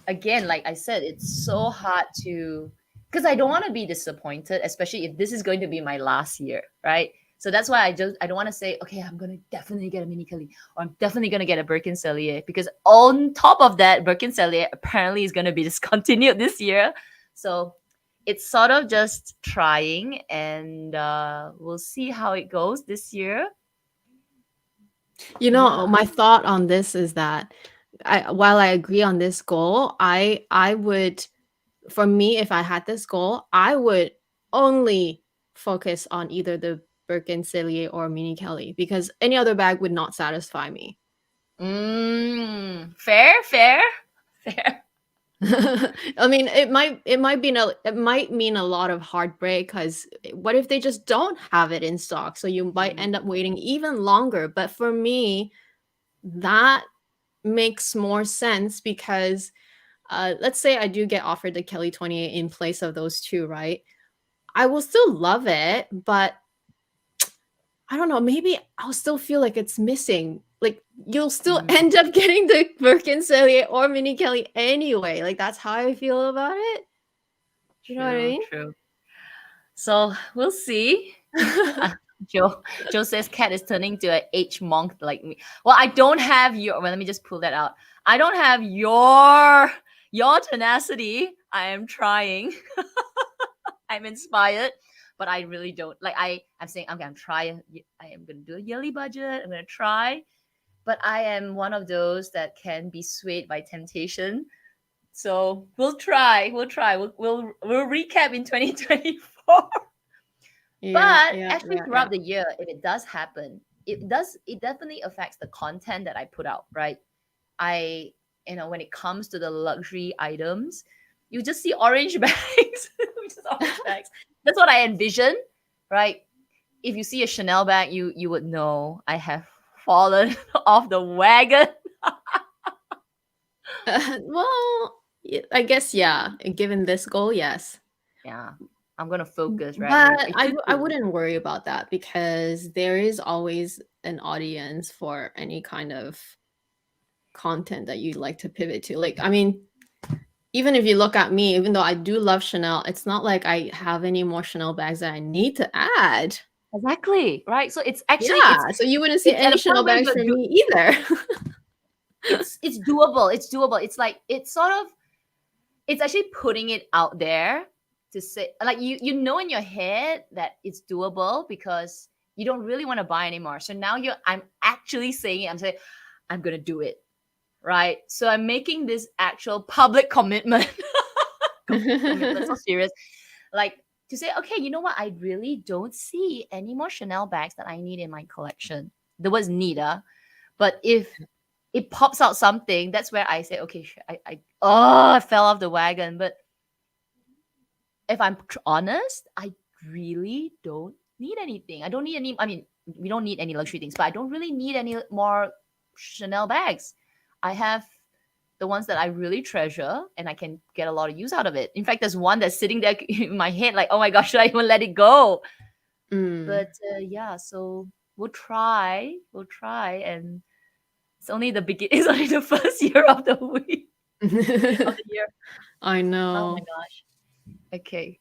again, like I said, it's so hard to, because I don't want to be disappointed, especially if this is going to be my last year, right? So that's why I don't want to say, okay, I'm gonna definitely get a mini Kelly or I'm definitely gonna get a Birkin Cellier, because on top of that, Birkin Cellier apparently is gonna be discontinued this year. So it's sort of just trying, and we'll see how it goes this year. You know, Yeah. my thought on this is that while I agree on this goal, I would, for me, if I had this goal, I would only focus on either the Birkin Cellier or Mini Kelly because any other bag would not satisfy me. Fair, fair, fair. I mean, it might mean a lot of heartbreak because what if they just don't have it in stock? So you might Mm, end up waiting even longer. But for me, that makes more sense because let's say I do get offered the Kelly 28 in place of those two, right? I will still love it, but I don't know, maybe I'll still feel like it's missing. Like you'll still mm. end up getting the Birkin Cellier or Mini Kelly anyway. Like that's how I feel about it. You know what I True, mean? true. So we'll see. Joe says cat is turning to an age monk like me. Well, I don't have your. Well, let me just pull that out. I don't have your tenacity. I am trying. I'm inspired, but I really don't. Like I'm saying, okay, I'm trying. I am gonna do a yearly budget. I'm gonna try, but I am one of those that can be swayed by temptation. So we'll try. We'll try. We'll recap in 2024. Yeah, But yeah, actually, yeah, yeah. throughout the year, if it does happen, it definitely affects the content that I put out, right? I when it comes to the luxury items, you just see orange bags, just orange bags. That's what I envision, right? If you see a Chanel bag, you would know I have fallen off the wagon. Well, I guess yeah. Given this goal, yes. Yeah, I'm gonna focus, right? But It could I be. wouldn't worry about that because there is always an audience for any kind of content that you'd like to pivot to. Like, I mean, even if you look at me, even though I do love Chanel, it's not like I have any more Chanel bags that I need to add. Exactly, right? So it's actually Yeah, so you wouldn't see it's at any a Chanel point where bags from me either. it's doable. It's doable. It's like it's sort of it's actually putting it out there to say, like, you know in your head that it's doable because you don't really want to buy anymore. So now I'm actually saying it. I'm saying I'm gonna do it, right? So I'm making this actual public commitment. Commitment, so serious, like, to say, okay, you know what, I really don't see any more Chanel bags that I need in my collection. There was neither, but if it pops out something, that's where I say, okay, I fell off the wagon. But if I'm honest, I really don't need anything. I don't need any. I mean, we don't need any luxury things, but I don't really need any more Chanel bags. I have the ones that I really treasure, and I can get a lot of use out of it. In fact, there's one that's sitting there in my head, like, oh my gosh, should I even let it go? Mm. But yeah, so we'll try. We'll try, and it's only the begin. It's only the first year of the week of the year. I Oh my know. gosh. Okay.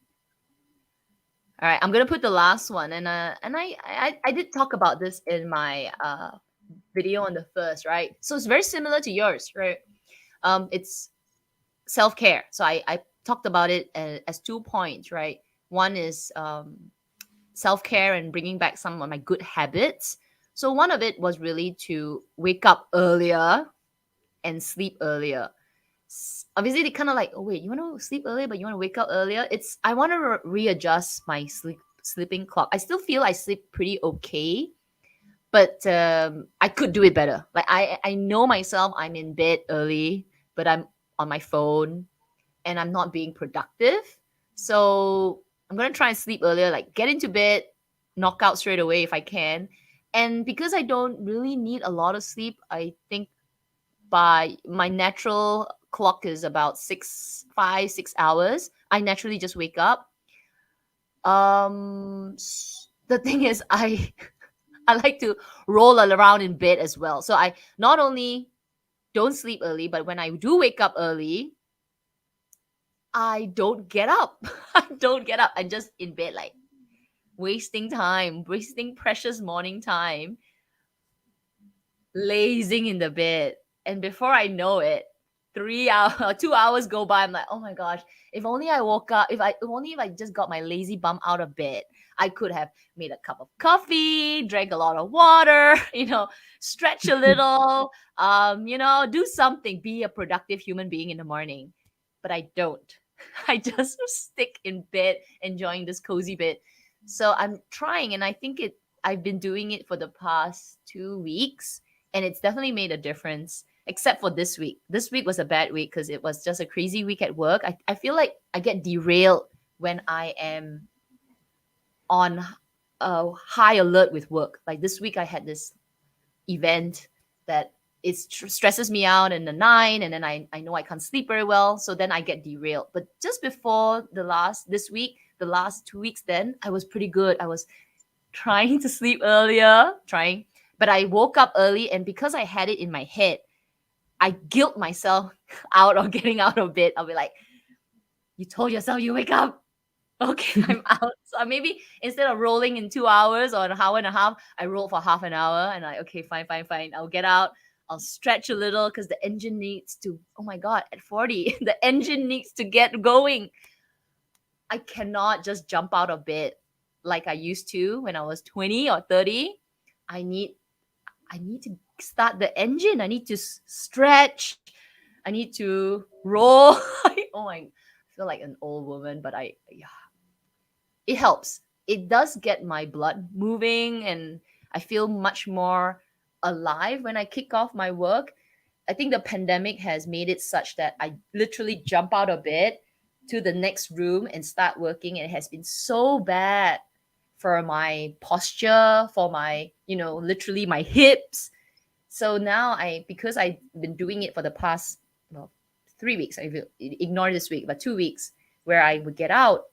All right. I'm gonna put the last one, and I did talk about this in my video on the first, right? So it's very similar to yours, right? It's self care. So I talked about it as 2 points, right? One is self care and bringing back some of my good habits. So one of it was really to wake up earlier and sleep earlier. Obviously they kind of like, oh wait, you want to sleep earlier but you want to wake up earlier. It's I want to readjust my sleeping clock. I still feel I sleep pretty okay, but I could do it better. Like I know myself, I'm in bed early, but I'm on my phone and I'm not being productive. So I'm gonna try and sleep earlier, like get into bed, knock out straight away if I can. And because I don't really need a lot of sleep, I think by my natural clock is about 6 5 6 hours, I naturally just wake up. the thing is, I like to roll around in bed as well. So I not only don't sleep early, but when I do wake up early, I don't get up. I don't get up. I'm just in bed, like wasting time, wasting precious morning time, lazing in the bed. And before I know it, 3 hours, 2 hours go by. I'm like, oh my gosh, if only I woke up, if only if I just got my lazy bum out of bed, I could have made a cup of coffee, drank a lot of water, stretch a little, do something, be a productive human being in the morning. But I don't. I just stick in bed, enjoying this cozy bed. So I'm trying, and I think I've been doing it for the past 2 weeks, and it's definitely made a difference. Except for this week. This week was a bad week because it was just a crazy week at work. I feel like I get derailed when I am on a high alert with work. Like this week, I had this event that stresses me out in the night, and then I know I can't sleep very well. So then I get derailed. But just before this week, the last 2 weeks, then I was pretty good. I was trying to sleep earlier, but I woke up early, and because I had it in my head, I guilt myself out of getting out of bed. I'll be like, you told yourself you wake up. Okay, I'm out. So maybe instead of rolling in 2 hours or an hour and a half, I roll for half an hour and okay, fine, fine, fine. I'll get out. I'll stretch a little because the engine needs to, oh my God, at 40, the engine needs to get going. I cannot just jump out of bed like I used to when I was 20 or 30. I need to start the engine. I need to stretch. I need to roll. Oh my, I feel like an old woman, but yeah, it helps. It does get my blood moving, and I feel much more alive when I kick off my work. I think the pandemic has made it such that I literally jump out of bed to the next room and start working. And it has been so bad for my posture, for my, literally my hips. So now because I've been doing it for the past, well, 3 weeks, I ignore this week, but 2 weeks, where I would get out,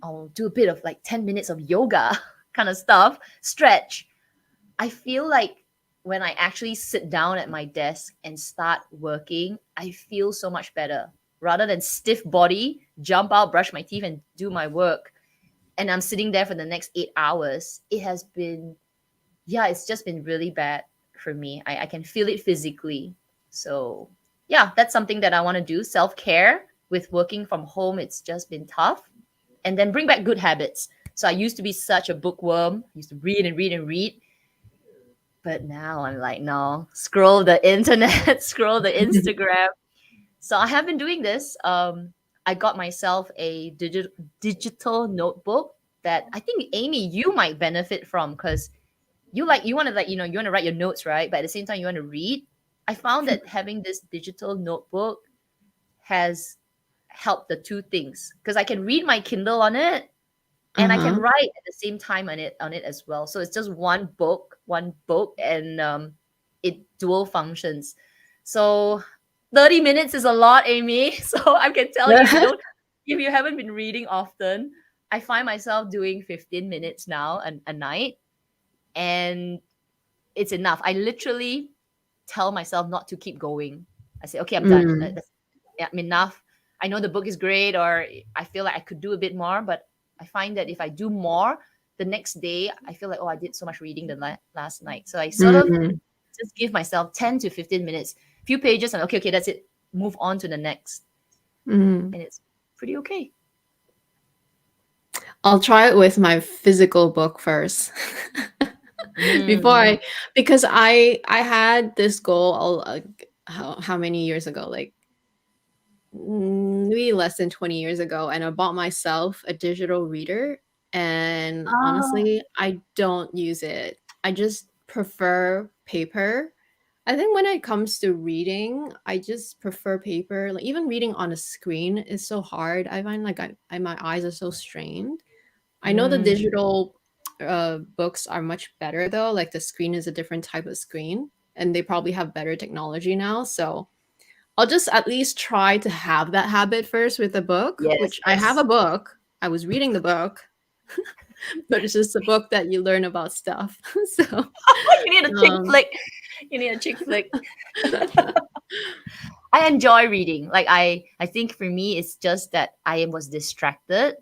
I'll do a bit of like 10 minutes of yoga kind of stuff, stretch. I feel like when I actually sit down at my desk and start working, I feel so much better rather than stiff body, jump out, brush my teeth, and do my work. And I'm sitting there for the next 8 hours. It's just been really bad for me. I can feel it physically. So, yeah, that's something that I want to do. Self-care with working from home, it's just been tough. And then bring back good habits. So I used to be such a bookworm. I used to read and read and read. But now I'm like, no, scroll the internet, scroll the Instagram. So I have been doing this. I got myself a digital notebook that I think, Amy, you might benefit from because you want to you want to write your notes, right? But at the same time, you want to read. I found that having this digital notebook has helped the two things because I can read my Kindle on it and I can Uh-huh. write at the same time on it as well. So it's just one book, and it dual functions. So 30 minutes is a lot, Amy. So I can tell you if you haven't been reading often, I find myself doing 15 minutes now a night, and it's enough. I literally tell myself not to keep going. I say, okay, I'm done. Mm. I'm enough. I know the book is great, or I feel like I could do a bit more, but I find that if I do more, the next day I feel like, oh, I did so much reading the last night. So I sort of Mm. just give myself 10 to 15 minutes, few pages, and okay, that's it. Move on to the next, Mm. and it's pretty okay. I'll try it with my physical book first. Before Mm. I because I had this goal how many years ago? Like maybe less than 20 years ago, and I bought myself a digital reader, and Oh, honestly, I don't use it. I just prefer paper. I think when it comes to reading, I just prefer paper. Like even reading on a screen is so hard. I find like my eyes are so strained. I know the mm. digital books are much better though. Like the screen is a different type of screen, and they probably have better technology now. So I'll just at least try to have that habit first with a book, Yes, which I have a yes. book. I was reading the book. but it's just a book that you learn about stuff. So, You need a chick um, flick. You need a chick flick. I enjoy reading. Like I think for me it's just that I was distracted.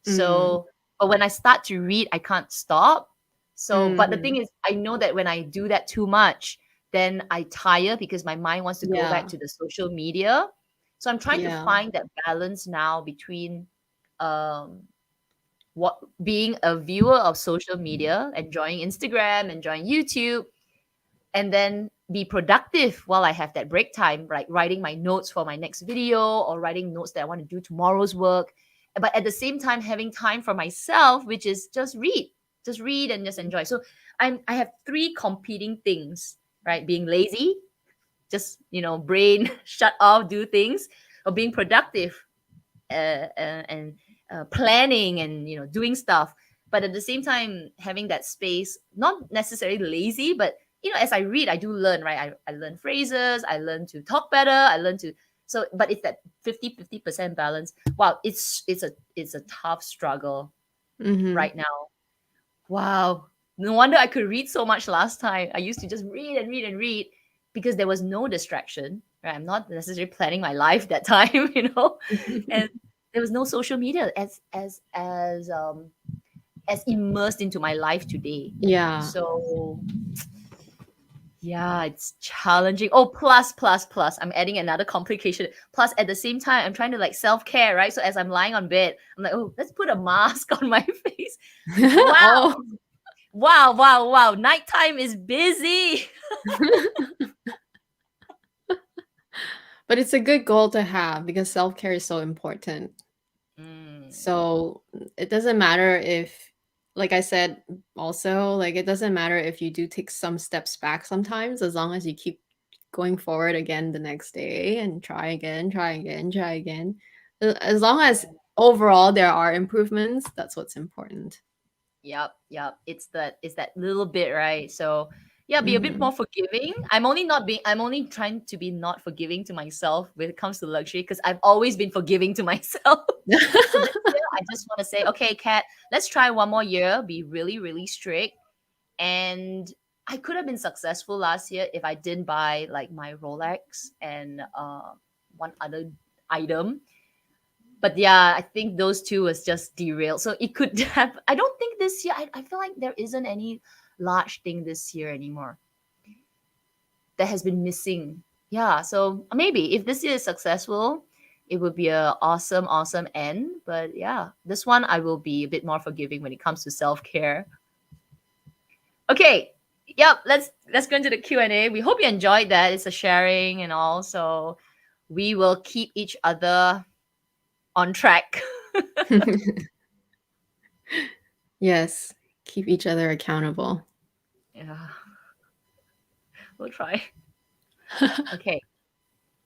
mm, So, but when I start to read, I can't stop. So, but the thing mhm. is, I know that when I do that too much, then I tire because my mind wants to go back Yeah, to the social media. So I'm trying to yeah, find that balance now between um what being a viewer of social media, enjoying Instagram, enjoying YouTube, and then be productive while I have that break time, like writing my notes for my next video or writing notes that I want to do tomorrow's work. But at the same time, having time for myself, which is just read and just enjoy. So I have three competing things, right? Being lazy, just brain shut off, do things, or being productive, and planning and doing stuff, but at the same time having that space, not necessarily lazy, but as I read I do learn, right? I learn phrases, I learn to talk better, I learn to, so but it's that 50% balance. Wow, it's a tough struggle mhm. right now. Wow, no wonder I could read so much last time. I used to just read and read and read because there was no distraction, right? I'm not necessarily planning my life that time, and there was no social media as immersed into my life today. Yeah. So yeah, it's challenging. Oh, plus, I'm adding another complication. Plus, at the same time, I'm trying to like self care, right? So as I'm lying on bed, I'm like, oh, let's put a mask on my face. Wow, Oh. wow, wow, wow. Nighttime is busy. But it's a good goal to have because self-care is so important. Mm, So, it doesn't matter if, like I said, also, like, it doesn't matter if you do take some steps back sometimes, as long as you keep going forward again the next day and try again, try again, try again. As long as overall there are improvements, that's what's important. yep, yep. It's that little bit, right? So yeah, be a bit Mhm. more forgiving. I'm only trying to be not forgiving to myself when it comes to luxury because I've always been forgiving to myself. So this year I just want to say, okay, Kat, let's try one more year, be really, really strict. And I could have been successful last year if I didn't buy like my Rolex and one other item. But yeah, I think those two was just derailed. So it could have. I don't think this year. I feel like there isn't any large thing this year anymore that has been missing. Yeah, so maybe if this year is successful, it would be a awesome, awesome end. But yeah, this one I will be a bit more forgiving when it comes to self care. Okay, yep. Let's go into the Q&A. We hope you enjoyed that. It's a sharing and all. So we will keep each other on track. Yes, keep each other accountable. Yeah, we'll try. Okay,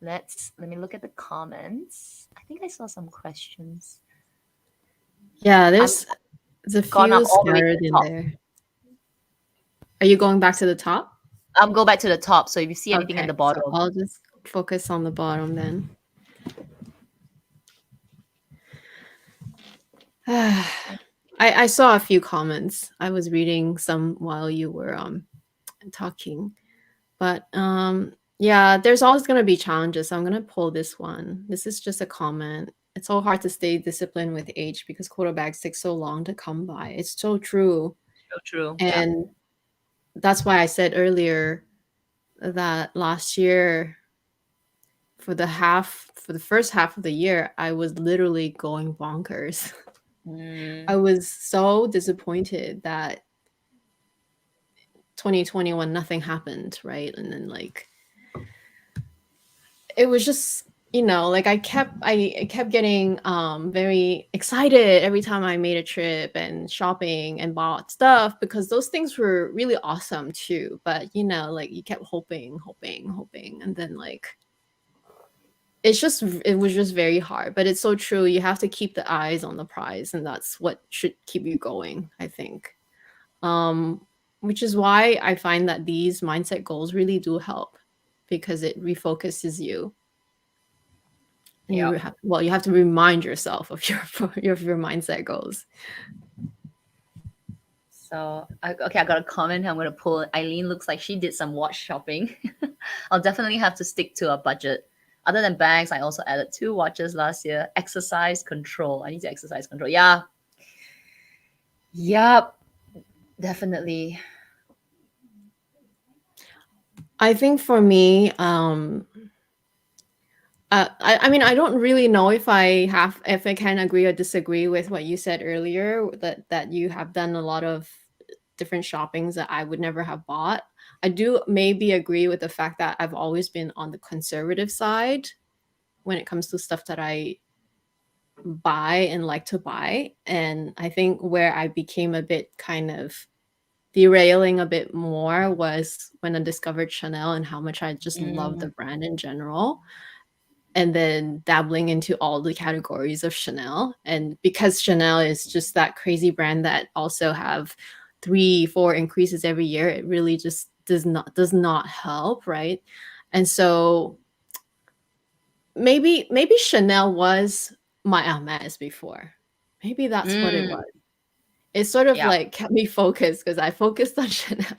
let me look at the comments. I think I saw some questions. Yeah, I'm there's a gone up few all the way to scattered the in top. there. Are you going back to the top? Go back to the top. So if you see anything in Okay, the so bottom, I'll just focus on the bottom then. I saw a few comments. I was reading some while you were talking. But yeah, there's always gonna be challenges. So I'm gonna pull this one. This is just a comment. It's so hard to stay disciplined with age because quota bags take so long to come by. It's so true. so true. Yeah. And that's why I said earlier that last year for the first half of the year, I was literally going bonkers. I Mm, was so disappointed that 2021 nothing happened, right? And then like it was just like I kept getting very excited every time I made a trip and shopping and bought stuff because those things were really awesome too, but like you kept hoping, and then like it was just very hard, but it's so true. You have to keep the eyes on the prize, and that's what should keep you going, I think. um which is why I find that these mindset goals really do help because it refocuses you. And you have to remind yourself of your mindset goals. Okay, I got a comment. I'm gonna pull. Eileen looks like she did some watch shopping. I'll definitely have to stick to a budget. Other than bags, I also added 2 watches last year. Exercise control. I need to exercise control. Yeah. Yep. Definitely. I think for me, I mean, I don't really know if I can agree or disagree with what you said earlier, that you have done a lot of different shoppings that I would never have bought. I do maybe agree with the fact that I've always been on the conservative side when it comes to stuff that I buy and like to buy. And I think where I became a bit kind of derailing a bit more was when I discovered Chanel and how much I just love Mm, the brand in general. And then dabbling into all the categories of Chanel. And because Chanel is just that crazy brand that also have 3, 4 increases every year, it really just does not help, right? And so maybe Chanel was my Hermes before. Maybe that's what it mm, was. It sort of yeah. like kept me focused because I focused on Chanel.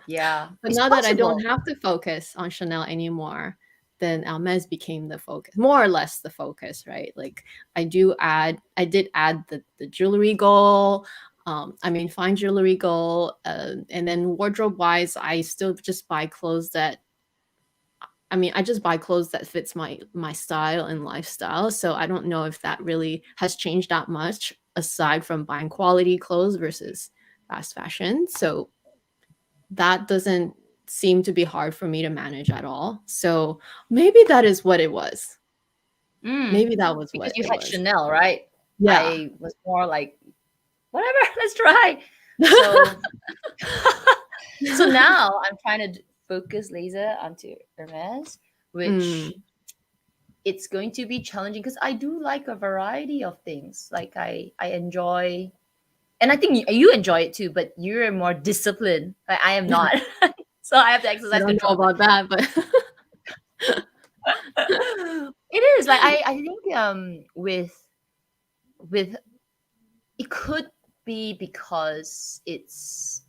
Yeah. But It's now that I don't possible. have to focus on Chanel anymore, then Hermes became the focus, more or less the focus, right? Like I did add the jewelry goal. I mean, fine jewelry goal, and then wardrobe wise, I still just buy clothes that I mean, I just buy clothes that fits my style and lifestyle. So I don't know if that really has changed that much aside from buying quality clothes versus fast fashion. So that doesn't seem to be hard for me to manage at all. So maybe that is what it was. Mm. Maybe that was Because what you it had was. Chanel, right? Yeah. I was more like, whatever, let's try. So so now I'm trying to focus laser onto Hermes, which Mm, it's going to be challenging because I do like a variety of things. Like I enjoy, and I think you enjoy it too, but you're more disciplined. Like I am not, so I have to I exercise don't know control. about that, but It is like I think with it could be because it's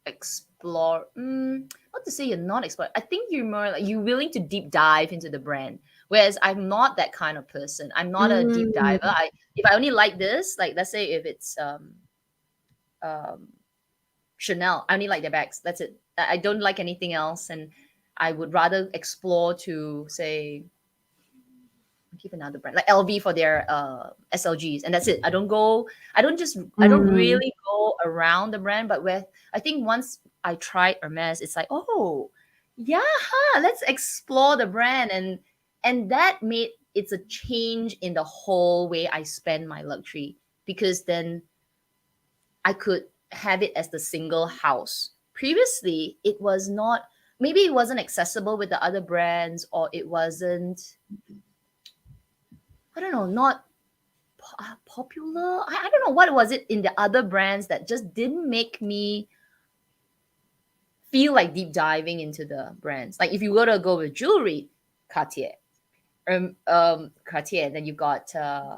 explore not to say you're not explore. I think you're more like you're willing to deep dive into the brand, whereas I'm not that kind of person. I'm not a deep diver. mm, If I only like this, like let's say if it's um Chanel, I only like their bags, that's it. I don't like anything else, and I would rather explore to say keep another brand like LV for their SLGs, and that's it. I don't mm, really go around the brand, but with I think once I tried Hermes, it's like, oh yeah, let's explore the brand, and that made it's a change in the whole way I spend my luxury, because then I could have it as the single house. Previously, it was not, maybe it wasn't accessible with the other brands, or it wasn't, I don't know, not popular. I don't know what was it in the other brands that just didn't make me feel like deep diving into the brands. Like if you were to go with jewelry, Cartier, Cartier, then you got uh,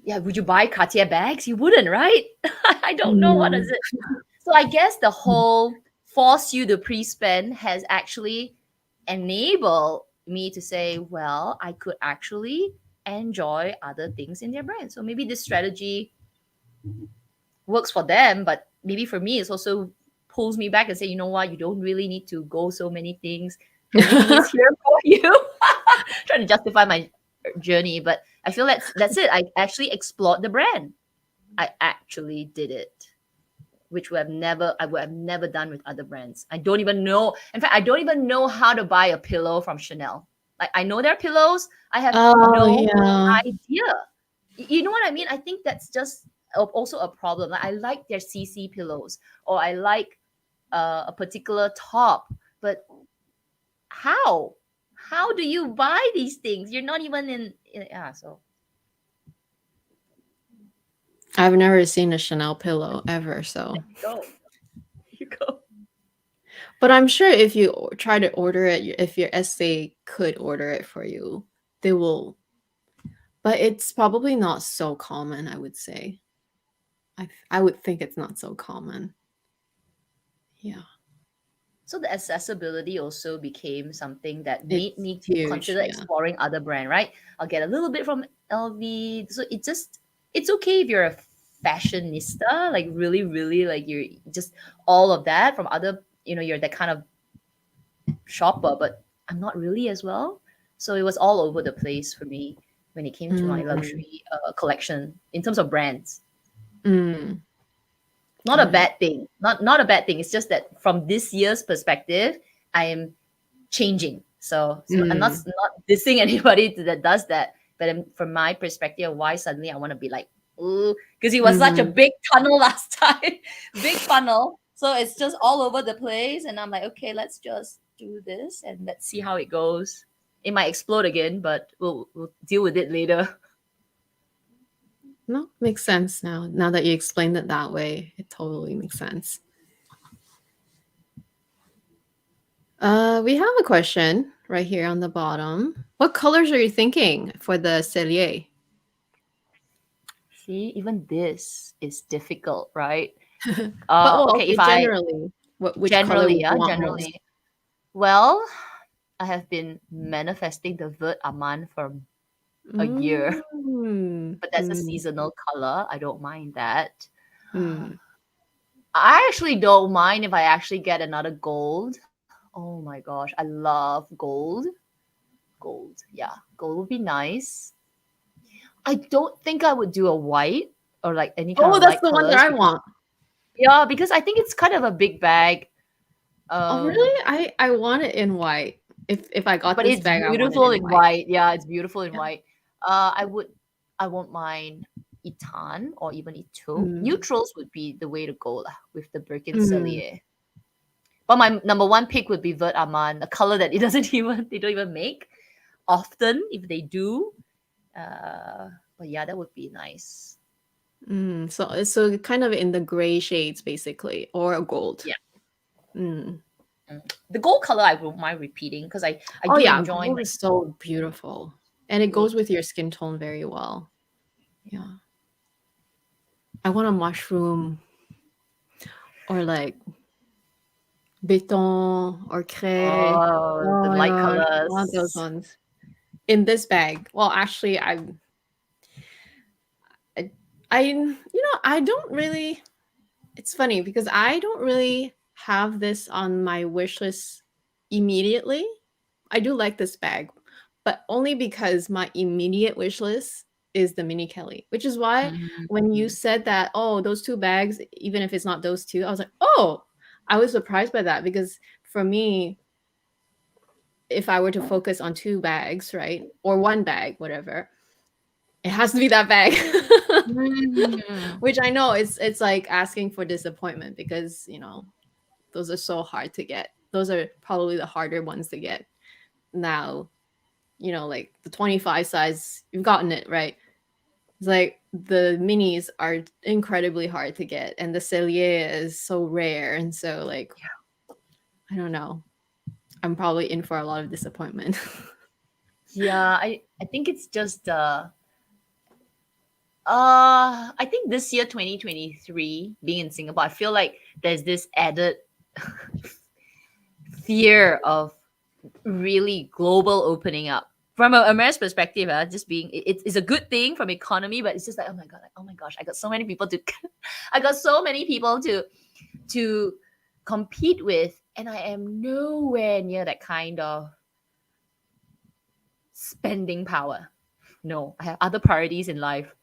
yeah. Would you buy Cartier bags? You wouldn't, right? I don't know what is mm. it. So I guess the whole force you to pre-spend has actually enabled me to say, well, I could actually enjoy other things in their brand. So maybe this strategy works for them, but maybe for me, it's also pulls me back and say, you know what, you don't really need to go so many things. Everything is here for you. Trying to justify my journey, but I feel that's it. I actually explored the brand. I actually did it, which I would have never done with other brands. I don't even know. In fact, I don't even know how to buy a pillow from Chanel. Like I know their pillows. I have Oh, no yeah. idea. You know what I mean? I think that's just also a problem. Like I like their CC pillows, or I like a particular top, but how? How do you buy these things? You're not even in yeah. So I've never seen a Chanel pillow ever, so go, you go. but I'm sure if you try to order it, if your SA could order it for you, they will, but it's probably not so common, I would say. I would think it's not so common. Yeah, So the accessibility also became something that made it's me to huge. consider Yeah. exploring other brand, right? I'll get a little bit from LV. So it's okay if you're a fashionista, like really, really like you're just all of that from other, you're that kind of shopper, but I'm not really as well. So it was all over the place for me when it came to my Mm, luxury collection in terms of brands. mm, Not a got it. bad thing. Not a bad thing. It's just that from this year's perspective, I am changing. So I'm Mm, not dissing anybody that does that, but from my perspective, why suddenly I want to be like, ooh, because it was such a mhm. big tunnel last time, big funnel. So it's just all over the place, and I'm like, okay, let's just do this and let's see how it goes. It might explode again, but we'll deal with it later. No, makes sense now. Now that you explained it that way, it totally makes sense. We have a question right here on the bottom. What colors are you thinking for the cellier? See, even this is difficult, right? But well, Okay, okay, if I generally, which color generally, would you yeah, want most? generally, well, I have been manifesting the Vert Aman for a year, Mm, but that's a mm, seasonal color. I don't mind that. mm. I actually don't mind if I actually get another gold. Oh my gosh, I love gold. Gold, yeah, gold would be nice. I don't think I would do a white or like any kind Oh, of that's light the one that colors I because want. yeah, because I think it's kind of a big bag. Oh, Um, really? I want it in white. If I got but this it's bag, I want it beautiful in in white. white. Yeah, it's beautiful in Yeah. white. I would, I won't mind Itan or even Ito. Mm, Neutrals would be the way to go lah, with the Birkin mm, Cellier. But my number one pick would be Vert Aman, a color that it doesn't even they don't even make often if they do. But yeah, that would be nice. so kind of in the gray shades, basically, or gold. Yeah. Mm. The gold color I won't mind repeating because I Oh do yeah, enjoy gold like is so beautiful, and it me goes with your skin tone very well. Yeah, I want a mushroom or like béton or craie. oh Oh the my light gosh, I want those colors. ones in this bag. Well, actually, I, I don't really. It's funny because I don't really have this on my wish list immediately. I do like this bag, but only because my immediate wish list is the mini Kelly, which is why when you Mhm. said that, oh, those two bags, even if it's not those two, I was like, oh, I was surprised by that because for me, if I were to focus on two bags, right, or one bag, whatever, it has to be that bag. Mm. Which I know it's like asking for disappointment because those are so hard to get. Those are probably the harder ones to get now. Like the 25 size, you've gotten it right. It's like the minis are incredibly hard to get, and the cellier is so rare, and so like I don't know. I'm probably in for a lot of disappointment. Yeah, I think it's just I think this year 2023 being in Singapore, I feel like there's this added fear of really global opening up. From a American's perspective, just being it's a good thing from economy, but it's just like oh my god, like, oh my gosh, I got so many people to I got so many people to compete with, and I am nowhere near that kind of spending power. No, I have other priorities in life.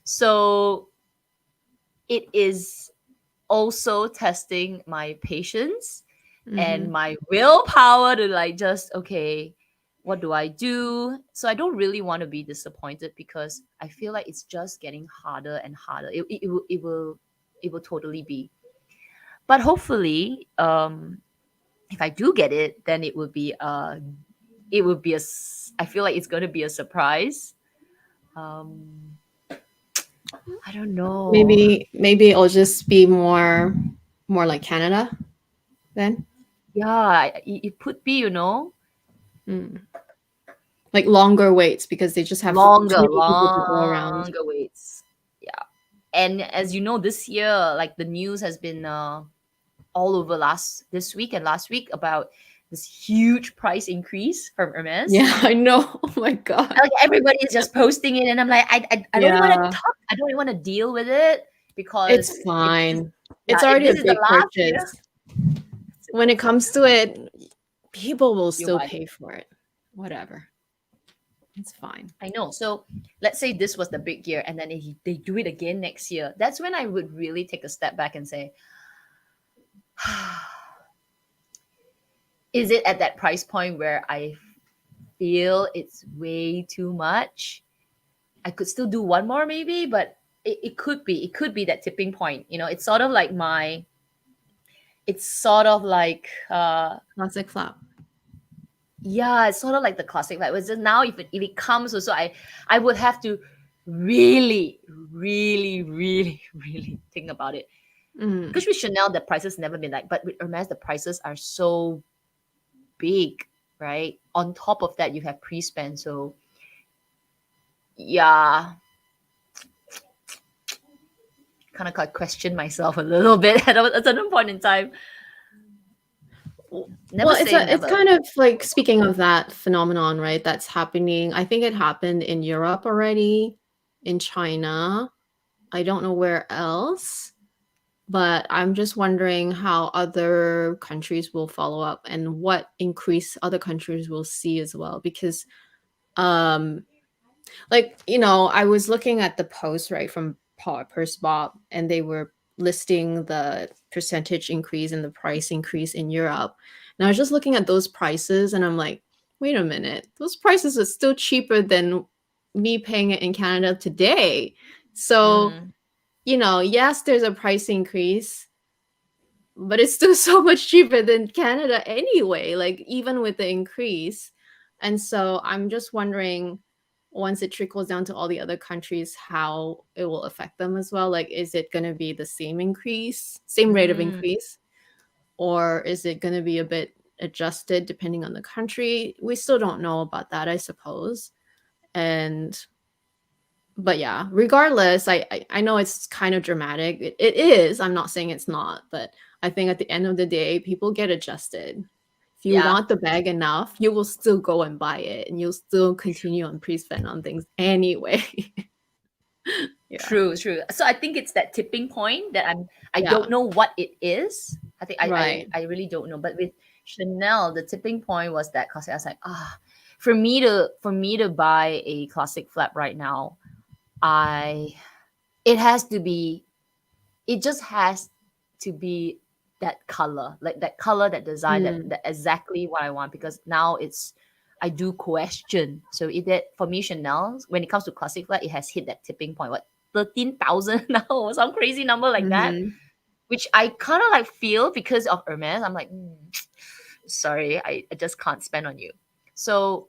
So it is also testing my patience and Hmm. my willpower to like just okay, what do I do? So I don't really want to be disappointed because I feel like it's just getting harder and harder. It will totally be. But hopefully, if I do get it, then I feel like it's going to be a surprise. Um, I don't know. Maybe it'll just be more like Canada then. Yeah, it could be, Mm. Like longer waits because they just have too longer, many people to go around. longer waits. Yeah. And as you know, this year, like the news has been all over this week and last week about this huge price increase from Hermes. Yeah, I know. Oh my God. Like everybody is just posting it, and I'm like, I don't even want to Yeah, talk. I don't even want to deal with it because it's if this is fine. yeah, It's if already a this is the big last year, purchase. When it comes to it, people will you still buy. pay for it. Whatever. It's fine. I know. So let's say this was the big year, and then they do it again next year. That's when I would really take a step back and say, is it at that price point where I feel it's way too much? I could still do one more maybe, but it could be that tipping point. You know, it's sort of like Classic flap. yeah, it's sort of like the classic. Like, it's just now if it comes also, I would have to really, really, really, really think about it. Mm. Because with Chanel, the prices never been like, but with Hermes, the prices are so big, right? On top of that, you have pre-spend. So yeah, kind of got question myself a little bit at a certain point in time. Never Well, say it's never. kind of like, speaking of that phenomenon, right? That's happening. I think it happened in Europe already, in China. I don't know where else, but I'm just wondering how other countries will follow up and what increase other countries will see as well. Because um like, I was looking at the post, right, from Purse Bob, and they were listing the percentage increase and the price increase in Europe. And I was just looking at those prices, and I'm like, wait a minute, those prices are still cheaper than me paying it in Canada today. So, Mm, yes, there's a price increase, but it's still so much cheaper than Canada anyway, like even with the increase. And so I'm just wondering, once it trickles down to all the other countries, how it will affect them as well. Like, is it going to be the same increase, same rate of mm, increase, or is it going to be a bit adjusted depending on the country? We still don't know about that, I suppose. And but yeah, regardless, I know it's kind of dramatic. It is. I'm not saying it's not, but I think at the end of the day, people get adjusted. If you yeah. want the bag enough, you will still go and buy it, and you'll still continue on pre-spend on things anyway. Yeah. True, true. So I think it's that tipping point that I don't Yeah. know what it is. I think Right. I really don't know. But with Chanel, the tipping point was that classic. I was like, for me to buy a classic flap right now, I it has to be it just has to be that color, like that color, that design, Mm. that exactly what I want. Because now I do question. So it that for me, Chanel, when it comes to classic flat, it has hit that tipping point. What 13,000 now, or some crazy number like that, Mhm. which I kind of like feel because of Hermes. I'm like, sorry, I just can't spend on you. So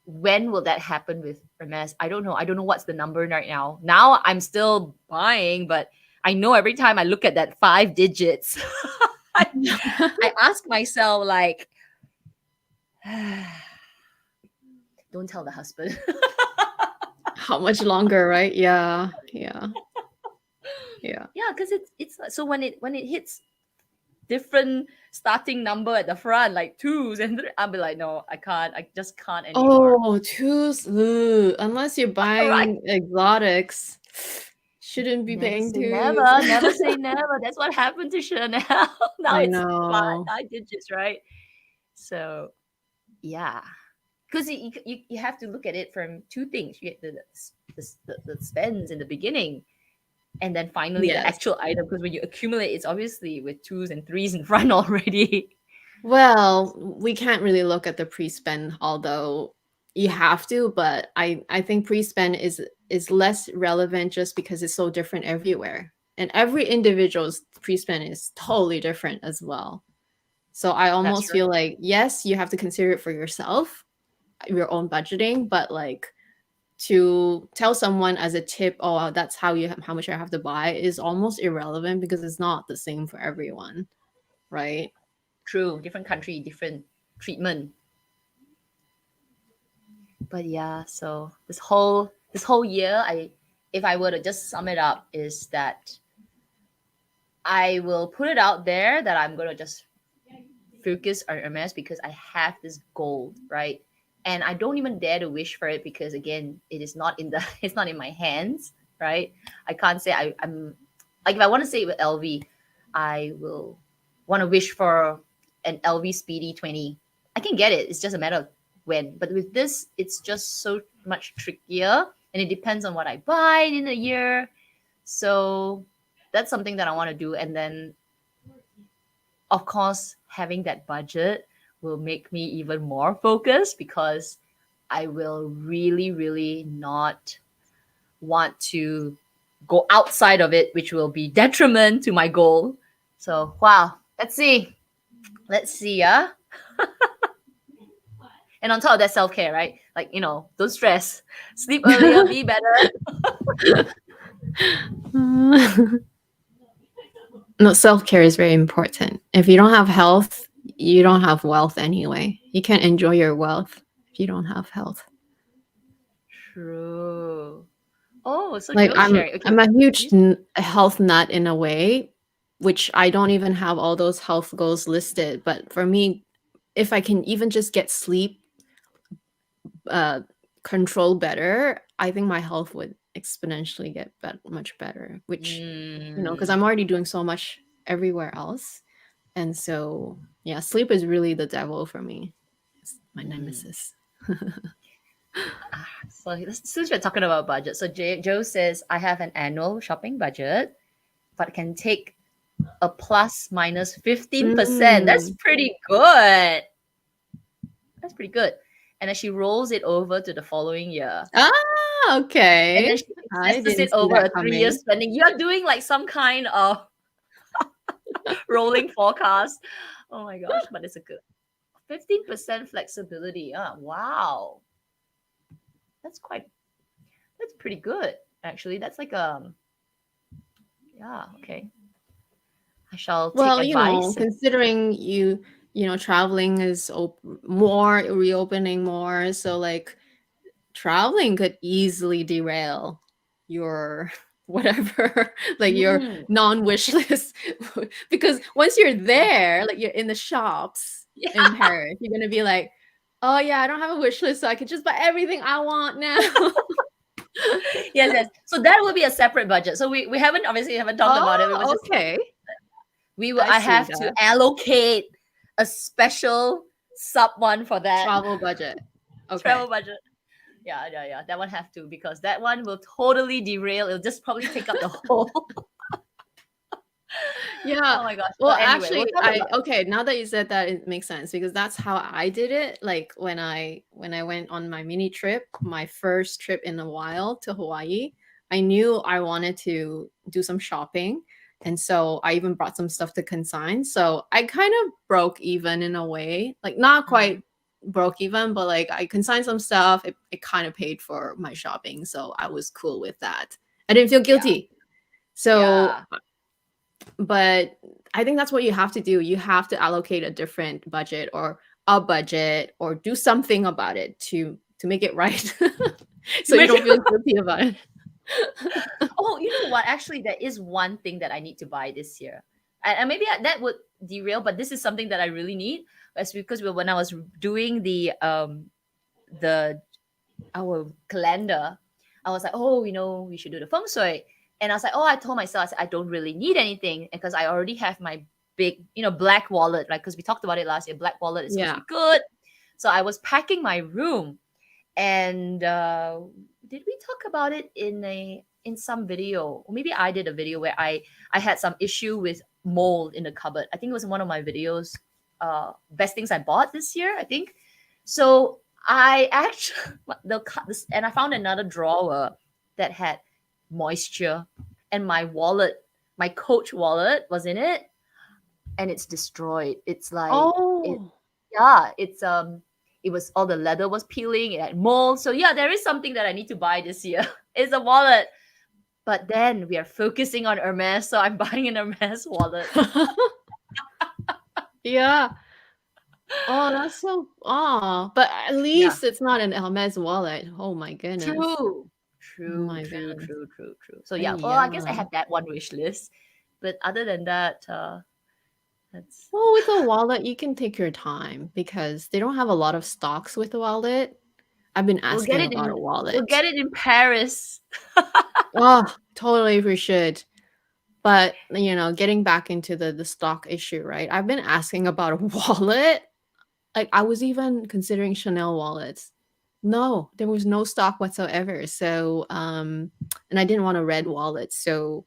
when will that happen with Hermes? I don't know. I don't know what's the number right now. Now I'm still buying, but I know every time I look at that 5 digits, I, I ask myself like, don't tell the husband. How much longer, right? Yeah. Yeah. Yeah. Yeah, because it's so when it hits different starting number at the front, like twos and I'll be like, no, I can't. I just can't anymore. Oh, twos. Ugh. Unless you're Right? buying exotics, shouldn't be Never paying say twos. never. Never say never. That's what happened to Chanel. Now I it's know. 5 digits, right? So yeah, because you have to look at it from two things. You get the spends in the beginning, and then finally the Yes. actual item. Because when you accumulate, it's obviously with twos and threes in front already. Well, we can't really look at the pre-spend, although you have to, but I think pre-spend is less relevant just because it's so different everywhere. And every individual's pre-spend is totally different as well. So I That's almost true. feel like, yes, you have to consider it for yourself, your own budgeting, but like, to tell someone as a tip, oh, that's how much I have to buy, is almost irrelevant because it's not the same for everyone, right? True. Different country, different treatment. But yeah, so this whole year, I if I were to just sum it up, is that I will put it out there that I'm gonna just focus on Hermes because I have this goal, right? And I don't even dare to wish for it because again, it is not in the it's not in my hands, right? I can't say I'm like if I want to say it with LV, I will want to wish for an LV Speedy 20. I can get it. It's just a matter of when. But with this, it's just so much trickier and it depends on what I buy in a year. So that's something that I want to do. And then of course, having that budget will make me even more focused because I will really, really not want to go outside of it, which will be detriment to my goal. So, wow, let's see. Let's see, yeah. And on top of that, self care, right? Like, don't stress. Sleep earlier, be better. No, self-care is very important. If you don't have health, you don't have wealth anyway. You can't enjoy your wealth if you don't have health. True. Oh, so Like Joe I'm sharing. Okay. I'm a huge health nut in a way, which I don't even have all those health goals listed. But for me, if I can even just get sleep control better, I think my health would exponentially get much better. Which because I'm Mm, already doing so much everywhere else, and so yeah, sleep is really the devil for me. It's my mm. nemesis. So since we're talking about budget, so Joe says I have an annual shopping budget, but can take a plus minus 15%. That's Mm. pretty good. That's pretty good. And then she rolls it over to the following year. Ah, And then okay. she I successes didn't it see over that a 3 year coming. spending. You're doing like some kind of rolling forecast. Oh my gosh, but it's a good 15% flexibility. Wow. That's quite that's pretty good actually. That's like yeah, okay. I shall take Well, advice. considering traveling is more reopening more, so like traveling could easily derail your whatever, like your Mm, non-wish list. Because once you're there, like you're in the shops yeah. in Paris, you're gonna be like, oh yeah, I don't have a wish list, so I can just buy everything I want now. Yes, yes. So that will be a separate budget. So we haven't obviously haven't talked about it. It was Oh, just okay. we will I I see have to that. allocate a special sub one for that Travel budget. Okay. travel budget. Yeah, yeah, yeah. That one have to because that one will totally derail. It'll just probably take up the whole. Yeah. Oh my gosh. Well, But anyway, we'll actually, talk I about. okay, now that you said that, it makes sense because that's how I did it. Like when I went on my mini trip, my first trip in a while to Hawaii, I knew I wanted to do some shopping. And so I even brought some stuff to consign. So I kind of broke even in a way. Like not Mm, quite broke even, but like I consigned some stuff. It kind of paid for my shopping. So I was cool with that. I didn't feel yeah, guilty. So yeah. but I think that's what you have to do. You have to allocate a different budget or a budget or do something about it to make it right. To So you make don't it. feel guilty about it. Oh, you know what? Actually, there is one thing that I need to buy this year, and maybe that would derail. But this is something that I really need. That's because when I was doing the our calendar, I was like, oh, we should do the feng shui. And I was like, oh, I told myself, I said, I don't really need anything because I already have my big, black wallet, right? Because we talked about it last year. Black wallet is supposed to Yeah. be good. So I was packing my room, and did we talk about it in some video? Or maybe I did a video where I had some issue with mold in the cupboard. I think it was in one of my videos. Best things I bought this year, I think. So I actually and I found another drawer that had moisture, and my wallet, my Coach wallet, was in it, and it's destroyed. It's like it, Oh. yeah. It was all the leather was peeling. It had mold. So yeah, there is something that I need to buy this year. It's a wallet. But then we are focusing on Hermes, so I'm buying an Hermes wallet. Yeah. Oh, that's so but at Yeah, least it's not an Hermes wallet. Oh my goodness. true. Oh True, my true, god. true, true, true. So yeah, well, I guess I Yeah. have that one wish list, but other than that, that's Well, with a wallet, you can take your time because they don't have a lot of stocks with the wallet. I've been we'll get asking it about in a we'll wallet. get it in Paris. Oh, totally we should. But, getting back into the stock issue, right? I've been asking about a wallet. Like, I was even considering Chanel wallets. No, there was no stock whatsoever. So, and I didn't want a red wallet. So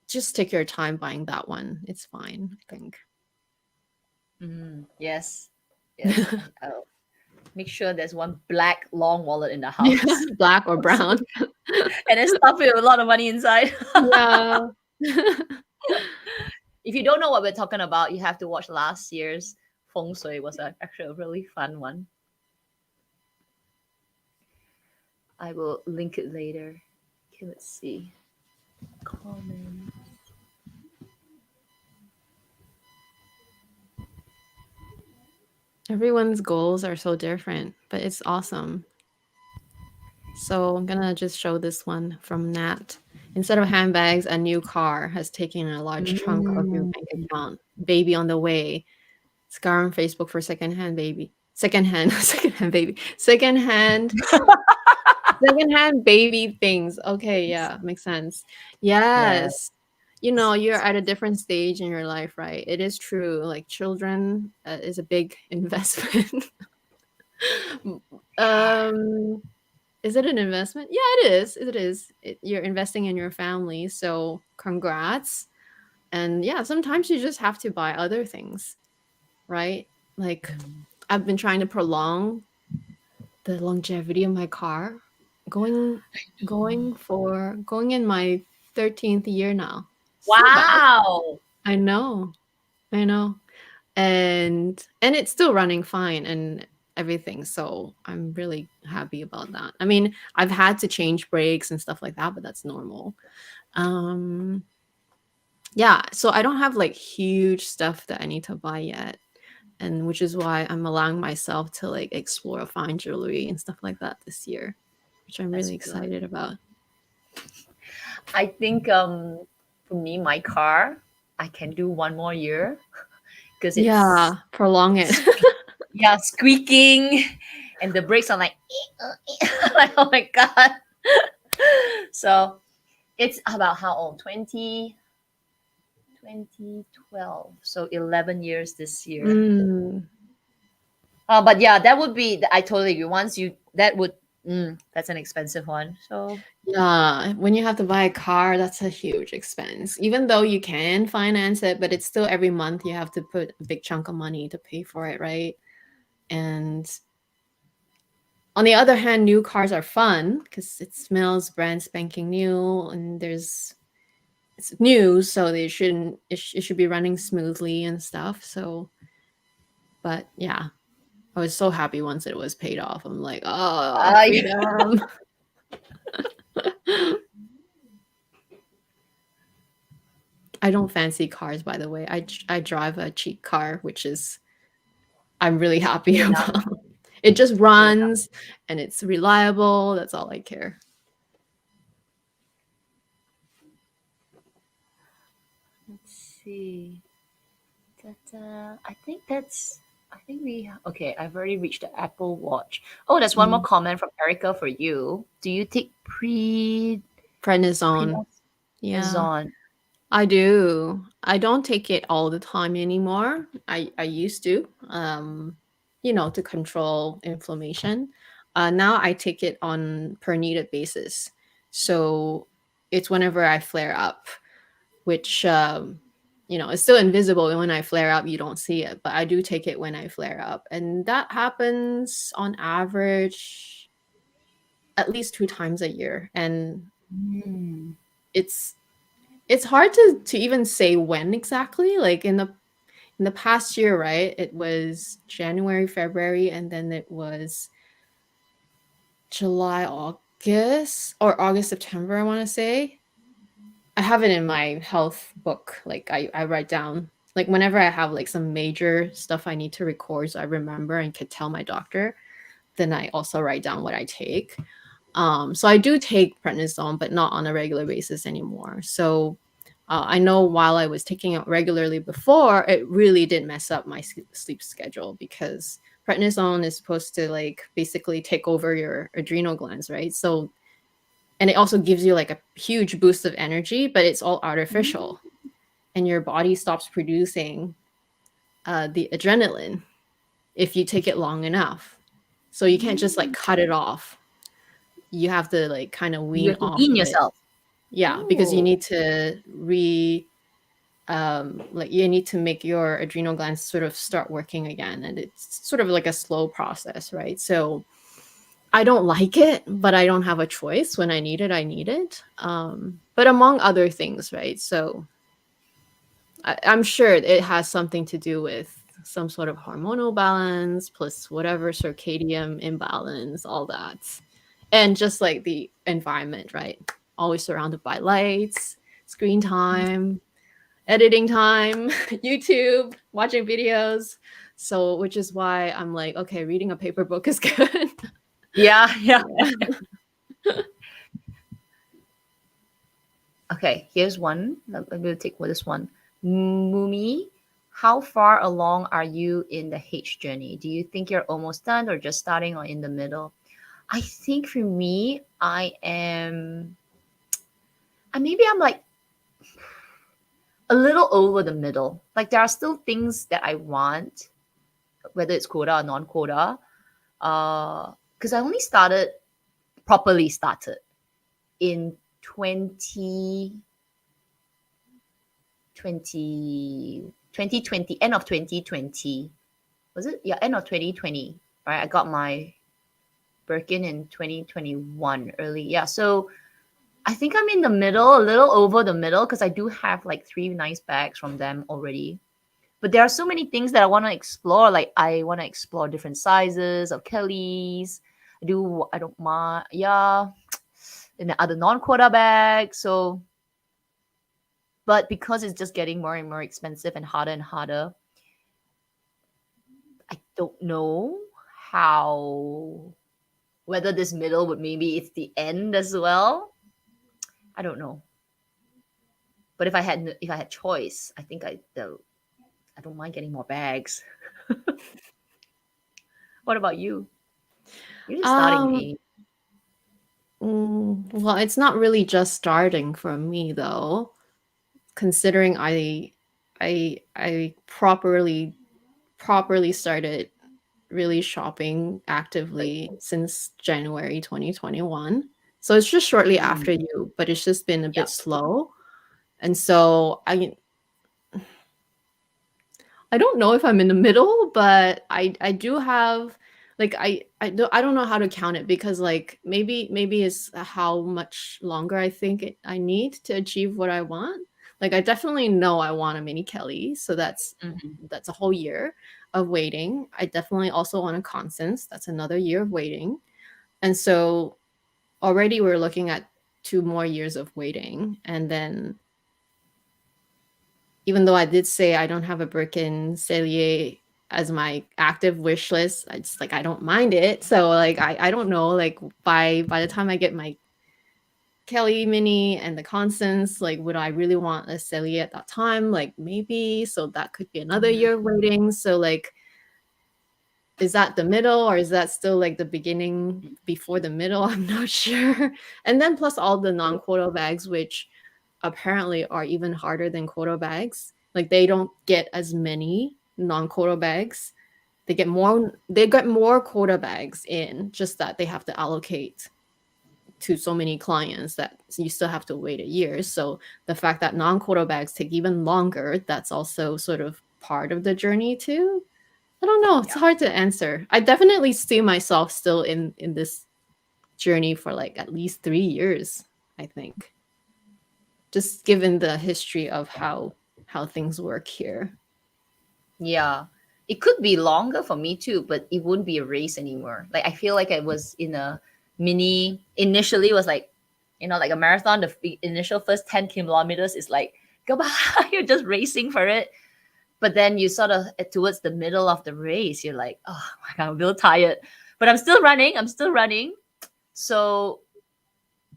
just take your time buying that one. It's fine, I think. Yes, yes. I'll make sure there's one black long wallet in the Yeah, house, black or brown. and then stuff it with a lot of money inside. Yeah. If you don't know what we're talking about, you have to watch last year's feng shui. Was actually a really fun one. I will link it later. Okay, let's see. Comment. Everyone's goals are so different, but it's awesome. So I'm gonna just show this one from Nat. Instead of handbags, a new car has taken a large chunk of your Mm. bank account. Baby on the way. Scar on Facebook for secondhand baby. Secondhand, secondhand baby. Secondhand baby things. Okay, yeah, makes sense. Yeah. Yes. You're at a different stage in your life, right? It is true. Like children is a big investment. um is it an investment? Yeah, it is. It is. You're investing in your family, so congrats. And yeah, sometimes you just have to buy other things, right? Like I've been trying to prolong the longevity of my car, going going in my 13th year now. It's not bad. Wow. I know. I know. And it's still running fine and everything, so I'm really happy about that. I mean, I've had to change brakes and stuff like that, but that's normal. Um yeah, so I don't have like huge stuff that I need to buy yet, and which is why I'm allowing myself to like explore fine jewelry and stuff like that this year, which I'm That's really good. excited about. I think for me, my car, I can do one more year because it's Yeah, prolong it. yeah squeaking, and the brakes are like, like oh my god. So it's about how old? 2012. So 11 years this year. Mm, But yeah, that would be. I totally agree. Once you that would that's an expensive one. So yeah, when you have to buy a car, that's a huge expense. Even though you can finance it, but it's still every month you have to put a big chunk of money to pay for it, right? And on the other hand, new cars are fun because it smells brand spanking new, and it's new, so they shouldn't it should be running smoothly and stuff. So, but yeah, I was so happy once it was paid off. I'm like, oh, yeah. freedom. I don't fancy cars, by the way. I drive a cheap car, which is I'm really happy Good enough. about. It just Good enough. runs and it's reliable. That's all I care. Let's see. Ta-ta. I think we okay. I've already reached the Apple Watch. Oh, there's one more Mm. comment from Erica for you. Do you take Prednisone. Yeah. prednisone? I do. I don't take it all the time anymore. I used to, to control inflammation. Now I take it on per needed basis. So it's whenever I flare up, which is still invisible. And when I flare up, you don't see it, but I do take it when I flare up, and that happens on average at least 2 times a year. And Mm. it's it's hard to even say when exactly. Like in the past year, right? It was January, February, and then it was July, August, or August, September, I want to say. I have it in my health book. Like I write down like whenever I have like some major stuff I need to record so I remember and could tell my doctor, then I also write down what I take. So I do take prednisone, but not on a regular basis anymore. So I know while I was taking it regularly before, it really did mess up my sleep schedule because prednisone is supposed to like basically take over your adrenal glands, right? So, and it also gives you like a huge boost of energy, but it's all artificial, and your body stops producing the adrenaline if you take it long enough. So you can't just like cut it off. You have to like kind of You wean have to off wean of it. yourself. Yeah, because you Oh. need to like you need to make your adrenal glands sort of start working again, and it's sort of like a slow process, right? So I don't like it, but I don't have a choice. When I need it, I need it. But among other things, right? So I'm sure it has something to do with some sort of hormonal balance plus whatever circadian imbalance, all that. And just like the environment, right? Always surrounded by lights, screen time, editing time, YouTube, watching videos. So, which is why I'm like, okay, reading a paper book is good. Yeah, yeah. Yeah. Okay, here's one. I'm going to take this one. Mumi, how far along are you in the H journey? Do you think you're almost done or just starting or in the middle? I think for me, maybe I'm like a little over the middle. Like there are still things that I want, whether it's quota or non-quota. Because I only properly started in 2020, end of 2020. Was it? Yeah, end of 2020. Right. I got my Birkin in 2021 early. Yeah. So I think I'm in the middle, a little over the middle, because I do have like 3 nice bags from them already. But there are so many things that I want to explore. Like I want to explore different sizes of Kelly's. I don't mind. Yeah. And the other non-quota bags. So, but because it's just getting more and more expensive and harder, I don't know how whether this middle would maybe it's the end as well. I don't know. But if I had choice, I think I don't mind getting more bags. What about you? You're just starting, um, eh? well, it's not really just starting for me though, considering I properly started really shopping Like, actively since January 2021. So it's just shortly mm, after you, but it's just been a yeah. bit slow. And so I don't know if I'm in the middle, but I do have like I don't know how to count it because like maybe it's how much longer I think I need to achieve what I want. Like I definitely know I want a mini Kelly, so Hmm. that's a whole year of waiting. I definitely also want a Constance. That's another year of waiting. And so already we're looking at 2 more years of waiting. And then even though I did say I don't have a Birkin Cellier as my active wish list, it's like I don't mind it. So like I don't know, like by the time I get my Kelly Mini and the Constance, like would I really want a Cellier at that time? Like maybe. So that could be another Hmm. year of waiting. So like is that the middle or is that still like the beginning before the middle? I'm not sure. And then plus all the non-quota bags, which apparently are even harder than quota bags. Like they don't get as many non-quota bags. They get more quota bags in, just that they have to allocate to so many clients that you still have to wait a year. So the fact that non-quota bags take even longer, that's also sort of part of the journey too. I don't know. It's Yeah. hard to answer. I definitely see myself still in this journey for like at least 3 years, I think. Just given the history of how things work here. Yeah. It could be longer for me too, but it wouldn't be a race anymore. Like I feel like I was in a mini initially it was like, like a marathon, the initial first 10 kilometers is like goodbye. You're just racing for it. But then you sort of towards the middle of the race, you're like, oh my God, I'm a little tired. But I'm still running. I'm still running. So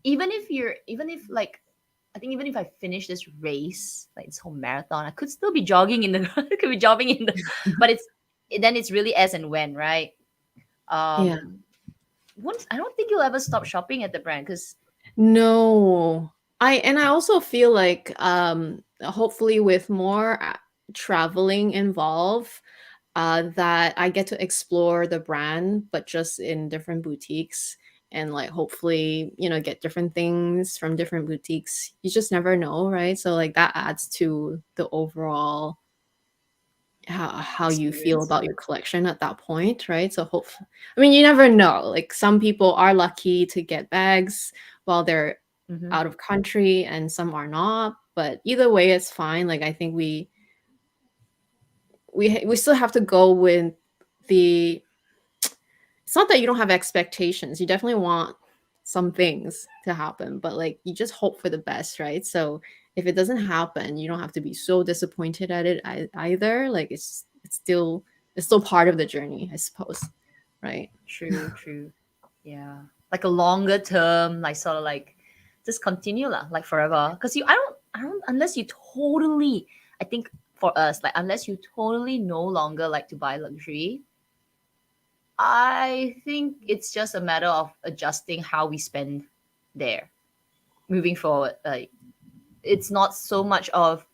even if like, I think even if I finish this race, like this whole marathon, I could still be jogging in the could be jogging in the, but it's really as and when, right? Yeah. Um, once I don't think you'll ever stop shopping at the brand because No. I also feel like hopefully with more traveling involved, that I get to explore the brand but just in different boutiques and like hopefully, get different things from different boutiques. You just never know, right? So like that adds to the overall how you feel experience. about your collection at that point, right? So hope I mean, you never know. Like some people are lucky to get bags while they're Mm-hmm. out of country and some are not, but either way it's fine. Like I think we still have to go with the it's not that you don't have expectations. You definitely want some things to happen, but like you just hope for the best, right? So if it doesn't happen, you don't have to be so disappointed at it either. Like it's still part of the journey, I suppose, right? True, true. Yeah. Like a longer term, like sort of like just continue lah, like forever. Because I don't unless you totally, I think for us, like unless you totally no longer like to buy luxury, I think it's just a matter of adjusting how we spend there moving forward. Like it's not so much of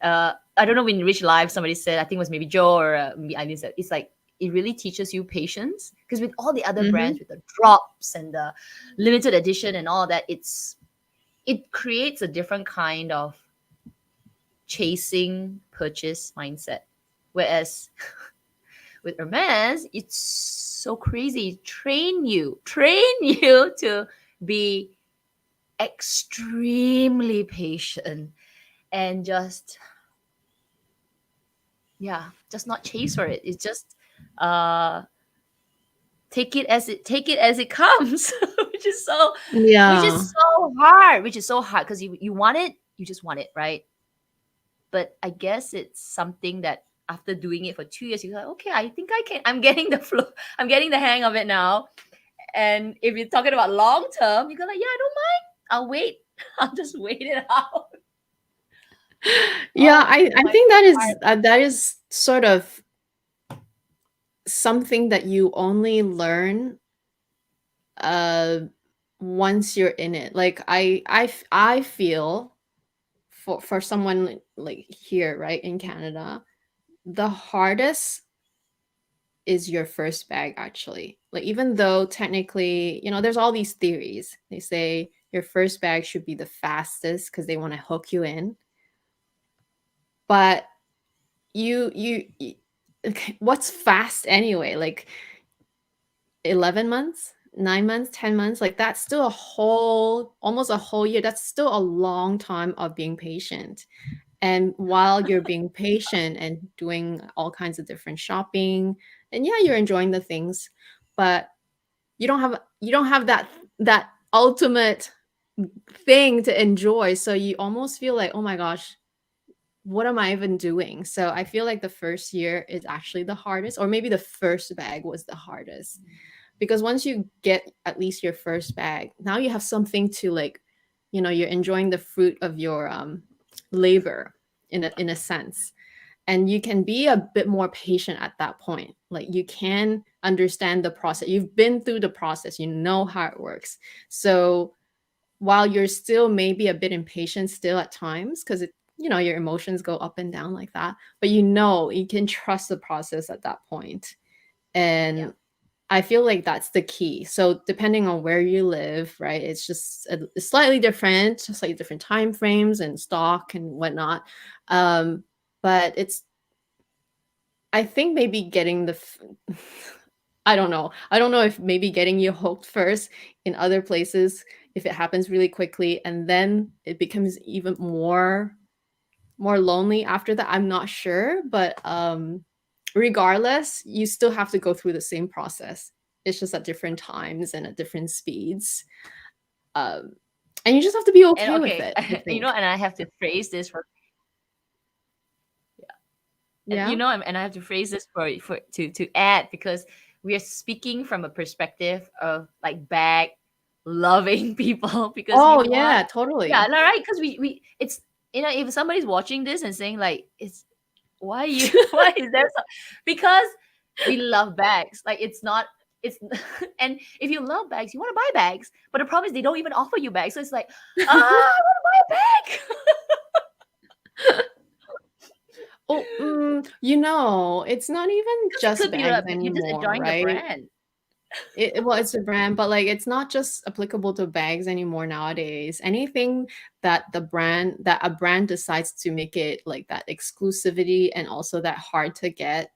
I don't know in which live somebody said, I think it was maybe Joe or maybe Eileen said, it's like it really teaches you patience because with all the other Mm-hmm. brands, with the drops and the limited edition and all that, it creates a different kind of chasing purchase mindset. Whereas with Hermes, it's so crazy. Train you to be extremely patient and just, yeah, just not chase for it. It's just uh take it as it comes, which is so which Yeah. is so hard, because you want it, you just want it, right? But I guess it's something that after doing it for 2 years, you're like, okay, I think I'm getting the flow, I'm getting the hang of it now. And if you're talking about long term, you go like, yeah, I don't mind. I'll wait. I'll just wait it out. Yeah, Oh I my think God. that is sort of something that you only learn uh once you're in it. Like I feel for someone like here, right, in Canada, the hardest is your first bag actually. Like even though technically, there's all these theories. They say your first bag should be the fastest because they want to hook you in. But you okay, what's fast anyway? Like 11 months, 9 months, 10 months, like that's still almost a whole year. That's still a long time of being patient. And while you're being patient and doing all kinds of different shopping, and yeah, you're enjoying the things, but you don't have that ultimate thing to enjoy. So you almost feel like, oh my gosh, what am I even doing? So I feel like the first year is actually the hardest, or maybe the first bag was the hardest. Because once you get at least your first bag, now you have something to like, you're enjoying the fruit of your labor in a sense. And you can be a bit more patient at that point. Like you can understand the process. You've been through the process, you know how it works. So while you're still maybe a bit impatient still at times, because your emotions go up and down like that, but you can trust the process at that point. Yeah. And I feel like that's the key. So depending on where you live, right, it's just it's slightly different, just like different time frames and stock and whatnot. But I think maybe getting I don't know. I don't know if maybe getting you hooked first in other places, if it happens really quickly, and then it becomes even more lonely after that. I'm not sure, but regardless, you still have to go through the same process. It's just at different times and at different speeds. Um, and you just have to be And okay with okay, it, I think. and I have to phrase this for, and Yeah. and I have to phrase this for to add, because we are speaking from a perspective of like bag. loving people because Oh you want, yeah, yeah, totally. right, because we it's, if somebody's watching this and saying like, it's, why you why is there so, because we love bags, like it's not, it's and if you love bags, you want to buy bags, but the problem is they don't even offer you bags, so it's like, I want to buy a bag. Oh, it's not even Because it just could be bags that you're just anymore, enjoying the right? brand. Well, it's a brand, but like it's not just applicable to bags anymore nowadays. Anything that a brand decides to make it like that exclusivity and also that hard to get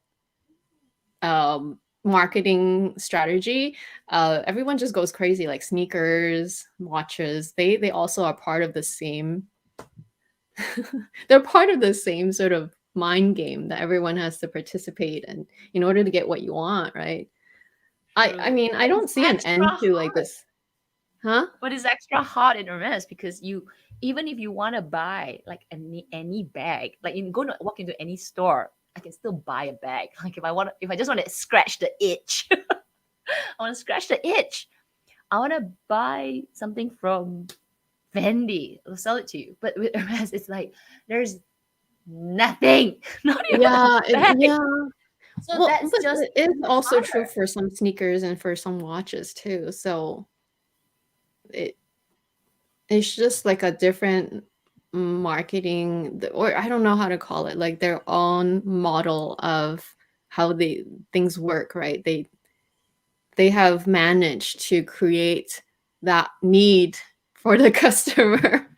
marketing strategy, everyone just goes crazy. Like sneakers, watches, they also are part of the same they're part of the same sort of mind game that everyone has to participate in order to get what you want, right? I True. mean, I But it's don't see an extra end to like hard. this. Huh? But it's extra hard in Hermes because you, even if you want to buy like any bag, like you go to walk into any store, I can still buy a bag. Like if I just want to scratch the itch, I want to scratch the itch. I want to buy something from Fendi. I'll sell it to you. But with Hermes, it's like there's nothing, not even a Yeah, bag. yeah. So Well, that's but just it is even also true harder. for some sneakers and for some watches too. So it it's just like a different marketing, or I don't know how to call it, like their own model of how things work, right? They have managed to create that need for the customer.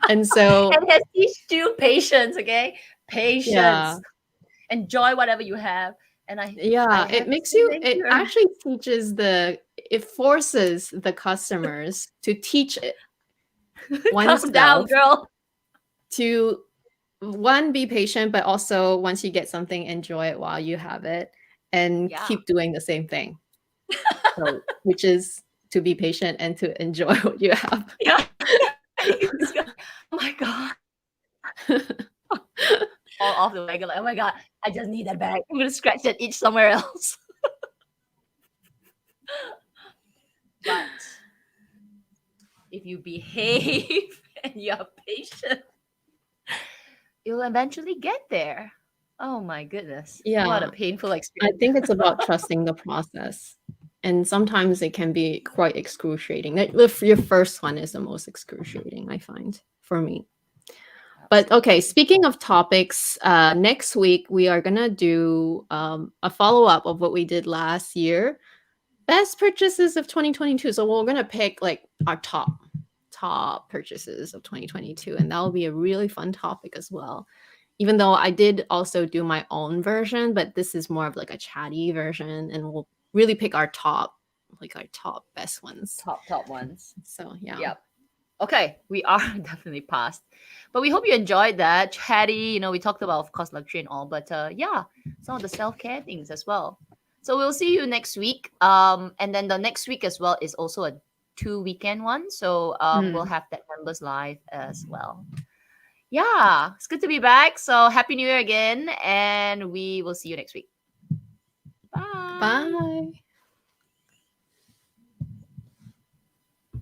And so, And it has teach you patience, okay? yeah. Patience. Enjoy whatever you have. And I Yeah, have to say thank it you, Hermes. actually it forces the customers to teach Calm down, oneself girl. to one, be patient, but also once you get something, enjoy it while you have it and Yeah. keep doing the same thing. So, which is to be patient and to enjoy what you have. Yeah. It's good. Oh my God. All off the wagon. Like, oh my God, I just need that bag. I'm going to scratch that itch somewhere else. But if you behave and you're patient, you'll eventually get there. Oh my goodness. What a Yeah, painful I experience. think it's about trusting the process. And sometimes it can be quite excruciating. Your first one is the most excruciating, I find, for me. But okay, Absolutely. speaking of topics, next week we are gonna do a follow up of what we did last year, best purchases of 2022. So we're gonna pick like our top purchases of 2022, and that will be a really fun topic as well. Even though I did also do my own version, but this is more of like a chatty version, and we'll really pick like our top best ones. Top ones. So yeah. Yep. Okay, we are definitely past. But we hope you enjoyed that. Chatty, we talked about, of course, luxury and all, but yeah, some of the self care things as well. So we'll see you next week. And then the next week as well is also a 2 weekend one. So we'll Mm. have that members live as well. Yeah, it's good to be back. So happy new year again, and we will see you next week. Bye. Bye.